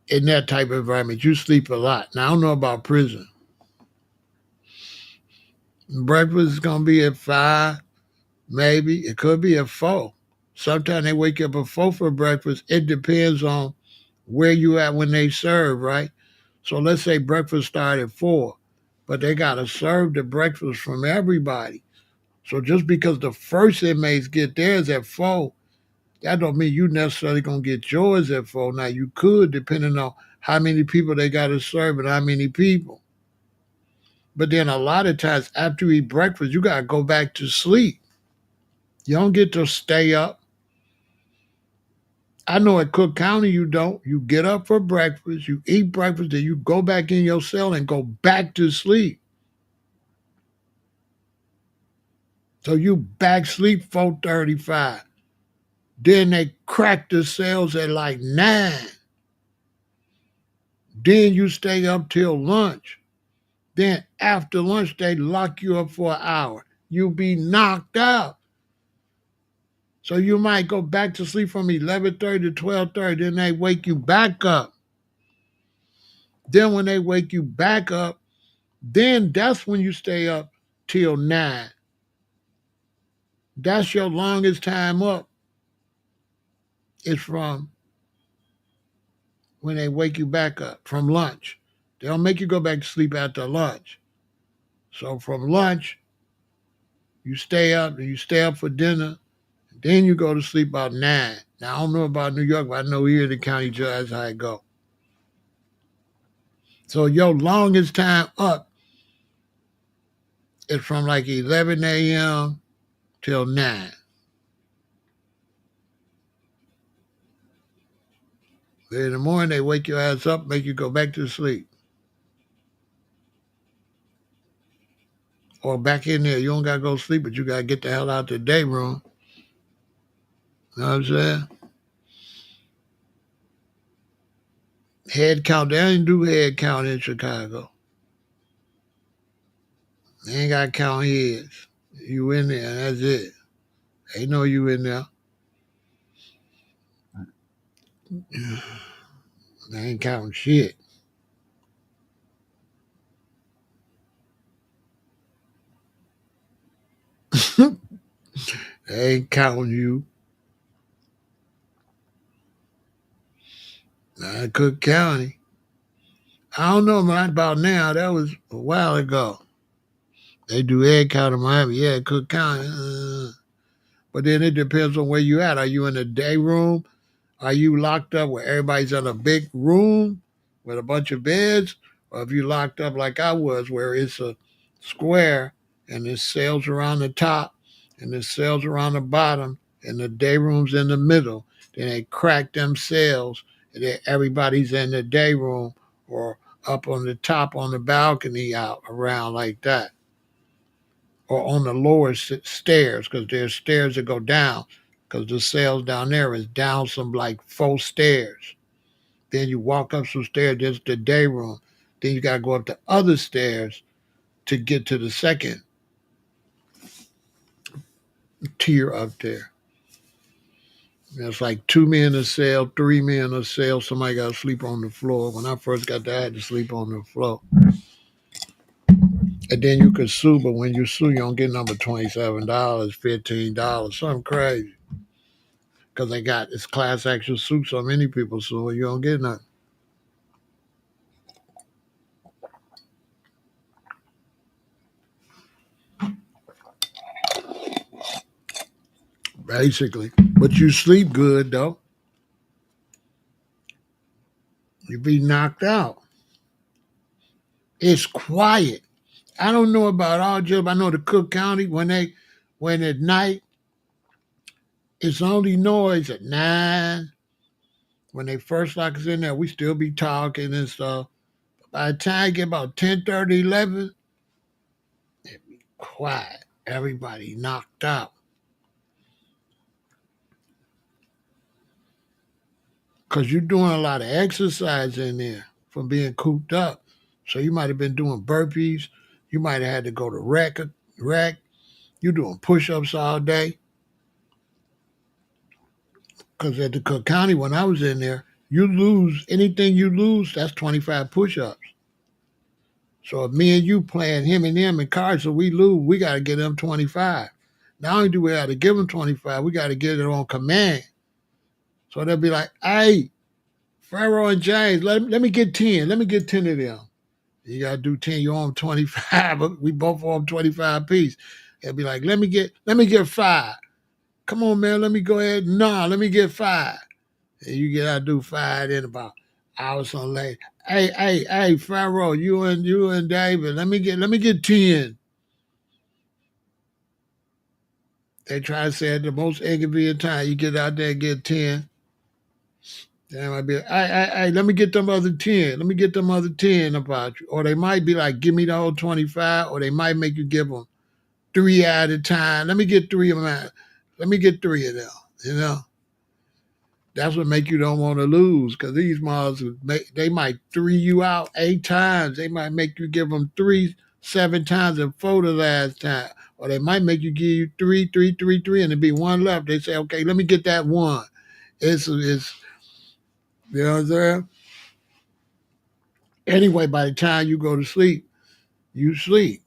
in that type of environment. You sleep a lot. Now, I don't know about prison. Breakfast is going to be at 5, maybe. It could be at 4. Sometimes they wake you up at 4 for breakfast. It depends on where you at when they serve, right? So let's say breakfast started at 4, but they got to serve the breakfast from everybody. So just because the first inmates get theirs at 4, that don't mean you necessarily gonna get yours at 4. Now you could, depending on how many people they got to serve and how many people. But then a lot of times after you eat breakfast, you gotta go back to sleep. You don't get to stay up. I know at Cook County you don't. You get up for breakfast, you eat breakfast, then you go back in your cell and go back to sleep. So you back sleep 4:35. Then they crack the cells at like 9. Then you stay up till lunch. Then after lunch, they lock you up for an hour. You be knocked out. So you might go back to sleep from 11:30 to 12:30. Then they wake you back up. Then when they wake you back up, then that's when you stay up till 9. That's your longest time up. Is from when they wake you back up from lunch. They don't make you go back to sleep after lunch. So from lunch, you stay up and you stay up for dinner. Then you go to sleep about 9. Now, I don't know about New York, but I know here in the county jail, that's how it go. So your longest time up is from like 11 a.m. till 9. Then in the morning, they wake your ass up, make you go back to sleep. Or back in there. You don't got to go to sleep, but you got to get the hell out the day room. You know what I'm saying? Head count. They ain't do head count in Chicago. They ain't got to count heads. You in there, and that's it. They know you in there. They ain't counting shit. They ain't counting you. Not Cook County. I don't know about now. That was a while ago. They do head count in Miami. Yeah, Cook County. But then it depends on where you at. Are you in a day room? Are you locked up where everybody's in a big room with a bunch of beds? Or if you locked up like I was, where it's a square and there's cells around the top, and there's cells around the bottom, and the day room's in the middle. Then they crack them cells, and then everybody's in the day room or up on the top on the balcony out around like that, or on the lower stairs, because there's stairs that go down, because the cells down there is down some like 4 stairs. Then you walk up some stairs, there's the day room. Then you got to go up the other stairs to get to the second tier up there. It's like 2 men in a cell, 3 men in a cell. Somebody got to sleep on the floor. When I first got there, I had to sleep on the floor. And then you could sue, but when you sue, you don't get number $27, $15, something crazy. Because they got this class action suit, so many people sue, you don't get nothing. Basically. But you sleep good, though. You be knocked out. It's quiet. I don't know about all jail, but I know the Cook County, when at night, it's only noise at 9. When they first lock us in there, we still be talking and stuff. By the time you get about 10:30, 11, it be quiet. Everybody knocked out. Because you're doing a lot of exercise in there from being cooped up. So you might have been doing burpees. You might have had to go to rec. You're doing push-ups all day. Because at the Cook County, when I was in there, you lose anything you lose, that's 25 push-ups. So if me and you playing him and them in cards, so we lose, we got to get them 25. Not only do we have to give them 25, we got to get it on command. So they'll be like, hey, Pharaoh and James, let me get 10. Let me get 10 of them. You got to do 10, you owe them 25. We both owe them 25 piece. They'll be like, let me get 5. Come on, man, let me go ahead. No, let me get 5. And you get out to do 5 in about hours on later. Hey, Pharaoh, you and David, let me get 10. They try to say at the most inconvenient time, you get out there and get 10. They might be, hey, let me get them other 10. Let me get them other 10 about you. Or they might be like, give me the whole 25. Or they might make you give them 3 at a time. Let me get 3 of them. Let me get 3 of them, you know. That's what make you don't want to lose, because these models, they might 3 you out 8 times. They might make you give them 3 7 times and 4 the last time. Or they might make you give you 3, 3, 3, 3, and there be 1 left. They say, okay, let me get that 1. It's you know what I'm saying? Anyway, by the time you go to sleep, you sleep.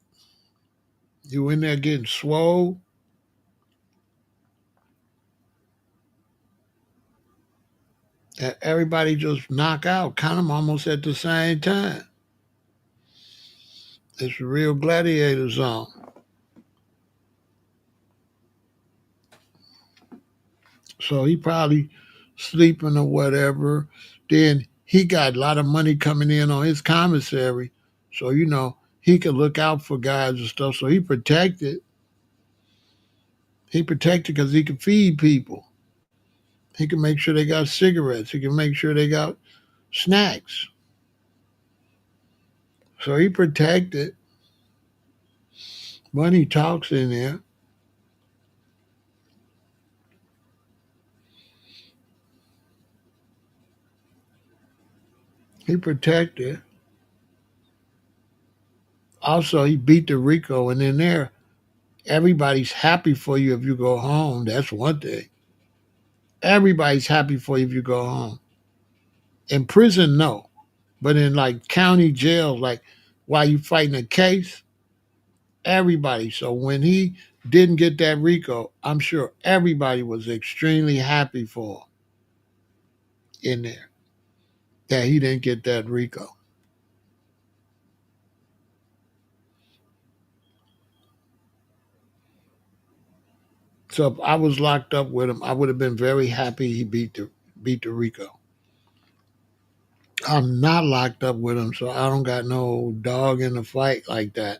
You in there getting swole. And everybody just knock out, kind of almost at the same time. It's a real gladiator zone. So he probably sleeping or whatever. Then he got a lot of money coming in on his commissary. So, he could look out for guys and stuff. So he protected. He protected because he could feed people. He can make sure they got cigarettes. He can make sure they got snacks. So he protected. Money talks in there. He protected. Also, he beat the Rico, and in there, everybody's happy for you if you go home. That's one thing. Everybody's happy for you if you go home. In prison, no. But in like county jail, like while you fighting a case, everybody. So when he didn't get that Rico, I'm sure everybody was extremely happy for him in there that he didn't get that Rico. So if I was locked up with him, I would have been very happy he beat the Rico. I'm not locked up with him, so I don't got no dog in the fight like that.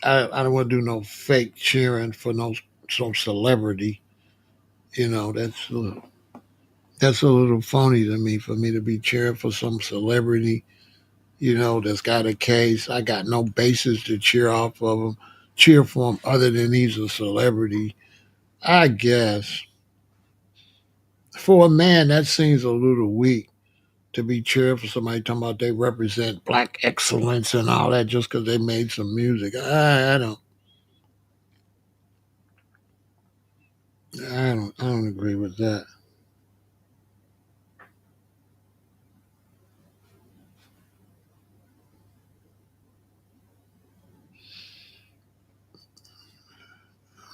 I don't want to do no fake cheering for no some celebrity. That's a little phony to me for me to be cheering for some celebrity. That's got a case. I got no basis to cheer for him other than he's a celebrity. I guess for a man that seems a little weak to be cheering for somebody talking about they represent black excellence and all that just because they made some music. I don't agree with that.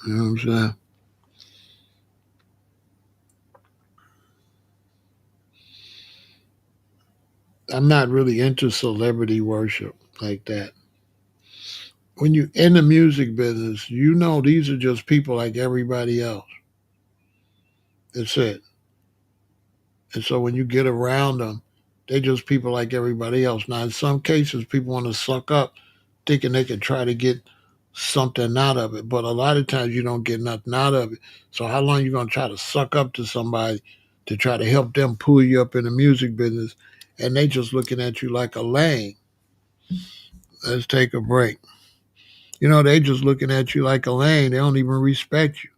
You know what I'm saying? I'm not really into celebrity worship like that. When you're in the music business, these are just people like everybody else. That's it. And so when you get around them, they're just people like everybody else. Now, in some cases, people want to suck up, thinking they can try to get something out of it. But a lot of times, you don't get nothing out of it. So how long you gonna try to suck up to somebody to try to help them pull you up in the music business, and they just looking at you like a lame? Let's take a break. They just looking at you like a lame. They don't even respect you.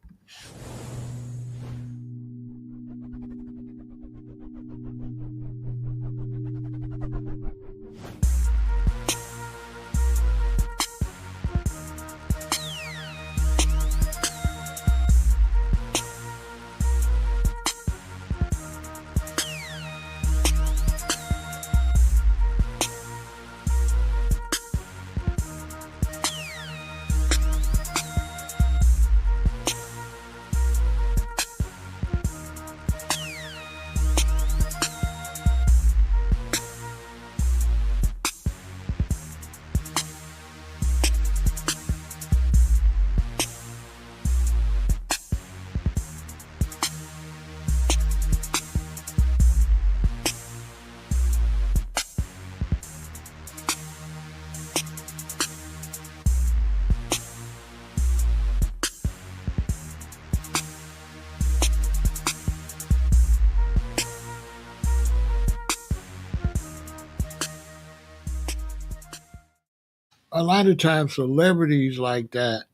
A lot of times, celebrities like that,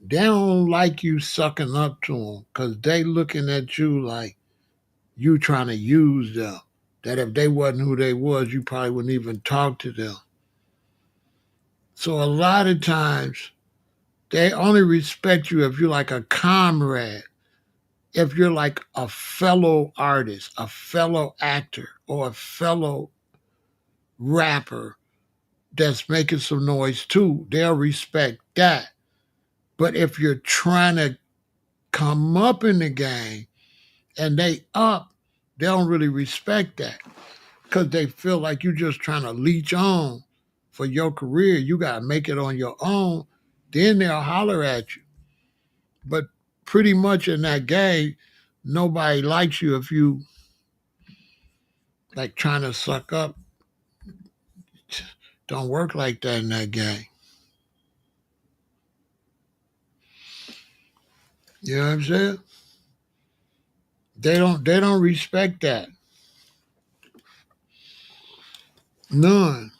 they don't like you sucking up to them because they looking at you like you trying to use them. That if they wasn't who they was, you probably wouldn't even talk to them. So a lot of times they only respect you if you're like a comrade, if you're like a fellow artist, a fellow actor, or a fellow rapper that's making some noise too. They'll respect that. But if you're trying to come up in the game and they don't really respect that because they feel like you're just trying to leech on for your career. You got to make it on your own. Then they'll holler at you. But pretty much in that game, nobody likes you if you like trying to suck up. Don't work like that in that game. You know what I'm saying? They don't respect that. None.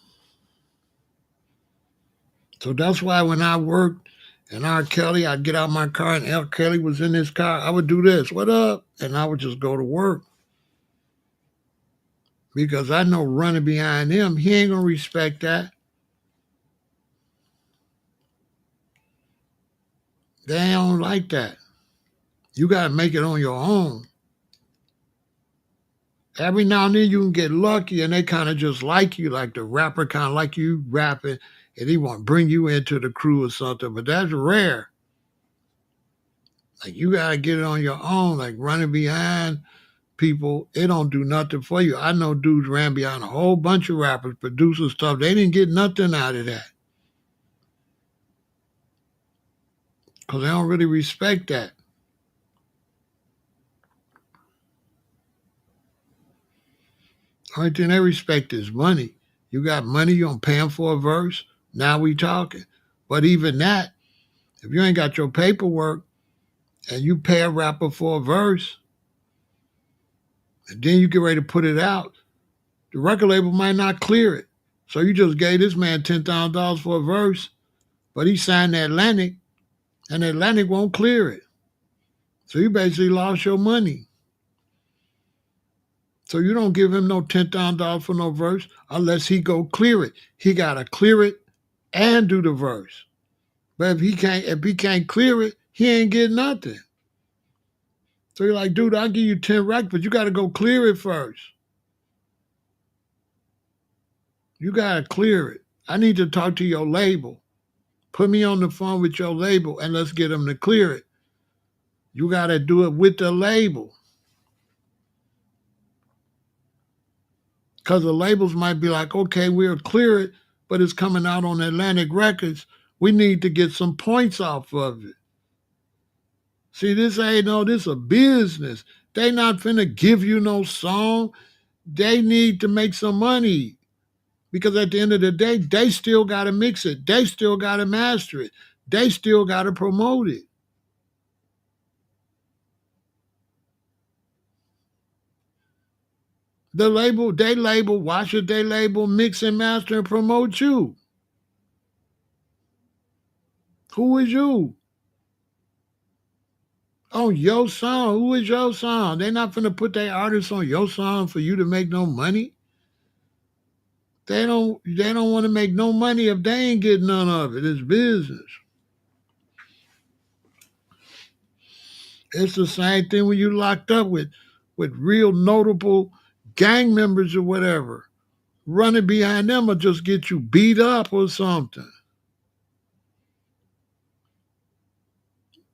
So that's why when I worked and R. Kelly, I'd get out my car and L. Kelly was in his car. I would do this, what up? And I would just go to work because I know running behind him, he ain't gonna respect that. They don't like that. You gotta make it on your own. Every now and then you can get lucky and they kind of just like you, like the rapper kind of like you rapping, and he want to bring you into the crew or something. But that's rare. Like you gotta get it on your own. Like running behind people, it don't do nothing for you. I know dudes ran behind a whole bunch of rappers, producers, stuff. They didn't get nothing out of that because they don't really respect that. Only thing they respect is money. You got money, you gonna pay them for a verse. Now we talking. But even that, if you ain't got your paperwork and you pay a rapper for a verse, and then you get ready to put it out, the record label might not clear it. So you just gave this man $10,000 for a verse, but he signed the Atlantic, and the Atlantic won't clear it. So you basically lost your money. So you don't give him no $10,000 for no verse unless he go clear it. He gotta clear it and do the verse. But if he can't clear it, he ain't getting nothing. So you're like, dude, I'll give you 10 racks, but you gotta go clear it first. You gotta clear it. I need to talk to your label. Put me on the phone with your label and let's get them to clear it. You gotta do it with the label. Because the labels might be like, okay, we'll clear it, but it's coming out on Atlantic Records. We need to get some points off of it. See, this a business. They not finna give you no song. They need to make some money. Because at the end of the day, they still gotta mix it. They still gotta master it. They still gotta promote it. Why should they label, mix and master and promote you? Who is you? On your song. Who is your song? They not finna put their artists on your song for you to make no money. They don't want to make no money if they ain't getting none of it. It's business. It's the same thing when you locked up with real notable gang members or whatever. Running behind them will just get you beat up or something.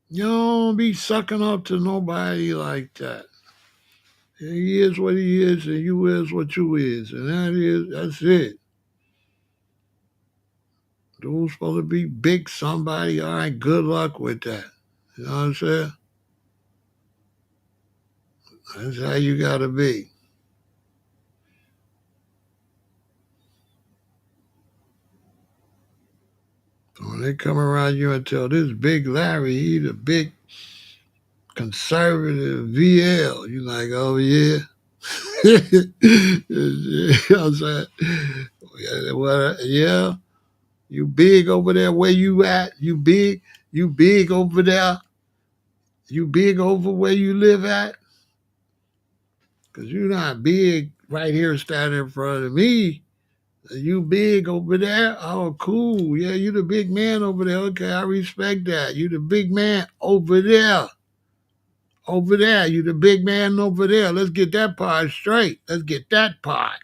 You don't be sucking up to nobody like that. He is what he is, and you is what you is, and that's it. Dude's supposed to be big somebody. All right, good luck with that. You know what I'm saying? That's how you gotta be. So when they come around you and tell this big Larry, he the big conservative VL, you like, oh yeah. You know what I'm saying? Yeah, well, yeah, you big over there where you at. You big over there. You big over where you live at. Because you're not big right here standing in front of me. You big over there? Oh, cool. Yeah, you the big man over there. Okay, I respect that. You the big man over there. Over there. You the big man over there. Let's get that part straight. Let's get that part.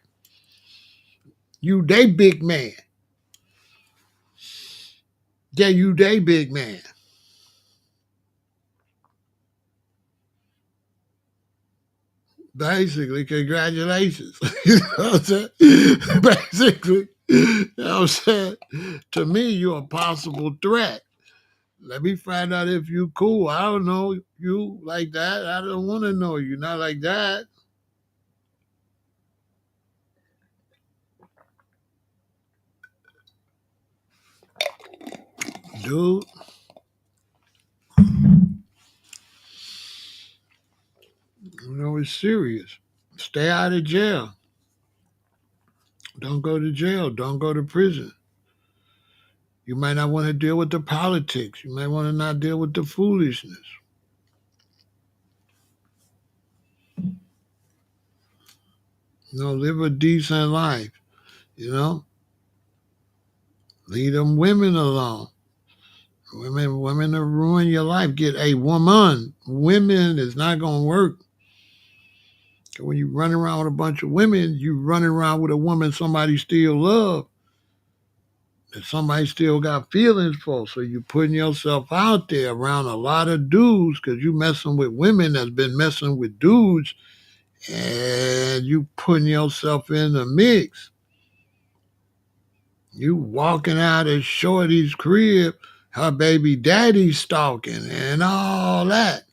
You they big man. Yeah, you they big man. Basically, congratulations. You know what I'm saying? Basically, you know what I'm saying? To me, you're a possible threat. Let me find out if you cool. I don't know you like that. I don't want to know you. Not like that. Dude, you know it's serious. Stay out of jail. Don't go to jail. Don't go to prison. You might not want to deal with the politics. You might want to not deal with the foolishness. Live a decent life. You know, leave them women alone. Women to ruin your life. Get a woman. Women is not gonna work. When you run around with a bunch of women, you running around with a woman somebody still love, that somebody still got feelings for. So you putting yourself out there around a lot of dudes because you messing with women that's been messing with dudes, and you putting yourself in the mix. You walking out at Shorty's crib, her baby daddy stalking and all that.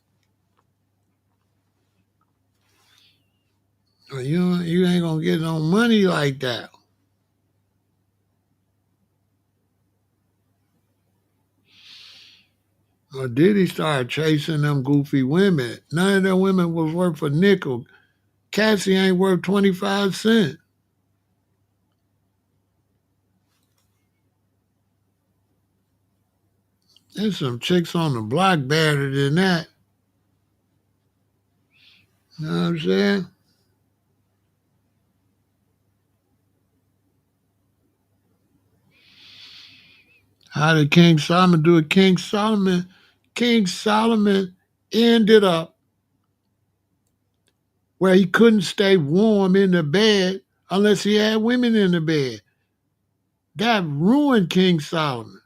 You ain't gonna get no money like that. Or Diddy started chasing them goofy women. None of them women was worth a nickel. Cassie ain't worth 25 cents. There's some chicks on the block better than that. You know what I'm saying? How did King Solomon do it? King Solomon ended up where he couldn't stay warm in the bed unless he had women in the bed. That ruined King Solomon.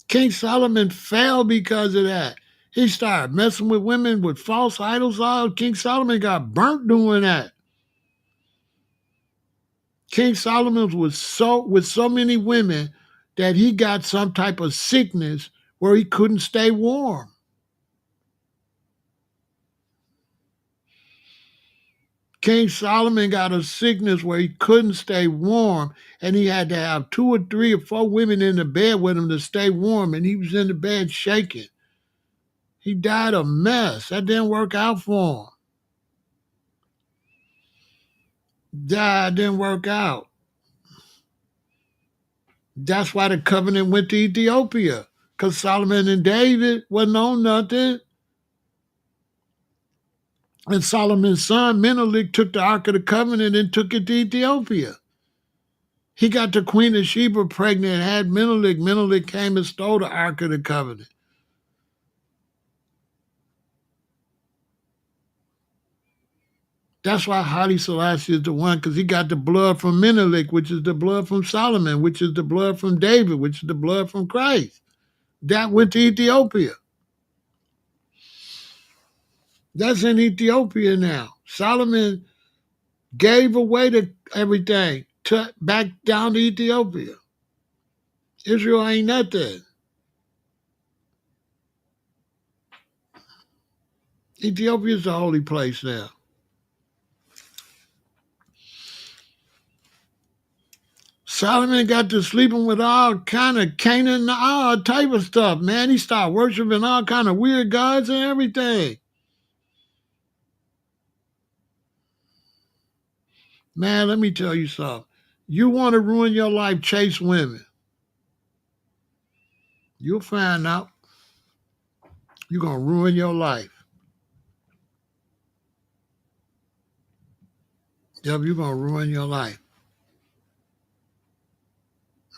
King Solomon fell because of that. He started messing with women with false idols. All King Solomon got burnt doing that. King Solomon was with so many women that he got some type of sickness where he couldn't stay warm. King Solomon got a sickness where he couldn't stay warm, and he had to have 2 or 3 or 4 women in the bed with him to stay warm, and he was in the bed shaking. He died a mess. That didn't work out for him. That didn't work out. That's why the covenant went to Ethiopia, because Solomon and David wasn't on nothing. And Solomon's son, Menelik, took the Ark of the Covenant and took it to Ethiopia. He got the Queen of Sheba pregnant and had Menelik. Menelik came and stole the Ark of the Covenant. That's why Haile Selassie is the one, because he got the blood from Menelik, which is the blood from Solomon, which is the blood from David, which is the blood from Christ. That went to Ethiopia. That's in Ethiopia now. Solomon gave away everything back down to Ethiopia. Israel ain't nothing. Ethiopia is the holy place now. Solomon got to sleeping with all kind of Canaan, all type of stuff, man. He started worshiping all kind of weird gods and everything. Man, let me tell you something. You want to ruin your life, chase women. You'll find out you're going to ruin your life. Yep, you're going to ruin your life.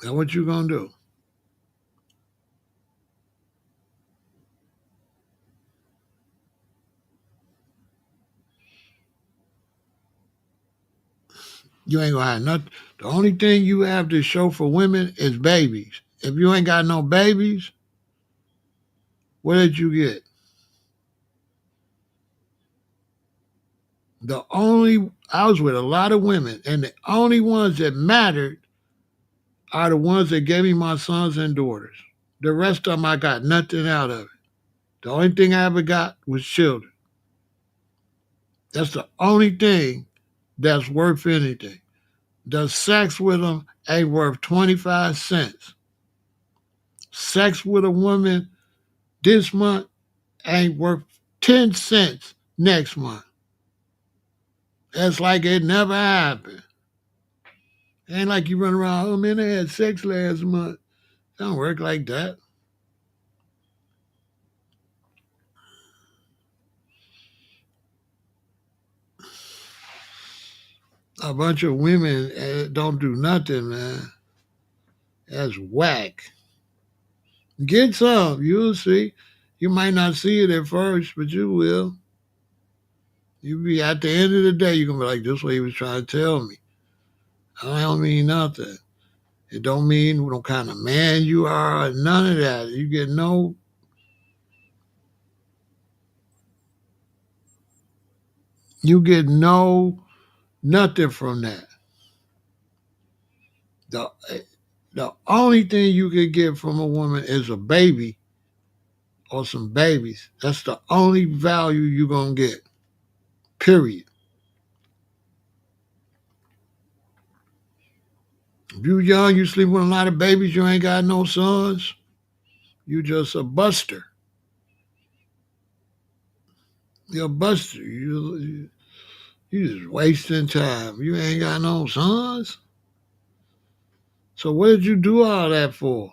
That's what you're going to do. You ain't going to have nothing. The only thing you have to show for women is babies. If you ain't got no babies, what did you get? I was with a lot of women, and the only ones that mattered are the ones that gave me my sons and daughters. The rest of them, I got nothing out of it. The only thing I ever got was children. That's the only thing that's worth anything. The sex with them ain't worth 25 cents. Sex with a woman this month ain't worth 10 cents next month. That's like it never happened. Ain't like you run around, oh man, I had sex last month. It don't work like that. A bunch of women don't do nothing, man. That's whack. Get some, you'll see. You might not see it at first, but you will. You be at the end of the day, you're gonna be like, this is what he was trying to tell me. I don't mean nothing. It don't mean what kind of man you are, none of that. You get no nothing from that. The the only thing you can get from a woman is a baby or some babies. That's the only value you're gonna get. Period. If you young, you sleep with a lot of babies, you ain't got no sons. You just a buster. You're a buster. You just wasting time. You ain't got no sons. So what did you do all that for?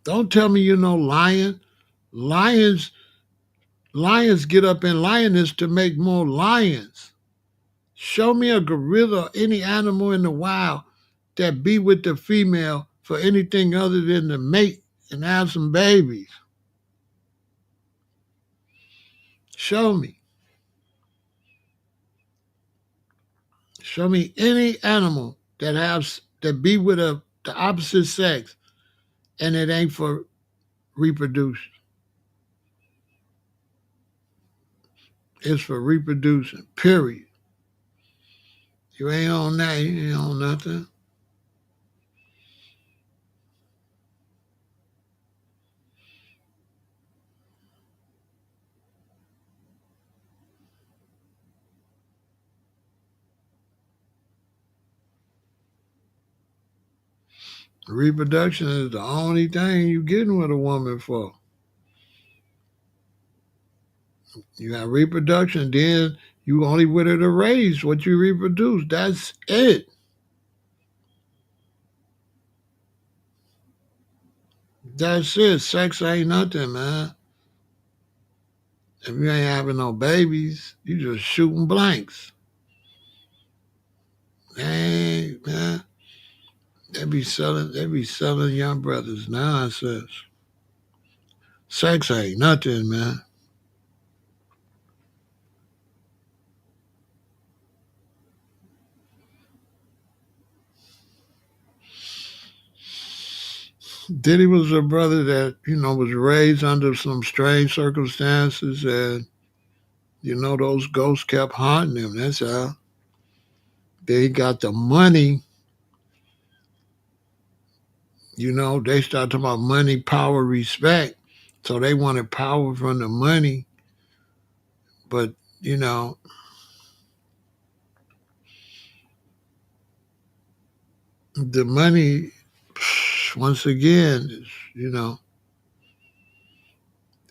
Don't tell me you're no lion. Lions, lions get up in lioness to make more lions. Show me a gorilla or any animal in the wild that be with the female for anything other than to mate and have some babies. Show me. Show me any animal that be with the opposite sex and it ain't for reproduction. It's for reproducing. Period. You ain't on that. You ain't on nothing. Reproduction is the only thing you getting with a woman for. You got reproduction, then you only with her to raise what you reproduce. That's it. That's it. Sex ain't nothing, man. If you ain't having no babies, you just shooting blanks. Hey, man. They be selling young brothers nonsense. Sex ain't nothing, man. Diddy was a brother that, was raised under some strange circumstances and, those ghosts kept haunting him. That's how. They got the money, they start talking about money, power, respect. So they wanted power from the money. But, the money, once again, is,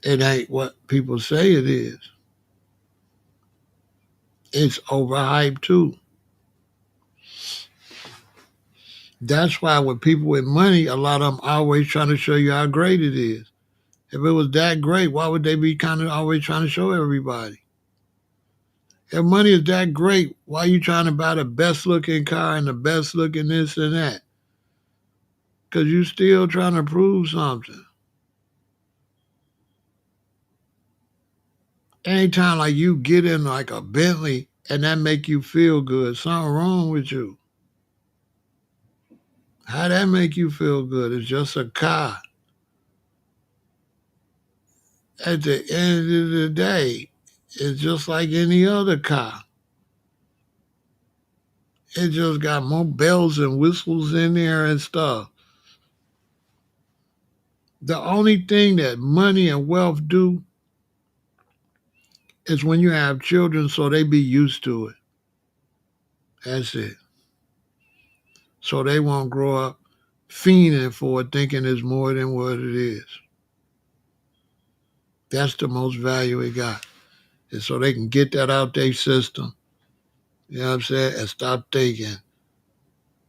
it ain't what people say it is. It's overhyped too. That's why with people with money, a lot of them always trying to show you how great it is. If it was that great, why would they be kind of always trying to show everybody? If money is that great, why are you trying to buy the best looking car and the best looking this and that? Because you still trying to prove something. Anytime like you get in like a Bentley and that make you feel good, something wrong with you. How that make you feel good? It's just a car. At the end of the day, it's just like any other car. It just got more bells and whistles in there and stuff. The only thing that money and wealth do is when you have children so they be used to it. That's it. So they won't grow up fiending for it, thinking it's more than what it is. That's the most value it got. And so they can get that out their system, you know what I'm saying, and stop thinking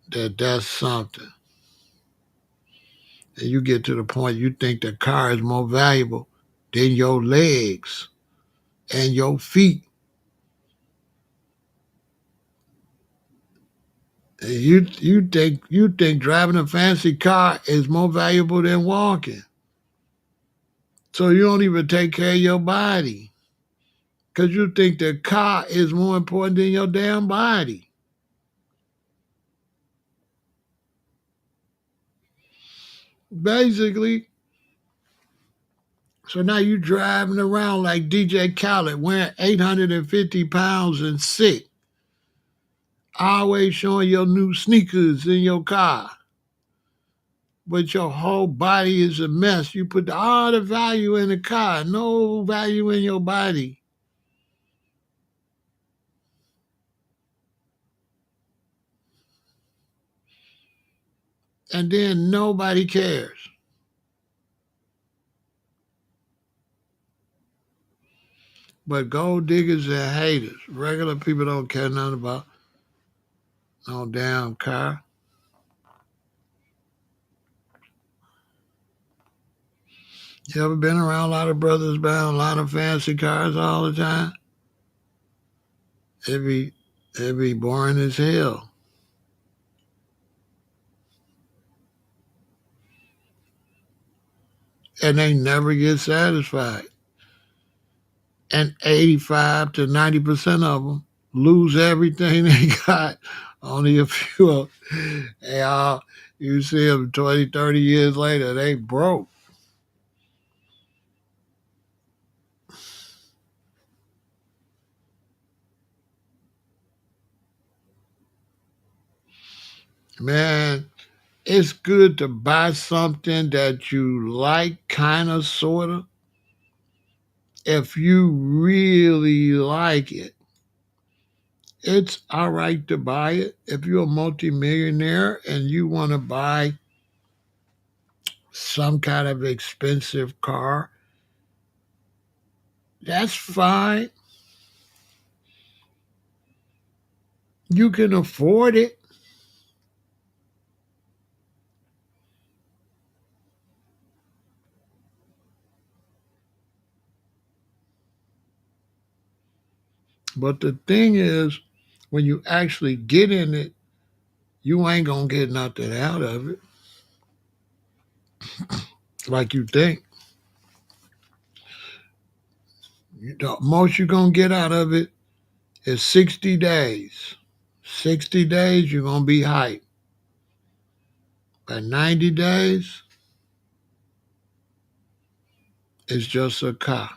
that that's something. And you get to the point you think the car is more valuable than your legs and your feet. And you think driving a fancy car is more valuable than walking. So you don't even take care of your body. Because you think the car is more important than your damn body. Basically. So now you driving around like DJ Khaled wearing 850 pounds and sick. Always showing your new sneakers in your car. But your whole body is a mess. You put all the value in the car, no value in your body. And then nobody cares. But gold diggers and haters, regular people don't care nothing about no damn car. You ever been around a lot of brothers buying a lot of fancy cars all the time? It'd be boring as hell. And they never get satisfied. And 85 to 90% of them lose everything they got. Only a few of them. They all, you see them 20, 30 years later, they broke. Man, it's good to buy something that you like, kind of, sort of, if you really like it. It's all right to buy it. If you're a multimillionaire and you want to buy some kind of expensive car, that's fine. You can afford it. But the thing is, when you actually get in it, you ain't going to get nothing out of it like you think. Most you're going to get out of it is 60 days. 60 days, you're going to be hyped. By 90 days, it's just a car.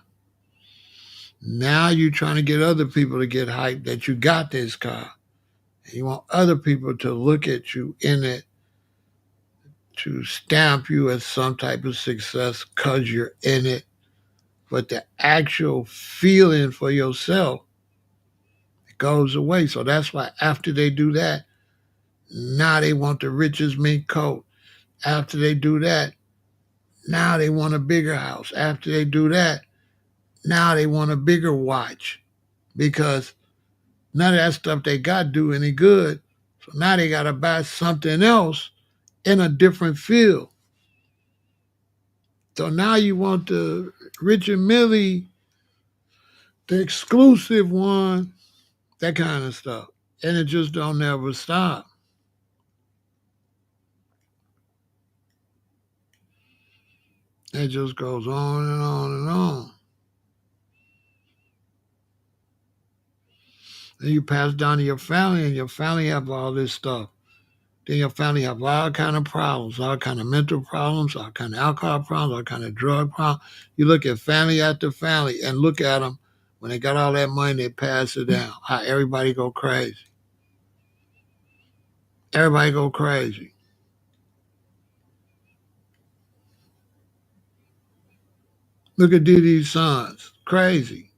Now you're trying to get other people to get hyped that you got this car. And you want other people to look at you in it to stamp you as some type of success because you're in it. But the actual feeling for yourself goes away. So that's why after they do that, now they want the richest mink coat. After they do that, now they want a bigger house. After they do that, now they want a bigger watch because none of that stuff they got do any good. So now they got to buy something else in a different field. So now you want the Rich and Millie, the exclusive one, that kind of stuff. And it just don't never stop. It just goes on and on and on. Then you pass down to your family and your family have all this stuff. Then your family have all kind of problems, all kind of mental problems, all kind of alcohol problems, all kind of drug problems. You look at family after family and look at them. When they got all that money, they pass it down. How everybody go crazy. Everybody go crazy. Look at Diddy's sons. Crazy.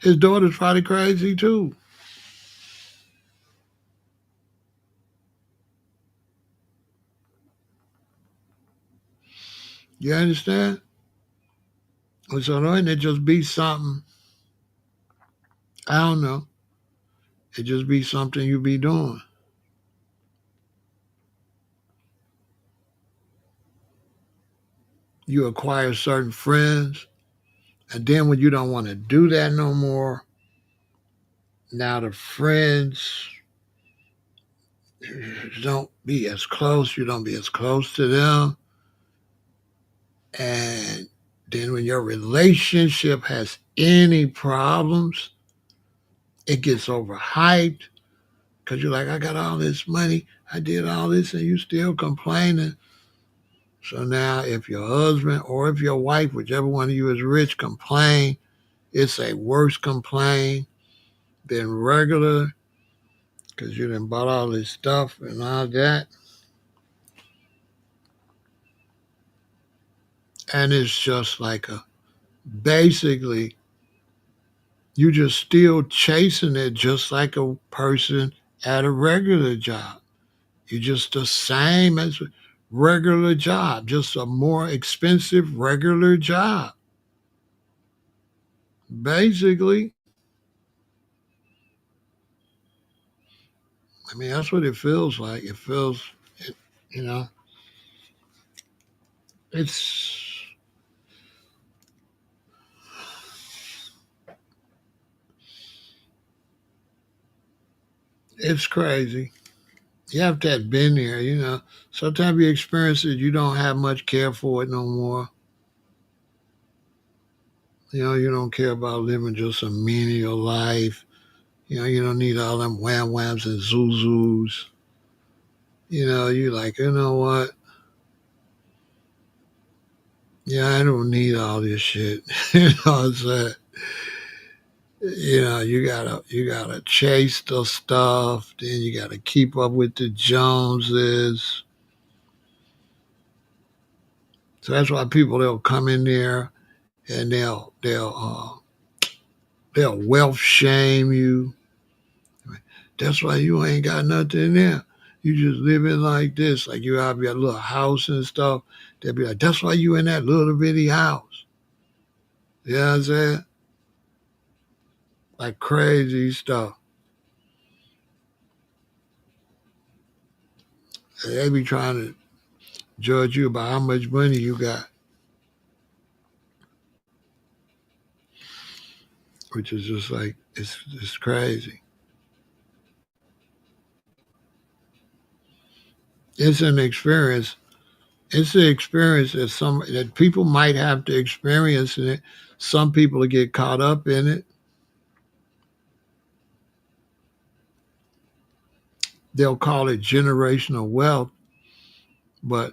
His daughter's probably crazy too. You understand? And so don't it just be something, I don't know. It just be something you be doing. You acquire certain friends, and then when you don't want to do that no more, now the friends don't be as close. You don't be as close to them. And then when your relationship has any problems, it gets overhyped because you're like, I got all this money, I did all this, and you still complaining. So now if your husband or if your wife, whichever one of you is rich, complain, it's a worse complaint than regular because you done bought all this stuff and all that. And it's just like basically, you just still chasing it just like a person at a regular job. You're just the same as a regular job, just a more expensive regular job. Basically, I mean, that's what it feels like. It feels, you know, it's it's crazy. You have to have been there, you know. Sometimes you experience it, you don't have much care for it no more. You know, you don't care about living just a menial life. You know, you don't need all them wham whams and zuzus. You know, you like, you know what? Yeah, I don't need all this shit. You know what I'm saying? You know, you gotta chase the stuff, then you gotta keep up with the Joneses. So that's why people they'll come in there and they'll wealth shame you. That's why you ain't got nothing there. You just living like this, like you have your little house and stuff. They'll be like, that's why you in that little bitty house. You know what I'm saying? Like crazy stuff. And they be trying to judge you about how much money you got, which is just like it's crazy. It's an experience. It's an experience that people might have to experience in it. Some people get caught up in it. They'll call it generational wealth, but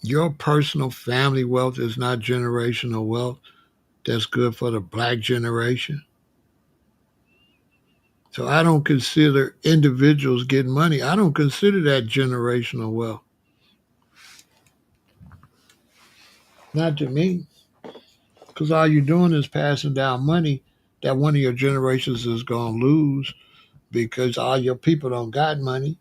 your personal family wealth is not generational wealth. That's good for the black generation. So I don't consider individuals getting money. I don't consider that generational wealth. Not to me. Because all you're doing is passing down money that one of your generations is going to lose because all your people don't got money.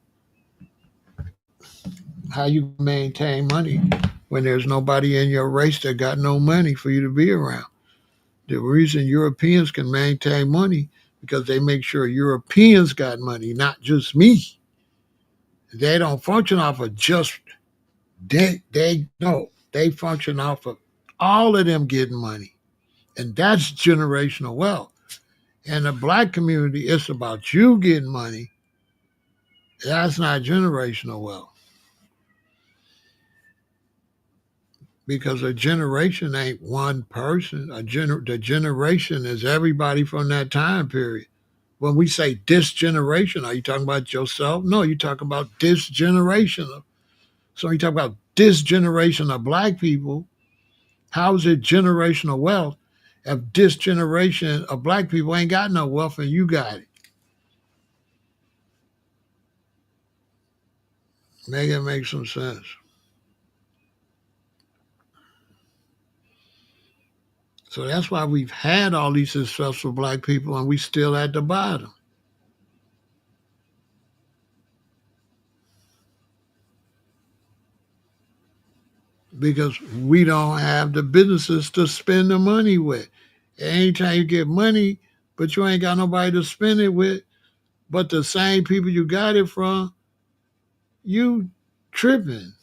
How you maintain money when there's nobody in your race that got no money for you to be around? The reason Europeans can maintain money because they make sure Europeans got money, not just me. They don't function off of just they no. They function off of all of them getting money. And that's generational wealth. In the black community, it's about you getting money. That's not generational wealth. Because a generation ain't one person. The generation is everybody from that time period. When we say this generation, are you talking about yourself? No, you're talking about this generation. So you talk about this generation of black people. How is it generational wealth if this generation of black people ain't got no wealth and you got it? Make it make some sense. So that's why we've had all these successful black people and we still at the bottom. Because we don't have the businesses to spend the money with. Anytime you get money, but you ain't got nobody to spend it with, but the same people you got it from, you tripping.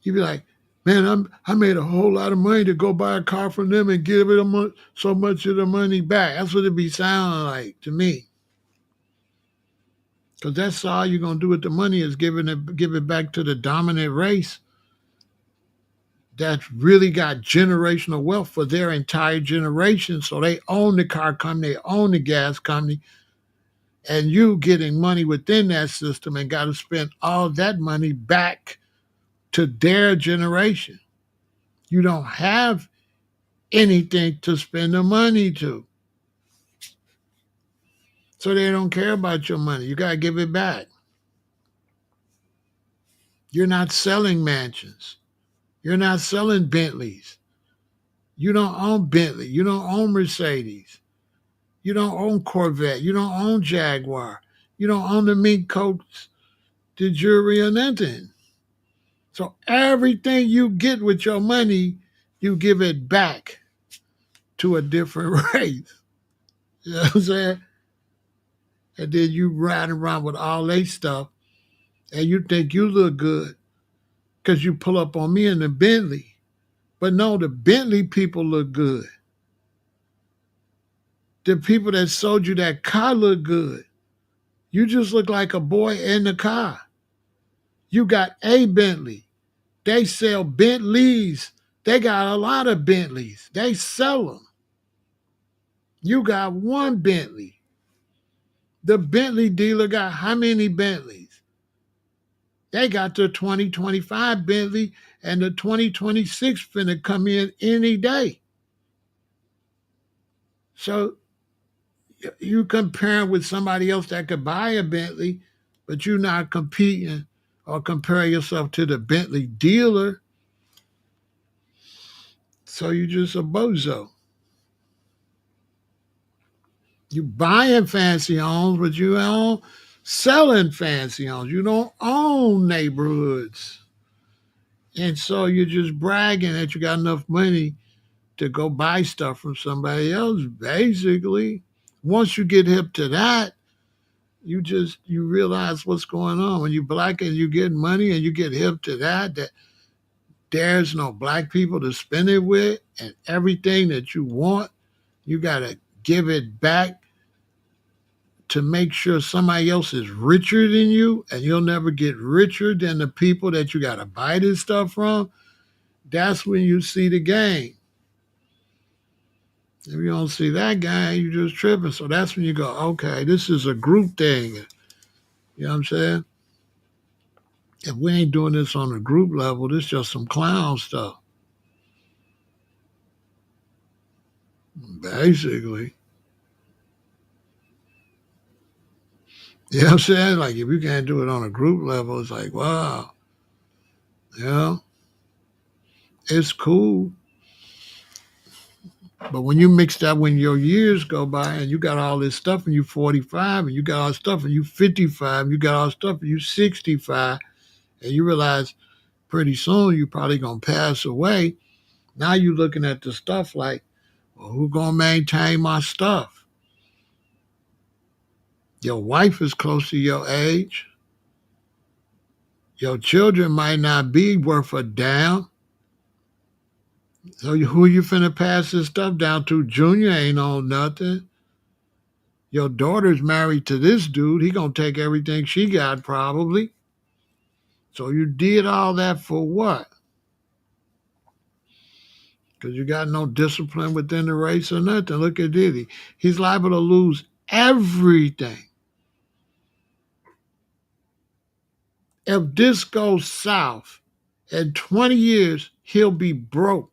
You be like, man, I made a whole lot of money to go buy a car from them and give it so much of the money back. That's what it be sounding like to me. Because that's all you're gonna do with the money is give it back to the dominant race that's really got generational wealth for their entire generation. So they own the car company, they own the gas company, and you getting money within that system and got to spend all that money back to their generation. You don't have anything to spend the money to. So they don't care about your money. You got to give it back. You're not selling mansions. You're not selling Bentleys. You don't own Bentley. You don't own Mercedes. You don't own Corvette. You don't own Jaguar. You don't own the mink coats, the jewelry, or nothing. So everything you get with your money you give it back to a different race. You know what I'm saying? And then you ride around with all they stuff and you think you look good because you pull up on me in the Bentley. But no, the Bentley people look good. The people that sold you that car look good. You just look like a boy in the car. You got a Bentley. They sell Bentleys. They got a lot of Bentleys. They sell them. You got one Bentley. The Bentley dealer got how many Bentleys? They got the 2025 Bentley and the 2026 finna come in any day. So you comparing with somebody else that could buy a Bentley, but you're not competing or comparing yourself to the Bentley dealer. So you just a bozo. You buying fancy homes, but you don't selling fancy homes. You don't own neighborhoods. And so you're just bragging that you got enough money to go buy stuff from somebody else, basically. Once you get hip to that, you realize what's going on. When you black and you get money and you get hip to that there's no black people to spend it with, and everything that you want, you gotta give it back to make sure somebody else is richer than you, and you'll never get richer than the people that you gotta buy this stuff from. That's when you see the game. If you don't see that guy, you just tripping. So that's when you go, okay, this is a group thing. You know what I'm saying? If we ain't doing this on a group level, this just some clown stuff. Basically. You know what I'm saying? Like, if you can't do it on a group level, it's like, wow. You know? It's cool. But when you mix that, when your years go by and you got all this stuff and you 45 and you got all this stuff and you 55, and you got all this stuff and you 65, and you realize pretty soon you probably going to pass away. Now you're looking at the stuff like, well, who going to maintain my stuff? Your wife is close to your age. Your children might not be worth a damn. So who you finna pass this stuff down to? Junior ain't on nothing. Your daughter's married to this dude. He gonna take everything she got probably. So you did all that for what? Because you got no discipline within the race or nothing. Look at Diddy. He's liable to lose everything. If this goes south, in 20 years, he'll be broke.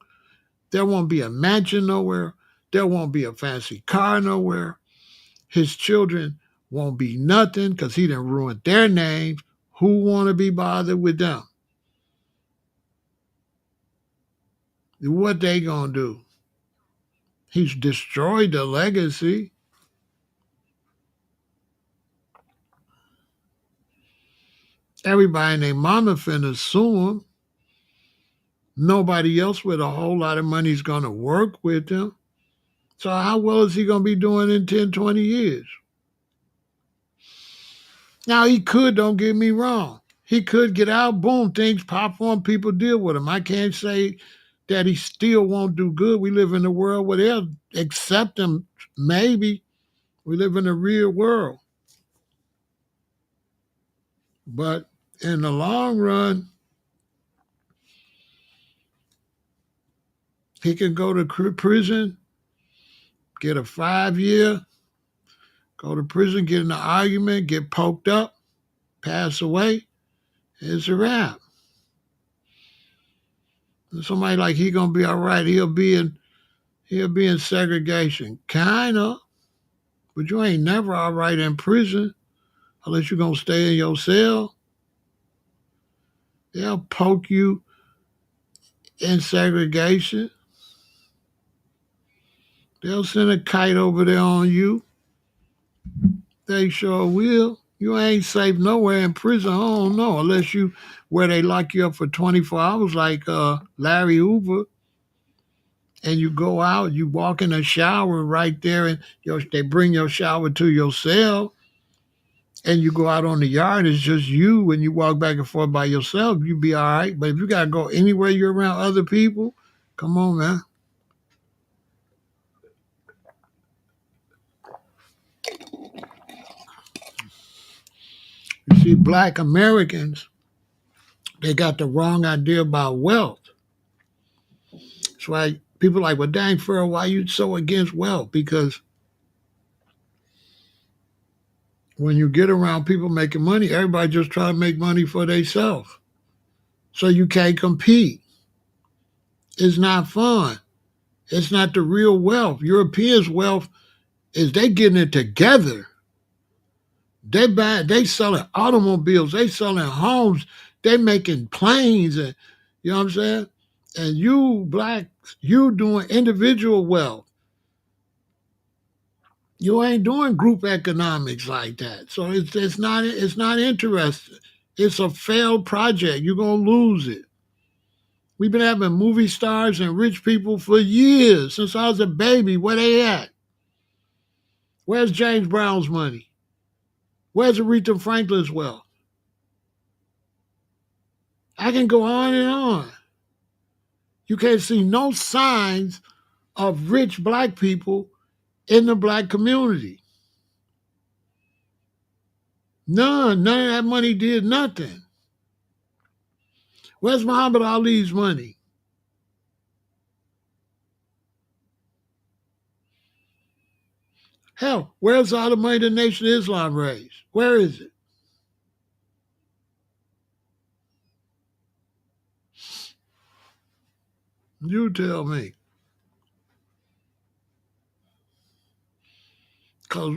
There won't be a mansion nowhere. There won't be a fancy car nowhere. His children won't be nothing because he done ruined their names. Who want to be bothered with them? What they gonna do? He's destroyed the legacy. Everybody and their mama finna sue him. Nobody else with a whole lot of money is gonna work with him. So how well is he gonna be doing in 10, 20 years? Now he could, don't get me wrong. He could get out, boom, things pop on, people deal with him. I can't say that he still won't do good. We live in a world where they'll accept him, maybe. We live in a real world. But in the long run, he can go to prison, get a 5 year, go to prison, get in an argument, get poked up, pass away. It's a wrap. Somebody like he gonna be all right. He'll be in segregation, kinda, but you ain't never all right in prison unless you're gonna stay in your cell. They'll poke you in segregation. They'll send a kite over there on you. They sure will. You ain't safe nowhere in prison. I don't know, unless you where they lock you up for 24 hours like Larry Hoover. and you go out, you walk in a shower right there, and they bring your shower to your cell, and you go out on the yard, it's just you, and you walk back and forth by yourself, you be all right. But if you got to go anywhere you're around other people, come on, man. You see, Black Americans, they got the wrong idea about wealth. That's why people are like, well, dang, Pharaoh, why you so against wealth? Because when you get around people making money, everybody just try to make money for themselves. So you can't compete. It's not fun. It's not the real wealth. Europeans' wealth is they getting it together. They selling automobiles, they selling homes, they making planes, and you know what I'm saying? And you blacks, you doing individual wealth. You ain't doing group economics like that. So it's not interesting. It's a failed project. You're gonna lose it. We've been having movie stars and rich people for years, since I was a baby. Where they at? Where's James Brown's money? Where's Aretha Franklin's wealth? I can go on and on. You can't see no signs of rich black people in the black community. None. None of that money did nothing. Where's Muhammad Ali's money? Hell, where's all the money the Nation of Islam raised? Where is it? You tell me. Because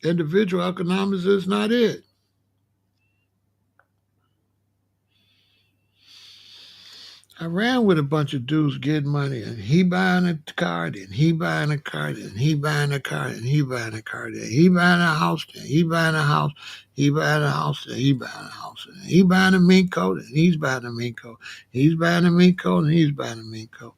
individual economics is not it. I ran with a bunch of dudes getting money, and he buying a car, and he buying a car, and he buying a car, and he buying a car, and he buying a house, and he buying a house, he buying a house, and he buying a house, and he buying a mink coat, and he's buying a mink coat, he's buying a mink coat, and he's buying a mink coat.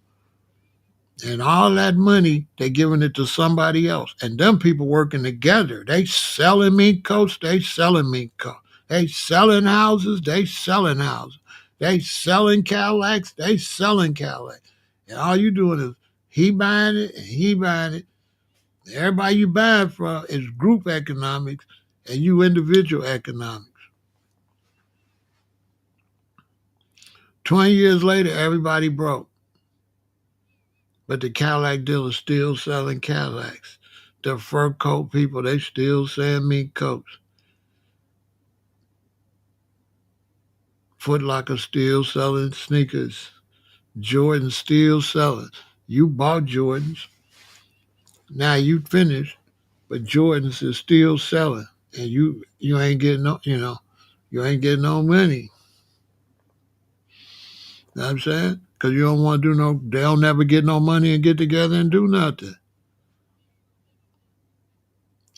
And all that money, they giving it to somebody else. And them people working together. They selling mink coats, they selling mink coats. They selling houses, they selling houses. They selling Cadillacs, they selling Cadillacs. And all you doing is he buying it and he buying it. Everybody you buying from is group economics and you individual economics. 20 years later, everybody broke. But the Cadillac dealers still selling Cadillacs. The fur coat people, they still selling mink coats. Foot Locker still selling sneakers. Jordan still selling. You bought Jordans. Now you finished, but Jordans is still selling. And you ain't getting no, you ain't getting no money. You know what I'm saying? Because you don't want to do no, they'll never get no money and get together and do nothing.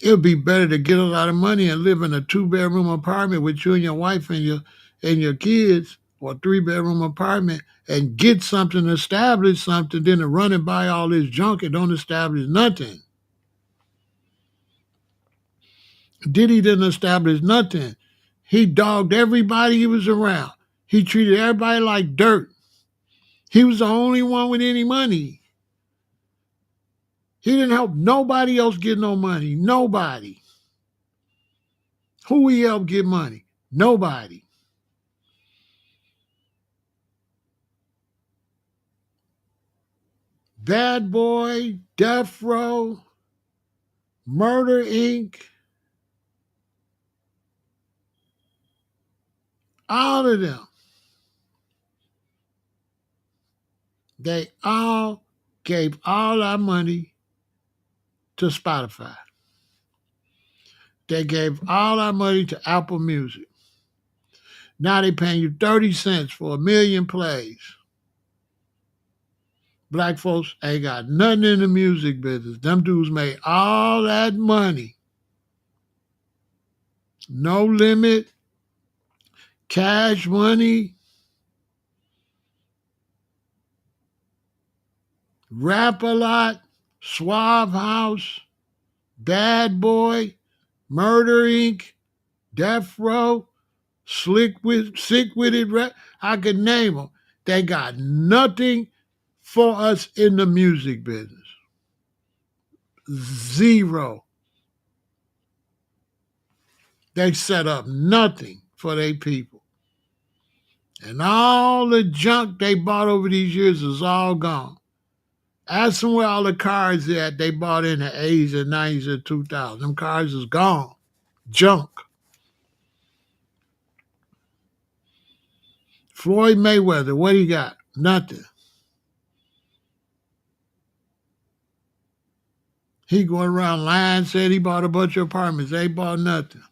It would be better to get a lot of money and live in a 2-bedroom apartment with you and your wife and your kids, or a 3-bedroom apartment, and get something, establish something, than to run and buy all this junk and don't establish nothing. Diddy didn't establish nothing. He dogged everybody he was around. He treated everybody like dirt. He was the only one with any money. He didn't help nobody else get no money. Nobody. Who he helped get money? Nobody. Bad Boy, Death Row, Murder Inc., all of them, they all gave all our money to Spotify. They gave all our money to Apple Music. Now they paying you 30 cents for 1 million plays. Black folks ain't got nothing in the music business. Them dudes made all that money. No limit, cash money. Rap a Lot, Suave House, Bad Boy, Murder Inc., Death Row, Sick Witted Rap. I could name them. They got nothing for us in the music business. Zero. They set up nothing for their people. And all the junk they bought over these years is all gone. Ask them where all the cars at they bought in the 80s and 90s and 2000s. Them cars is gone. Junk. Floyd Mayweather, what he got? Nothing. He going around lying, said he bought a bunch of apartments. They bought nothing.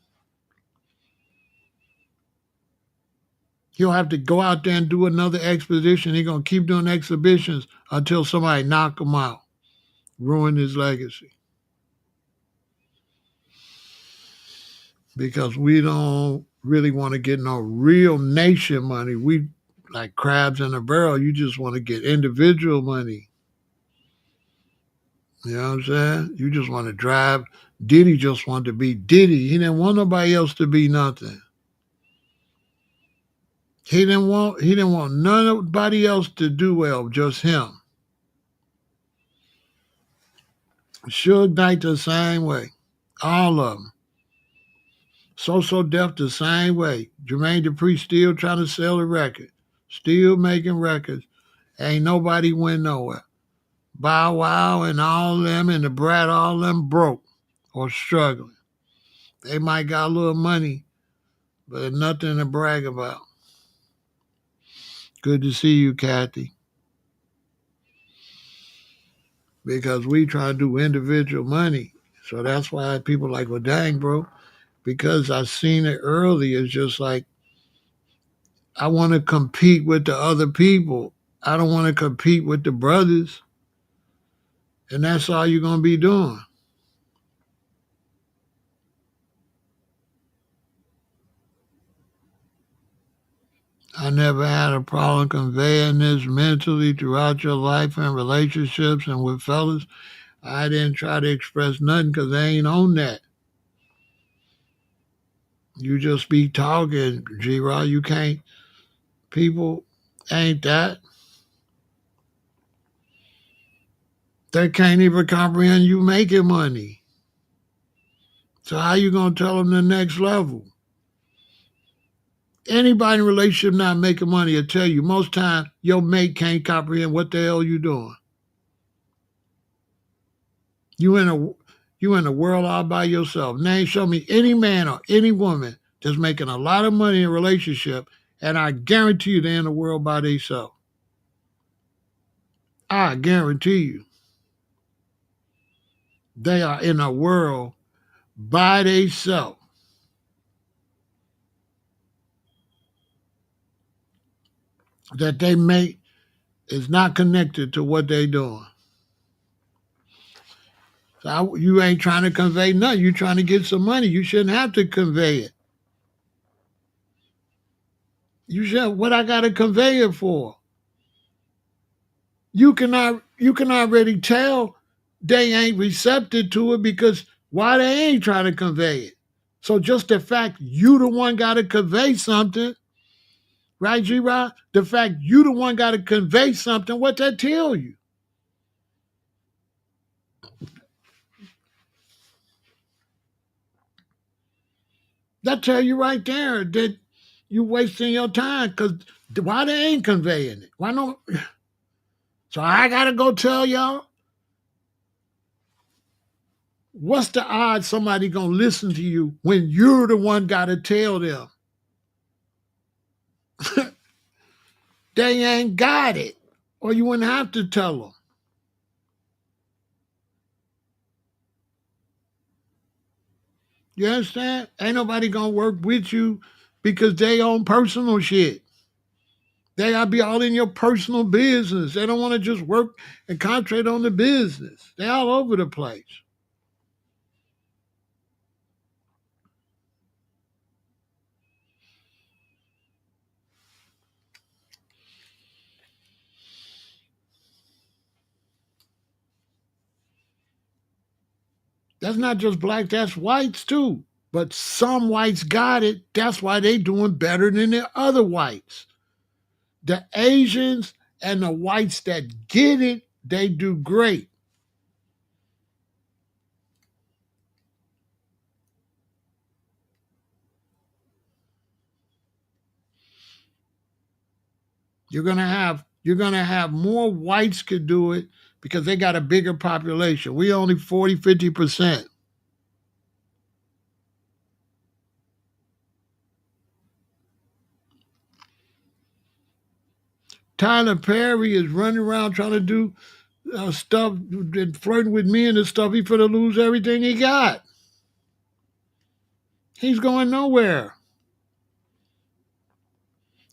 He'll have to go out there and do another expedition. He's going to keep doing exhibitions until somebody knock him out, ruin his legacy. Because we don't really want to get no real nation money. We like crabs in a barrel. You just want to get individual money. You know what I'm saying? You just want to drive. Diddy just wanted to be Diddy. He didn't want nobody else to be nothing. He didn't want nobody else to do well, just him. Suge Knight the same way. All of them. So Def the same way. Jermaine Dupri still trying to sell a record. Still making records. Ain't nobody went nowhere. Bow Wow and all them and the Brat, all them broke or struggling. They might got a little money, but nothing to brag about. Good to see you, Kathy. Because we try to do individual money. So that's why people like, well, dang, bro, because I seen it early. It's just like, I want to compete with the other people. I don't want to compete with the brothers. And that's all you're going to be doing. I never had a problem conveying this mentally throughout your life and relationships and with fellas. I didn't try to express nothing because I ain't on that. You just be talking, G-Rod. You can't. People ain't that. They can't even comprehend you making money. So how you going to tell them the next level? Anybody in a relationship not making money will tell you most time your mate can't comprehend what the hell you doing. You in a world all by yourself. Name show me any man or any woman that's making a lot of money in a relationship, and I guarantee you they're in the world by themselves. I guarantee you they are in a world by themselves. That they mate is not connected to what they doing. So you ain't trying to convey nothing. You trying to get some money. You shouldn't have to convey it. You said, what I got to convey it for? You can already tell they ain't receptive to it because why they ain't trying to convey it. So just the fact you the one got to convey something, right, G-Rod? The fact you the one got to convey something, what that tell you? That tell you right there that you wasting your time because why they ain't conveying it? Why no? So I got to go tell y'all? What's the odds somebody gonna listen to you when you're the one gotta tell them? They ain't got it, or you wouldn't have to tell them. You understand? Ain't nobody gonna work with you because they own personal shit. They gotta be all in your personal business. They don't want to just work and concentrate on the business. They all over the place. That's not just black, that's whites too. But some whites got it. That's why they doing better than the other whites. The Asians and the whites that get it, they do great. You're gonna have more whites could do it because they got a bigger population. We only 40, 50%. Tyler Perry is running around trying to do stuff and flirting with men and stuff. He finna lose everything he got. He's going nowhere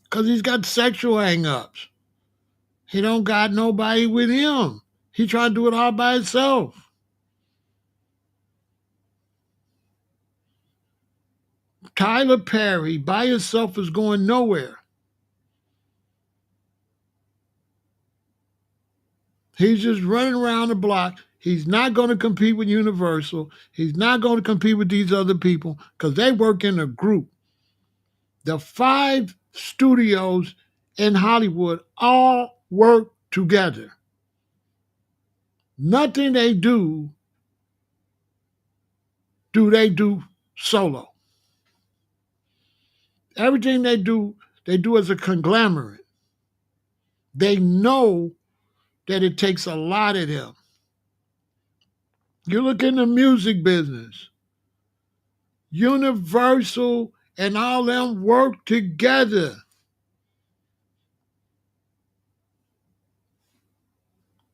because he's got sexual hang-ups. He don't got nobody with him. He trying to do it all by himself. Tyler Perry by himself is going nowhere. He's just running around the block. He's not going to compete with Universal. He's not going to compete with these other people because they work in a group. The 5 studios in Hollywood all work together. Nothing they do they do solo. Everything they do as a conglomerate. They know that it takes a lot of them. You look in the music business, Universal and all them work together.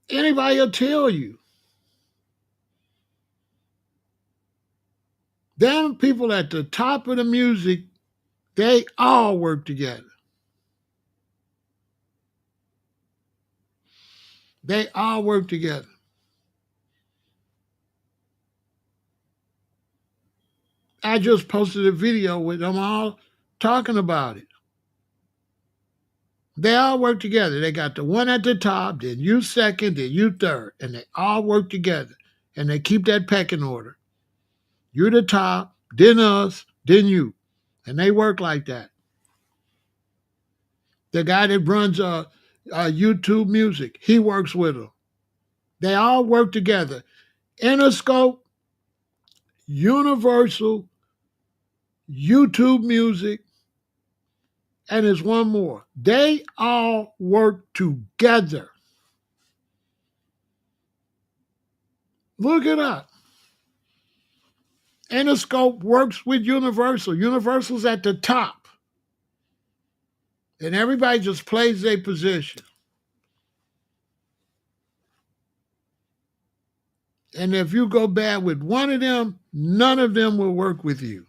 Anybody will tell you. Them people at the top of the music, they all work together. They all work together. I just posted a video with them all talking about it. They all work together. They got the one at the top, then you second, then you third, and they all work together. And they keep that pecking order. You're the top, then us, then you. And they work like that. The guy that runs YouTube Music, he works with them. They all work together. Interscope, Universal, YouTube Music, and there's one more. They all work together. Look it up. Interscope works with Universal. Universal's at the top. And everybody just plays their position. And if you go bad with one of them, none of them will work with you.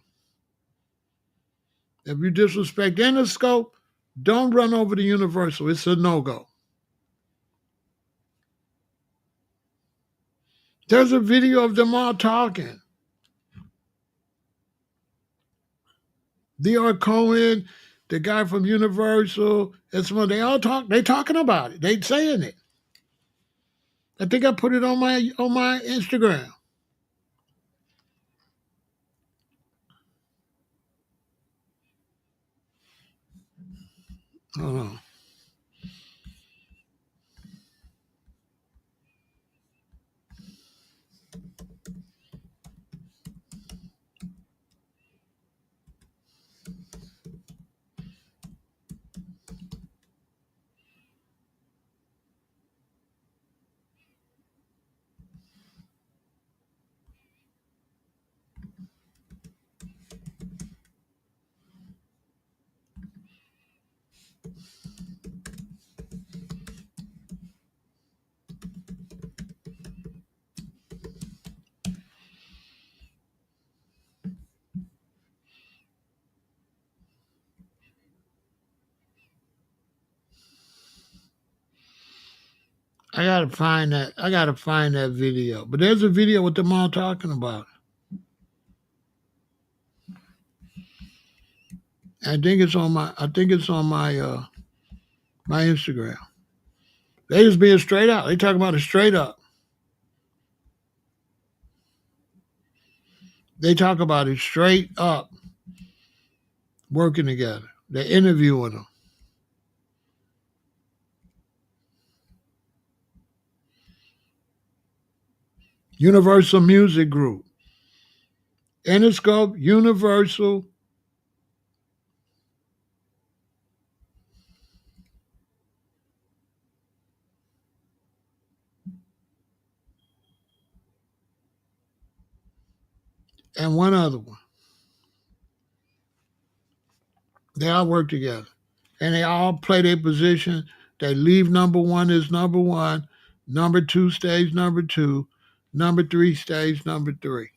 If you disrespect Interscope, don't run over to Universal. It's a no-go. There's a video of them all talking. D.R. Cohen, the guy from Universal, and some they all they talking about it. They saying it. I think I put it on my Instagram. Hold on. I gotta find that. I gotta find that video. But there's a video with them all talking about it. I think it's on my. My Instagram. They just being straight out. They talking about it straight up. They talk about it straight up, working together. They're interviewing them. Universal Music Group. Interscope, Universal, and one other one. They all work together. And they all play their position. They leave number one as number one. Number two stays number two. Number three stays number three.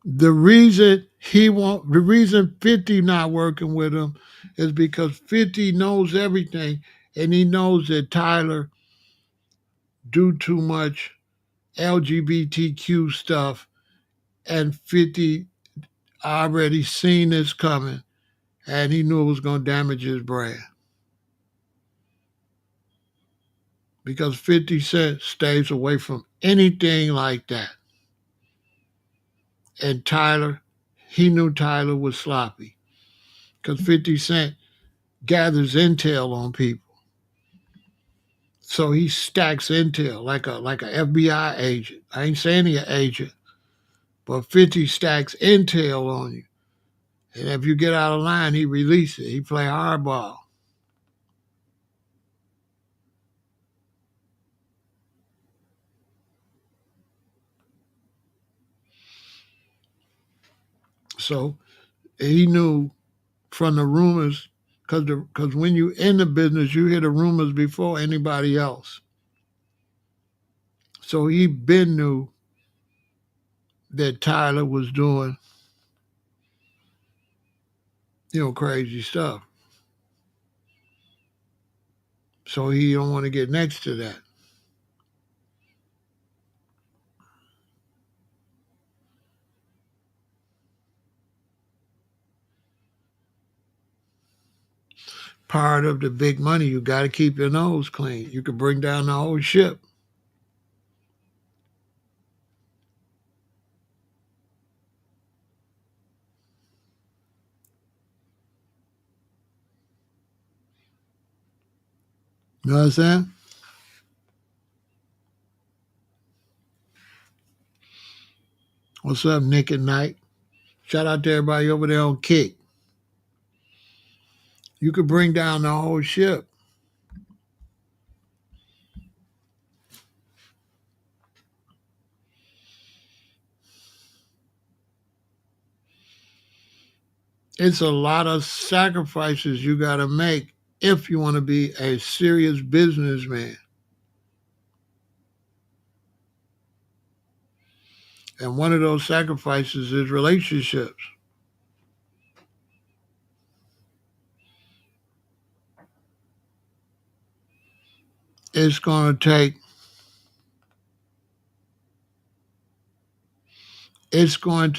The reason 50 not working with him is because 50 knows everything, and he knows that Tyler do too much LGBTQ stuff, and 50 already seen this coming, and he knew it was going to damage his brand. Because 50 Cent stays away from anything like that. And Tyler, he knew Tyler was sloppy. Because 50 Cent gathers intel on people. So he stacks intel like a FBI agent. I ain't saying he an agent, but 50 stacks intel on you. And if you get out of line, he release it. He play hardball. So he knew from the rumors, because when you in the business, you hear the rumors before anybody else. So he been knew that Tyler was doing, crazy stuff. So he don't want to get next to that. Part of the big money, you got to keep your nose clean. You can bring down the whole ship. You know what I'm saying? What's up, Nick and Knight? Shout out to everybody over there on Kick. You could bring down the whole ship. It's a lot of sacrifices you got to make if you want to be a serious businessman. And one of those sacrifices is relationships. It's going to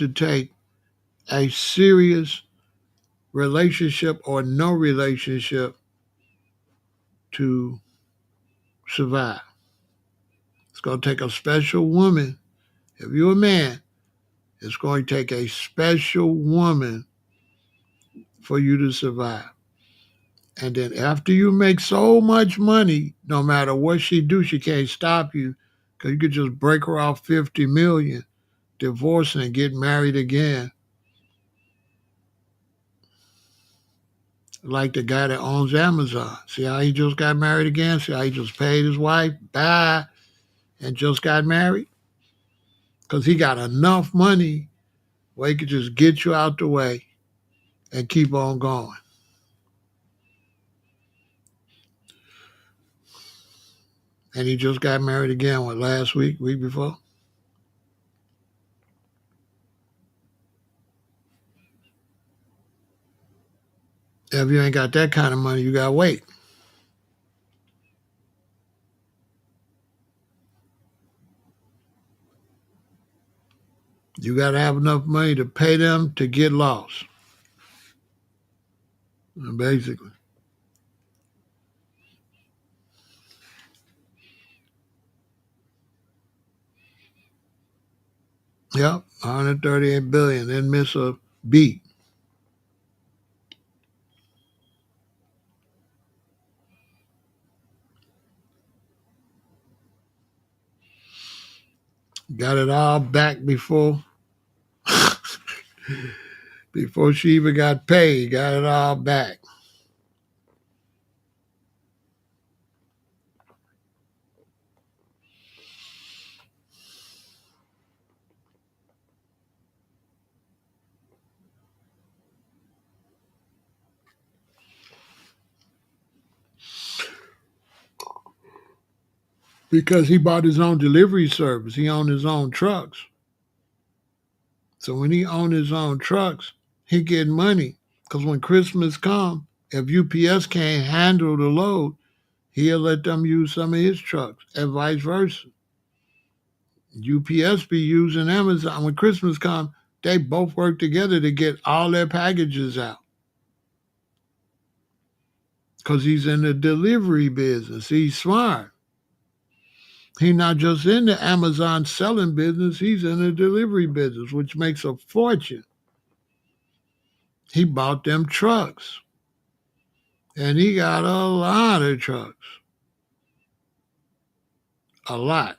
take a serious relationship or no relationship to survive. It's going to take a special woman. If you're a man, it's going to take a special woman for you to survive. And then after you make so much money, no matter what she do, she can't stop you because you could just break her off 50 million, divorce and get married again. Like the guy that owns Amazon. See how he just got married again? See how he just paid his wife, bye, and just got married? Because he got enough money where he could just get you out the way and keep on going. And he just got married again, last week before? If you ain't got that kind of money, you got to wait. You got to have enough money to pay them to get lost, basically. Yep, 138 billion. Didn't miss a beat. Got it all back before before she even got paid. Got it all back. Because he bought his own delivery service. He owned his own trucks. So when he owned his own trucks, he get money. Because when Christmas come, if UPS can't handle the load, he'll let them use some of his trucks and vice versa. UPS be using Amazon. When Christmas come, they both work together to get all their packages out. Because he's in the delivery business. He's smart. He's not just in the Amazon selling business, he's in the delivery business, which makes a fortune. He bought them trucks. And he got a lot of trucks. A lot.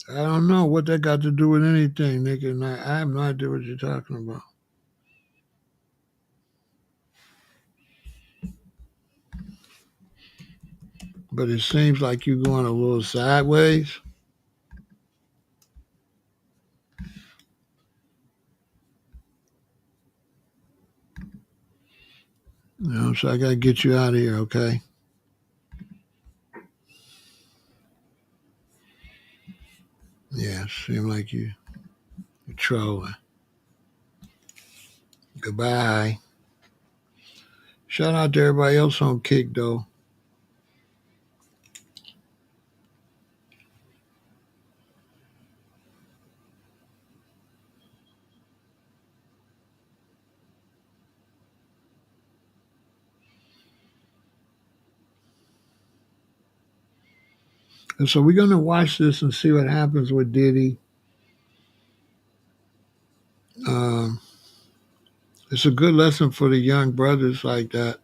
I don't know what that got to do with anything, Nick, and I have no idea what you're talking about. But it seems like you're going a little sideways. So I got to get you out of here, okay? Yeah, seems like you're trolling. Goodbye. Shout out to everybody else on Kick, though. And so we're going to watch this and see what happens with Diddy. Um, it's a good lesson for the young brothers like that.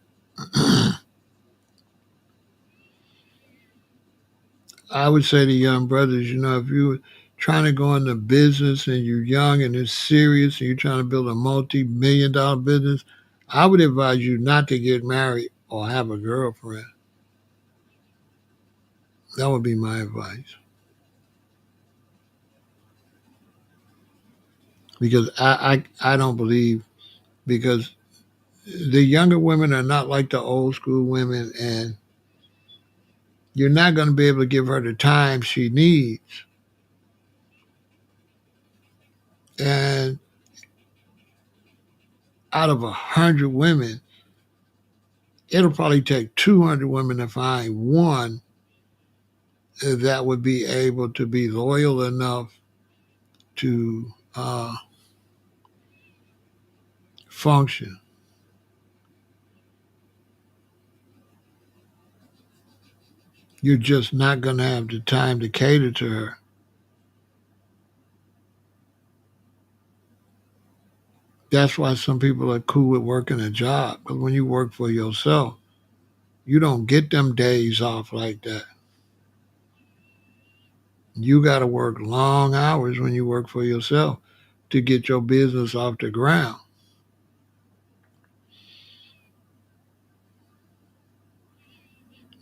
I would say to young brothers, if you're trying to go into business and you're young and it's serious and you're trying to build a multi-million-dollar business, I would advise you not to get married or have a girlfriend. That would be my advice. Because I don't believe, because the younger women are not like the old school women, and you're not going to be able to give her the time she needs. And out of 100 women, it'll probably take 200 women to find one that would be able to be loyal enough to function. You're just not going to have the time to cater to her. That's why some people are cool with working a job. Because when you work for yourself, you don't get them days off like that. You got to work long hours when you work for yourself to get your business off the ground.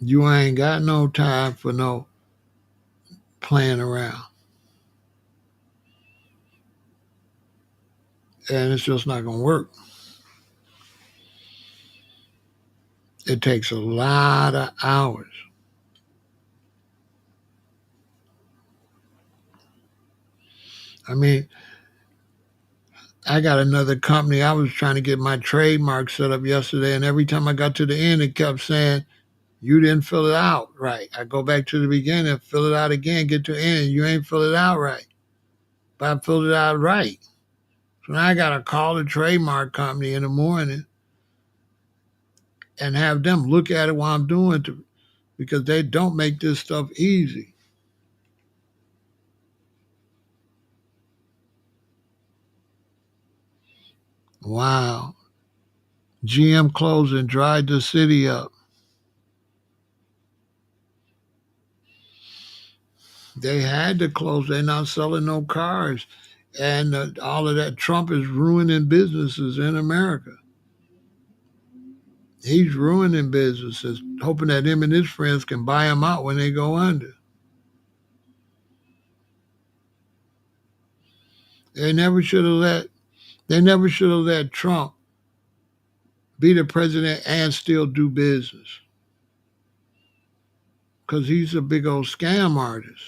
You ain't got no time for no playing around. And it's just not going to work. It takes a lot of hours. I mean, I got another company. I was trying to get my trademark set up yesterday, and every time I got to the end, it kept saying, you didn't fill it out right. I go back to the beginning, fill it out again, get to the end, you ain't fill it out right. but I filled it out right. So now I got to call the trademark company in the morning and have them look at it while I'm doing it because they don't make this stuff easy. Wow. GM closed and dried the city up. They had to close. They're not selling no cars. And all of that, Trump is ruining businesses in America. He's ruining businesses, hoping that him and his friends can buy them out when they go under. They never should have let. They never should have let Trump be the president and still do business, because he's a big old scam artist,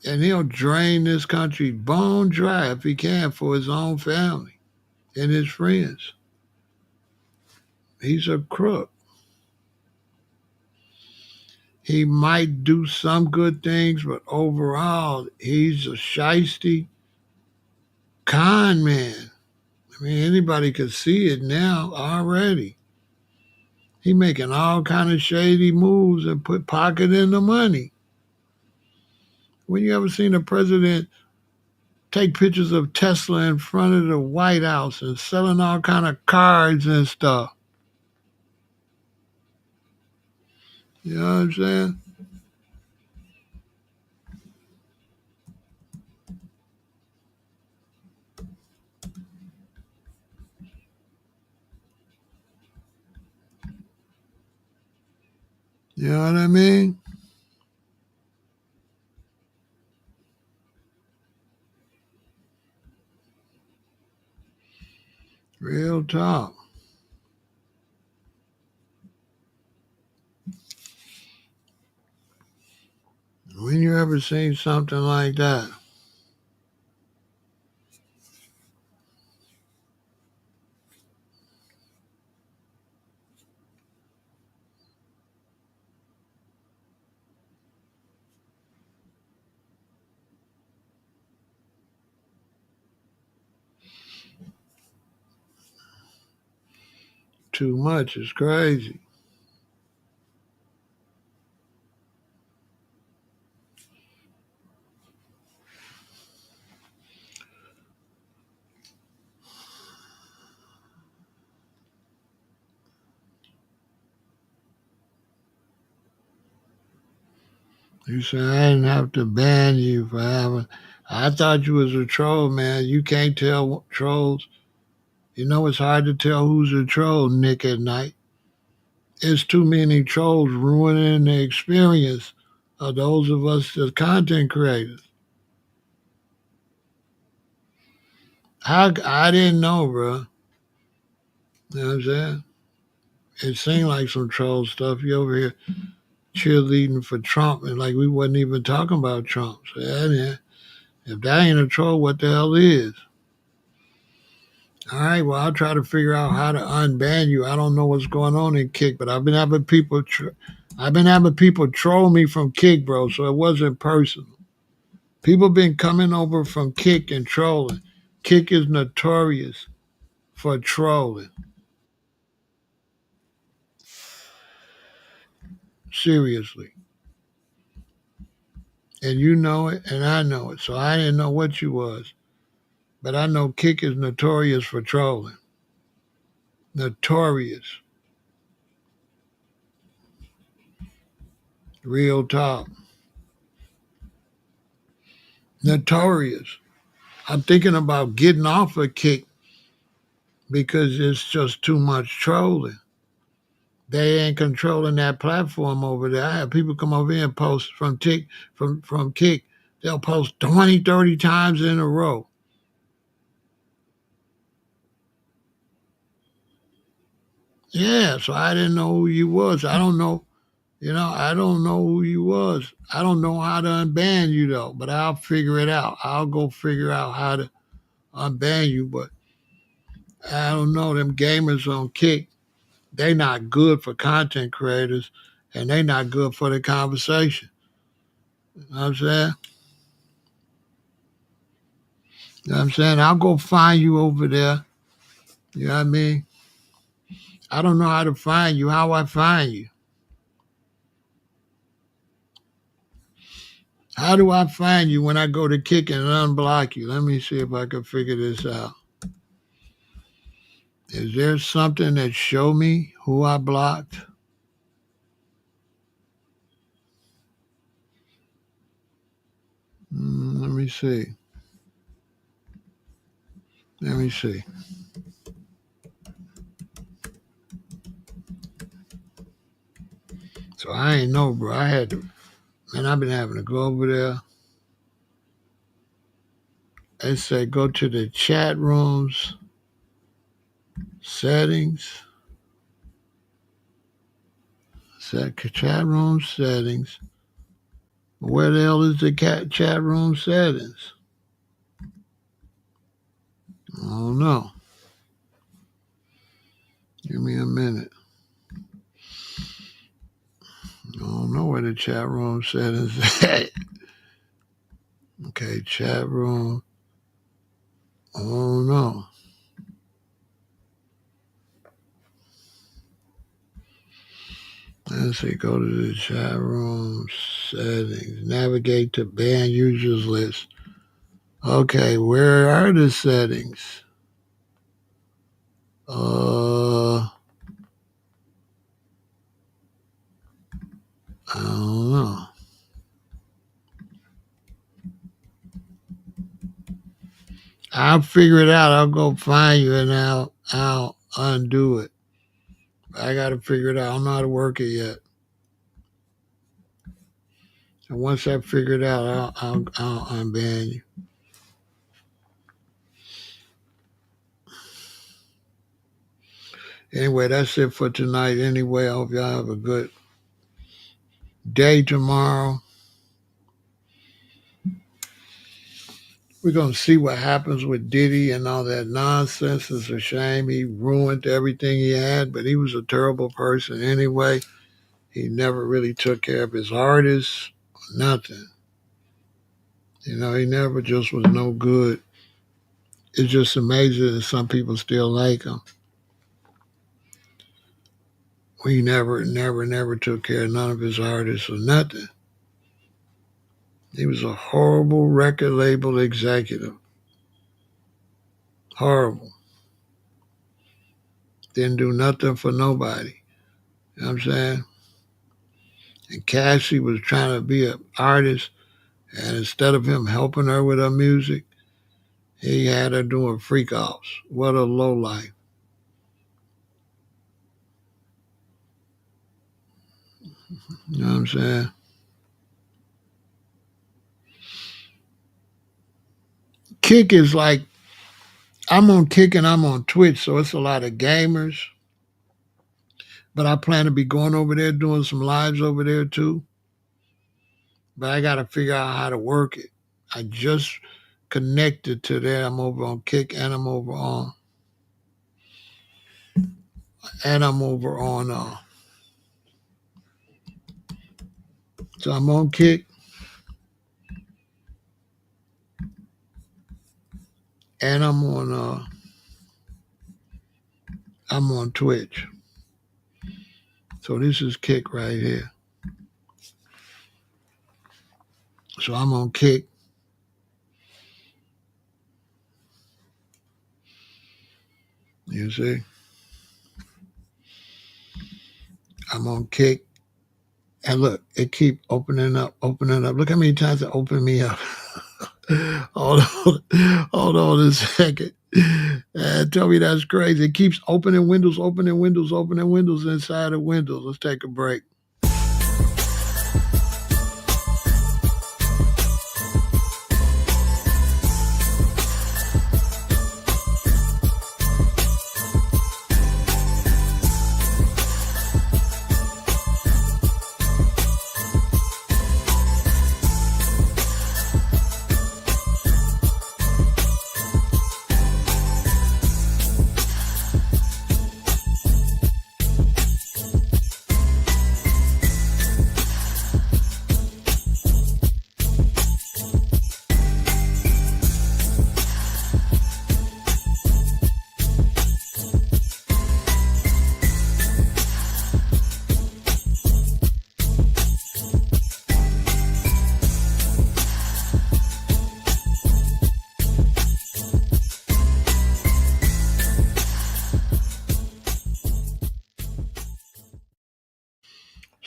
and he'll drain this country bone dry if he can for his own family and his friends. He's a crook. He might do some good things, but overall, he's a shiesty con man. I mean, anybody could see it now already. He making all kind of shady moves and put pocket in the money. When you ever seen a president take pictures of Tesla in front of the White House and selling all kind of cards and stuff? You know what I'm saying? You know what I mean? Real talk. When you ever seen something like that? Too much is crazy. You say I didn't have to ban you for having. I thought you was a troll, man. You can't tell trolls. You know it's hard to tell who's a troll, Nick, at night. It's too many trolls ruining the experience of those of us as content creators. I didn't know, bro. You know what I'm saying? It seemed like some troll stuff. You over here cheerleading for Trump, and like we wasn't even talking about Trump. So yeah, if that ain't a troll, what the hell is? All right, well, I'll try to figure out how to unban you. I don't know what's going on in Kick, but I've been having people, troll me from Kick, bro. So it wasn't personal. People been coming over from Kick and trolling. Kick is notorious for trolling. Seriously. And you know it, and I know it. So I didn't know what you was. But I know Kick is notorious for trolling. Notorious. Real talk. Notorious. I'm thinking about getting off of Kick because it's just too much trolling. They ain't controlling that platform over there. I have people come over here and post from Kick. They'll post 20, 30 times in a row. Yeah, so I didn't know who you was. I don't know, I don't know who you was. I don't know how to unban you though, but I'll figure it out. I'll go figure out how to unban you, but I don't know. Them gamers on Kick, they not good for content creators and they not good for the conversation. You know what I'm saying? You know what I'm saying? I'll go find you over there. You know what I mean? I don't know how to find you. How I find you? How do I find you when I go to kick and unblock you? Let me see if I can figure this out. Is there something that show me who I blocked? Let me see. Let me see. So I ain't know, bro. I had to, man, I've been having to go over there. They say go to the chat rooms, settings, chat room settings. Where the hell is the chat room settings? I don't know. Give me a minute. I don't know where the chat room settings is at. Okay, chat room. Oh no. Let's see, go to the chat room settings. Navigate to banned users list. Okay, where are the settings? I don't know. I'll figure it out. I'll go find you and I'll undo it. I got to figure it out. I don't know how to work it yet. And once I figure it out, I'll unban you. Anyway, that's it for tonight. Anyway, I hope y'all have a good day tomorrow. We're going to see what happens with Diddy and all that nonsense. It's a shame he ruined everything he had, but he was a terrible person anyway. He never really took care of his artists, nothing. You know, he never just was no good. It's just amazing that some people still like him. He never took care of none of his artists or nothing. He was a horrible record label executive. Horrible. Didn't do nothing for nobody. You know what I'm saying? And Cassie was trying to be an artist, and instead of him helping her with her music, he had her doing freak offs. What a lowlife. You know what I'm saying? Kick is like, I'm on Kick and I'm on Twitch, so it's a lot of gamers. But I plan to be going over there, doing some lives over there too. But I got to figure out how to work it. I just connected to there. I'm over on Kick and I'm over on so I'm on Kick and I'm on Twitch. So this is Kick right here. So I'm on Kick. You see? I'm on Kick. And look, it keep opening up. Look how many times it opened me up. Hold on a second. Tell me that's crazy. It keeps opening windows inside of windows. Let's take a break.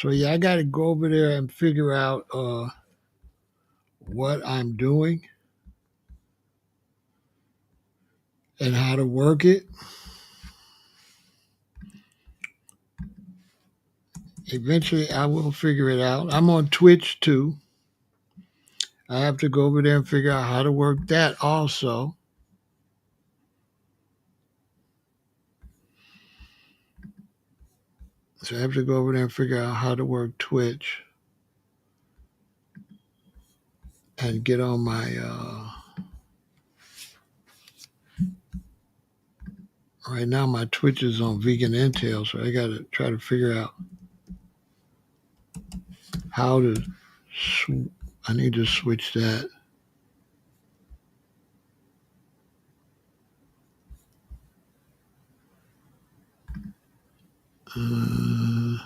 So yeah, I got to go over there and figure out what I'm doing and how to work it. Eventually, I will figure it out. I'm on Twitch too. I have to go over there and figure out how to work that also. So I have to go over there and figure out how to work Twitch and get on my. Right now, my Twitch is on Vegan Intel, so I got to try to figure out how to. I need to switch that. Uh,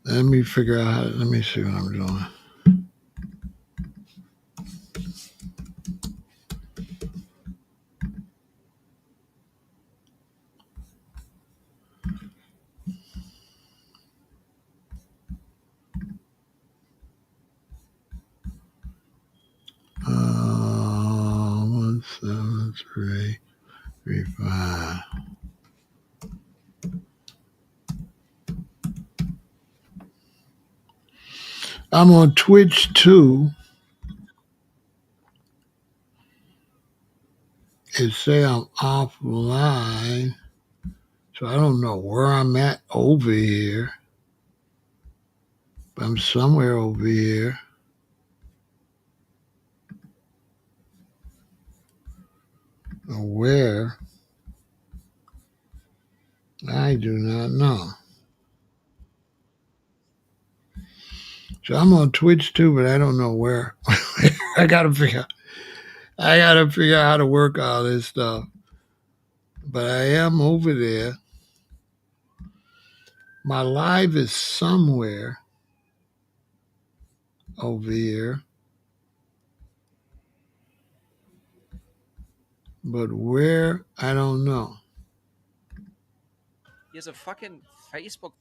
Let me figure out how. Let me see what I'm doing. Uh, 17335. I'm on Twitch too. It say I'm offline, so I don't know where I'm at over here. But I'm somewhere over here. Where? I do not know. So I'm on Twitch too, but I don't know where. I gotta figure. I gotta figure out how to work all this stuff. But I am over there. My live is somewhere over here, but where I don't know. Here's a fucking Facebook.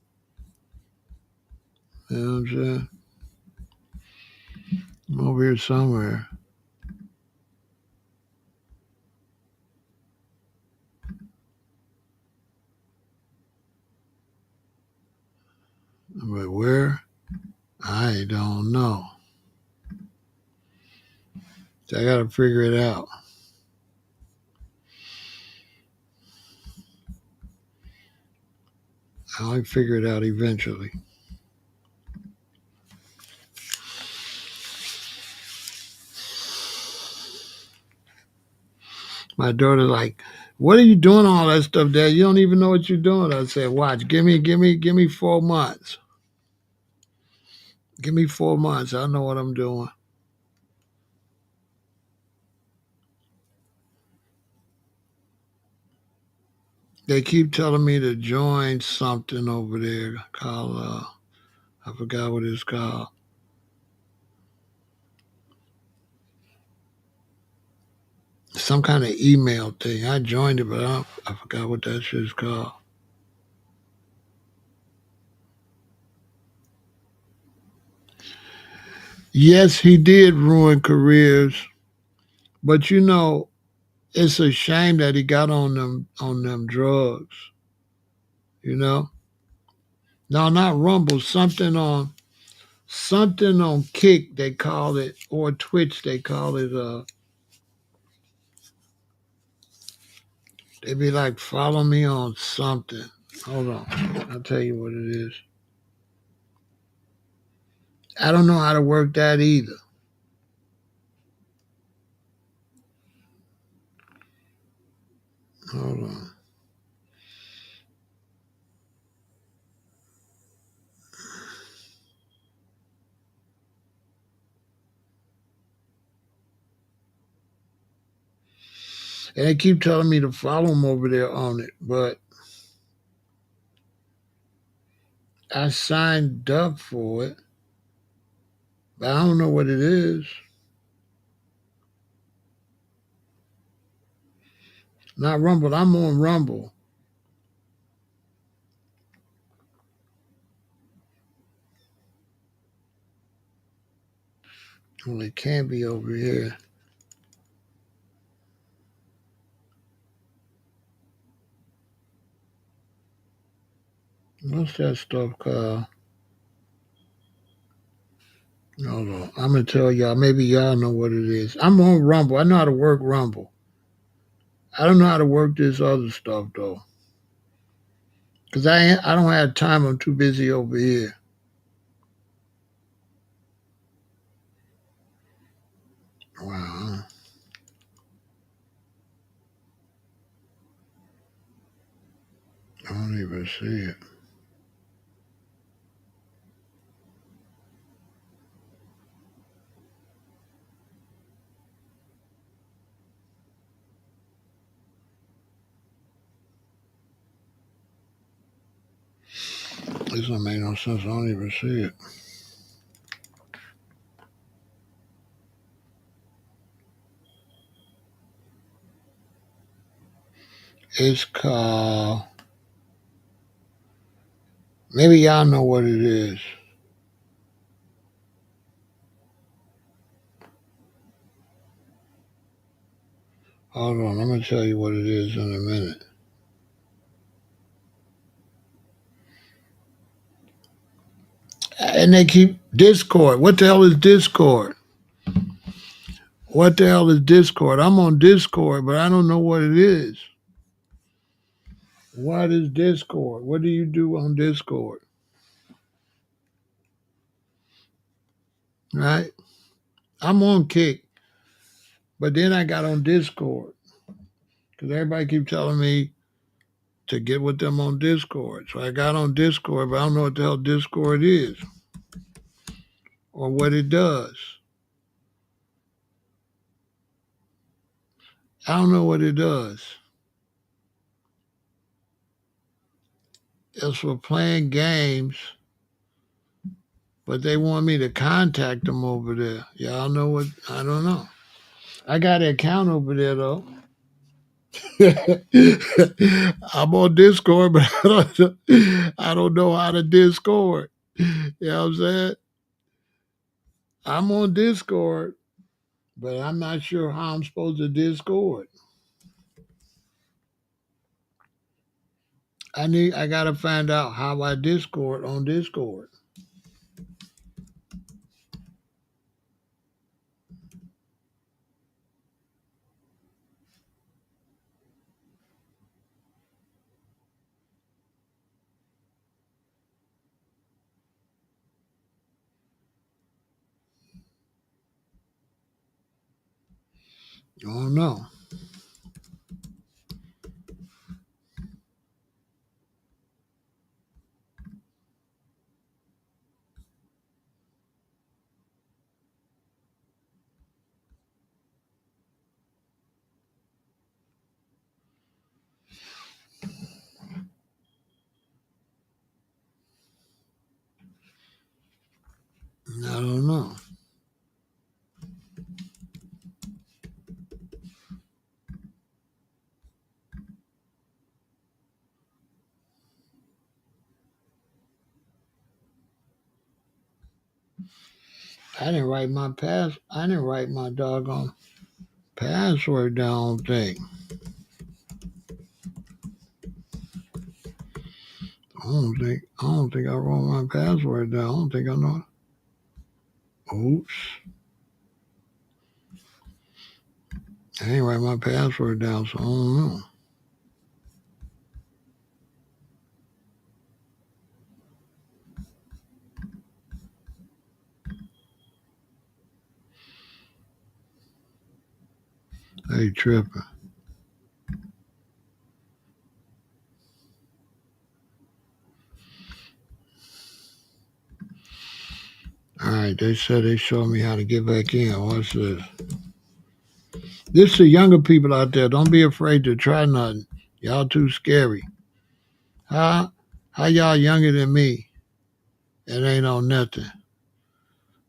You know what I'm saying? I'm over here somewhere. But where? I don't know. So I gotta figure it out. I'll figure it out eventually. My daughter's like, "What are you doing all that stuff, Dad? You don't even know what you're doing." I said, "Watch, give me 4 months. Give me 4 months. I know what I'm doing." They keep telling me to join something over there called I forgot what it's called. Some kind of email thing. I joined it, but I forgot what that shit is called. Yes, he did ruin careers, but you know, it's a shame that he got on them drugs. You know, no, not Rumble. Something on Kick they call it, or Twitch they call it. They be like, follow me on something. Hold on, I'll tell you what it is. I don't know how to work that either. Hold on. And they keep telling me to follow them over there on it, but I signed up for it, but I don't know what it is. Not Rumble. I'm on Rumble. Well, it can't be over here. What's that stuff called? Hold on. I'm going to tell y'all. Maybe y'all know what it is. I'm on Rumble. I know how to work Rumble. I don't know how to work this other stuff, though. Because I don't have time. I'm too busy over here. Wow. I don't even see it. This don't make no sense. I don't even see it. It's called. Maybe y'all know what it is. Hold on. I'm going to tell you what it is in a minute. And they keep Discord. What the hell is Discord? What the hell is Discord? I'm on Discord, but I don't know what it is. What is Discord? What do you do on Discord? Right? I'm on Kick, but then I got on Discord because everybody keep telling me to get with them on Discord. So I got on Discord, but I don't know what the hell Discord is or what it does. I don't know what it does. It's for playing games, but they want me to contact them over there. Y'all know what? I don't know. I got an account over there though. I'm on Discord, but I don't know how to Discord. You know what I'm saying? I'm on Discord, but I'm not sure how I'm supposed to Discord. I gotta find out how I Discord on Discord. I don't know. I don't know. I didn't write my doggone password down thing. I don't think I wrote my password down. I don't think I know. Oops. I didn't write my password down, so I don't know. Hey, tripping. All right, they said they showed me how to get back in. What's this? This to younger people out there. Don't be afraid to try nothing. Y'all too scary. How y'all younger than me and ain't on nothing?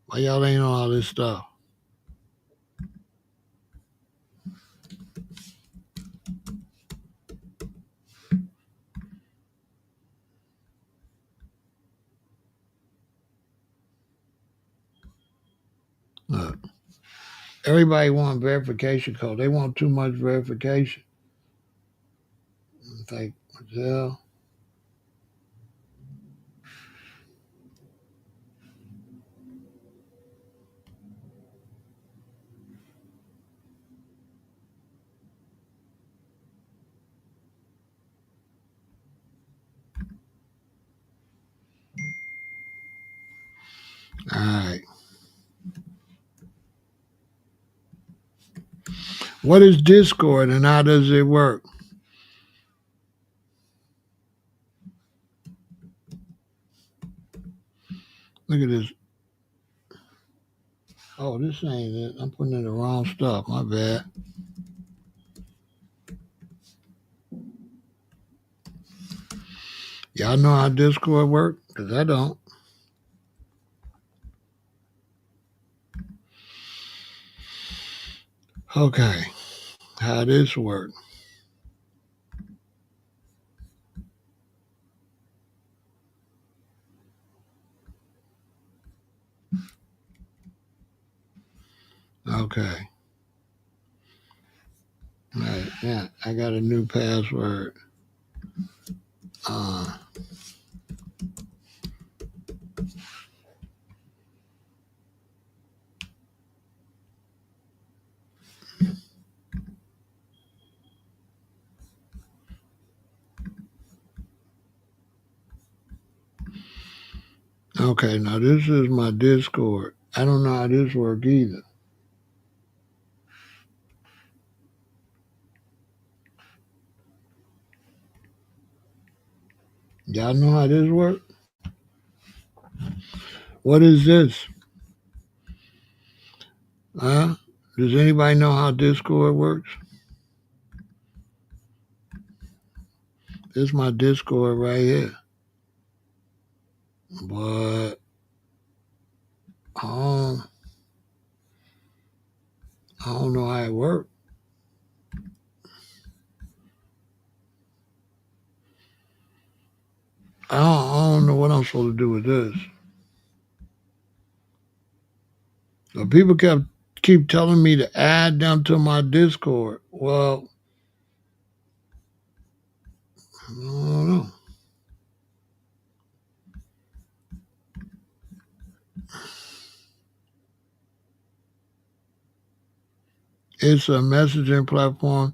Why y'all ain't on all this stuff? Look. Everybody want verification code. They want too much verification. It's like, what the hell? All right. What is Discord and how does it work? Look at this. Oh, this ain't it. I'm putting in the wrong stuff. My bad. Y'all know how Discord work? Because I don't. Okay. How this work? Okay. All right. Yeah, I got a new password. Uh, okay, now this is my Discord. I don't know how this work either. Y'all know how this work? What is this? Huh? Does anybody know how Discord works? This is my Discord right here. But I don't know how it works. I don't know what I'm supposed to do with this. But people keep telling me to add them to my Discord. Well, I don't know. It's a messaging platform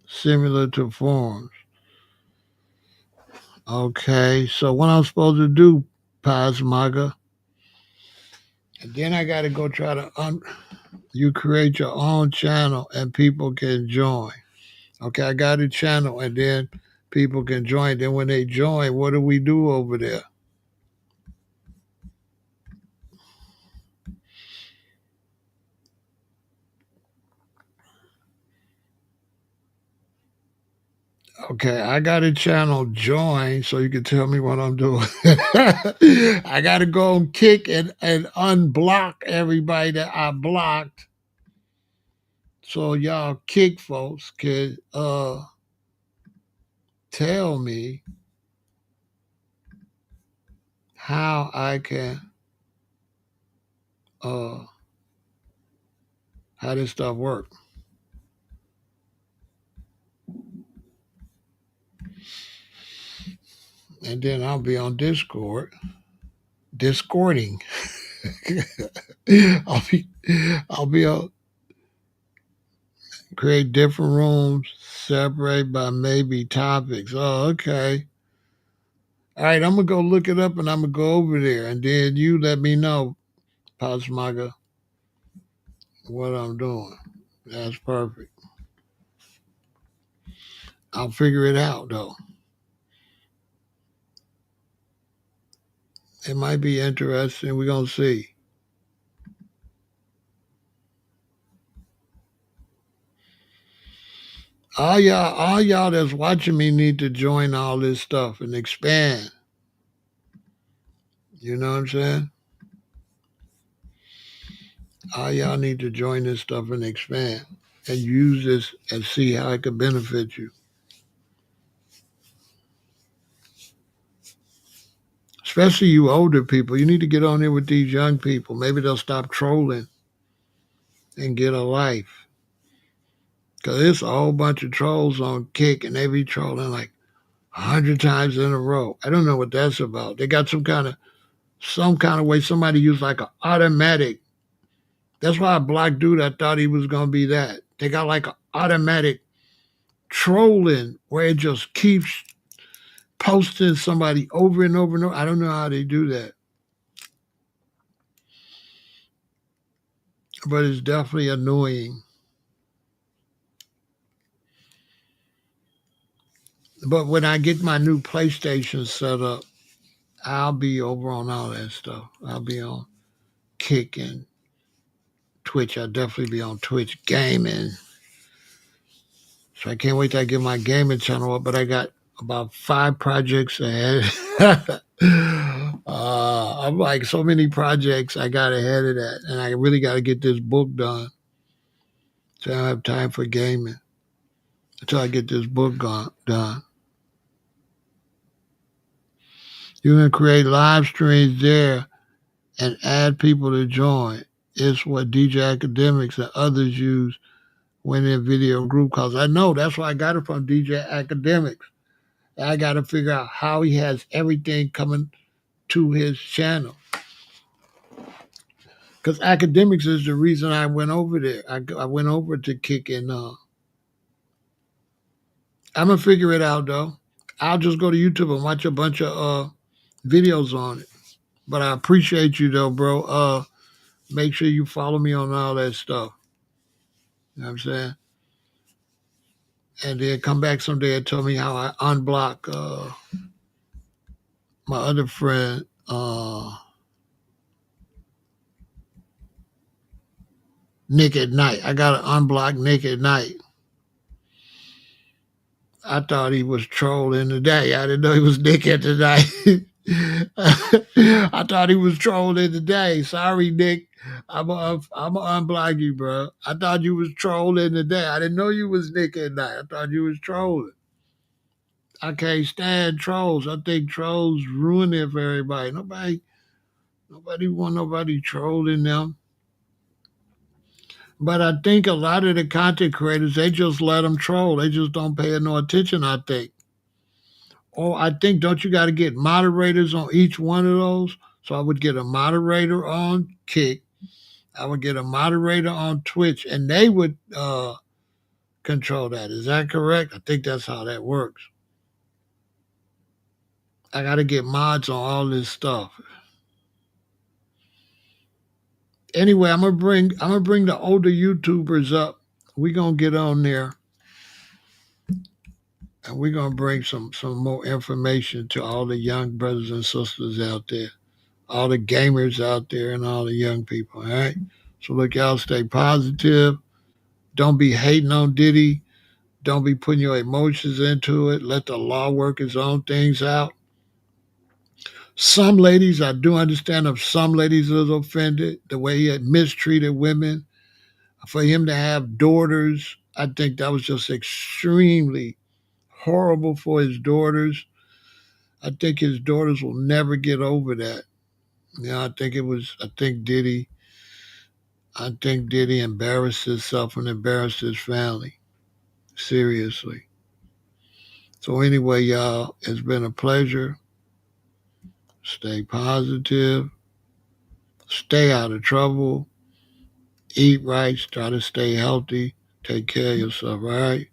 similar to forums. Okay, so what I'm supposed to do, Pazmaga? And then I got to go try to you create your own channel and people can join. Okay, I got a channel and then people can join. Then when they join, what do we do over there? Okay, I got a channel join so you can tell me what I'm doing. I got to go and kick and unblock everybody that I blocked so y'all kick folks can tell me how I can uh how this stuff work. And then I'll be on Discord, discording. I'll be I'll be create different rooms, separate by maybe topics. Oh, okay. All right, I'm gonna go look it up and I'm gonna go over there, and then you let me know, Pasmaga, what I'm doing. That's perfect. I'll figure it out though. It might be interesting. We're gonna see. All y'all that's watching me need to join all this stuff and expand. You know what I'm saying? All y'all need to join this stuff and expand and use this and see how it could benefit you. Especially you older people. You need to get on there with these young people. Maybe they'll stop trolling. and get a life. Because there's a whole bunch of trolls on Kick, and they be trolling like 100 times in a row. I don't know what that's about. They got some kind of way somebody used like an automatic. That's why I blocked dude. I thought he was going to be that. They got like an automatic trolling where it just keeps posting somebody over and over and over. I don't know how they do that. But it's definitely annoying. But when I get my new PlayStation set up, I'll be over on all that stuff. I'll be on Kick and Twitch. I'll definitely be on Twitch gaming. So I can't wait till I get my gaming channel up. But I got about 5 projects ahead. I'm like so many projects I got ahead of that. And I really got to get this book done. So I don't have time for gaming until I get this book done. You can create live streams there and add people to join. It's what DJ Academics and others use when in video group calls. I know that's why I got it from DJ Academics. I got to figure out how he has everything coming to his channel. Because Academics is the reason I went over there. I went over to Kick and I'm going to figure it out though. I'll just go to YouTube and watch a bunch of videos on it. But I appreciate you though, bro. Make sure you follow me on all that stuff. You know what I'm saying? And then come back someday and tell me how I unblock my other friend, Nick at Night. I got to unblock Nick at Night. I thought he was trolling today. I didn't know he was Nick at the night. I thought he was trolling today. Sorry, Nick. I'm gonna unblock you, bro. I thought you was trolling today. I didn't know you was Nick at Night. I thought you was trolling. I can't stand trolls. I think trolls ruin it for everybody. Nobody want nobody trolling them. But I think a lot of the content creators, they just let them troll. They just don't pay no attention, I think. Or I think, don't you got to get moderators on each one of those? So I would get a moderator on Kick. I would get a moderator on Twitch, and they would control that. Is that correct? I think that's how that works. I got to get mods on all this stuff. Anyway, I'm gonna bring the older YouTubers up. We're gonna get on there and we're gonna bring some more information to all the young brothers and sisters out there, all the gamers out there and all the young people. All right. So look, y'all stay positive. Don't be hating on Diddy. Don't be putting your emotions into it. Let the law work its own things out. Some ladies, I do understand if some ladies is offended the way he had mistreated women. For him to have daughters, I think that was just extremely horrible for his daughters. I think his daughters will never get over that. You know, I think Diddy embarrassed himself and embarrassed his family. Seriously. So anyway, y'all, it's been a pleasure. Stay positive. Stay out of trouble. Eat right. Try to stay healthy. Take care of yourself, all right?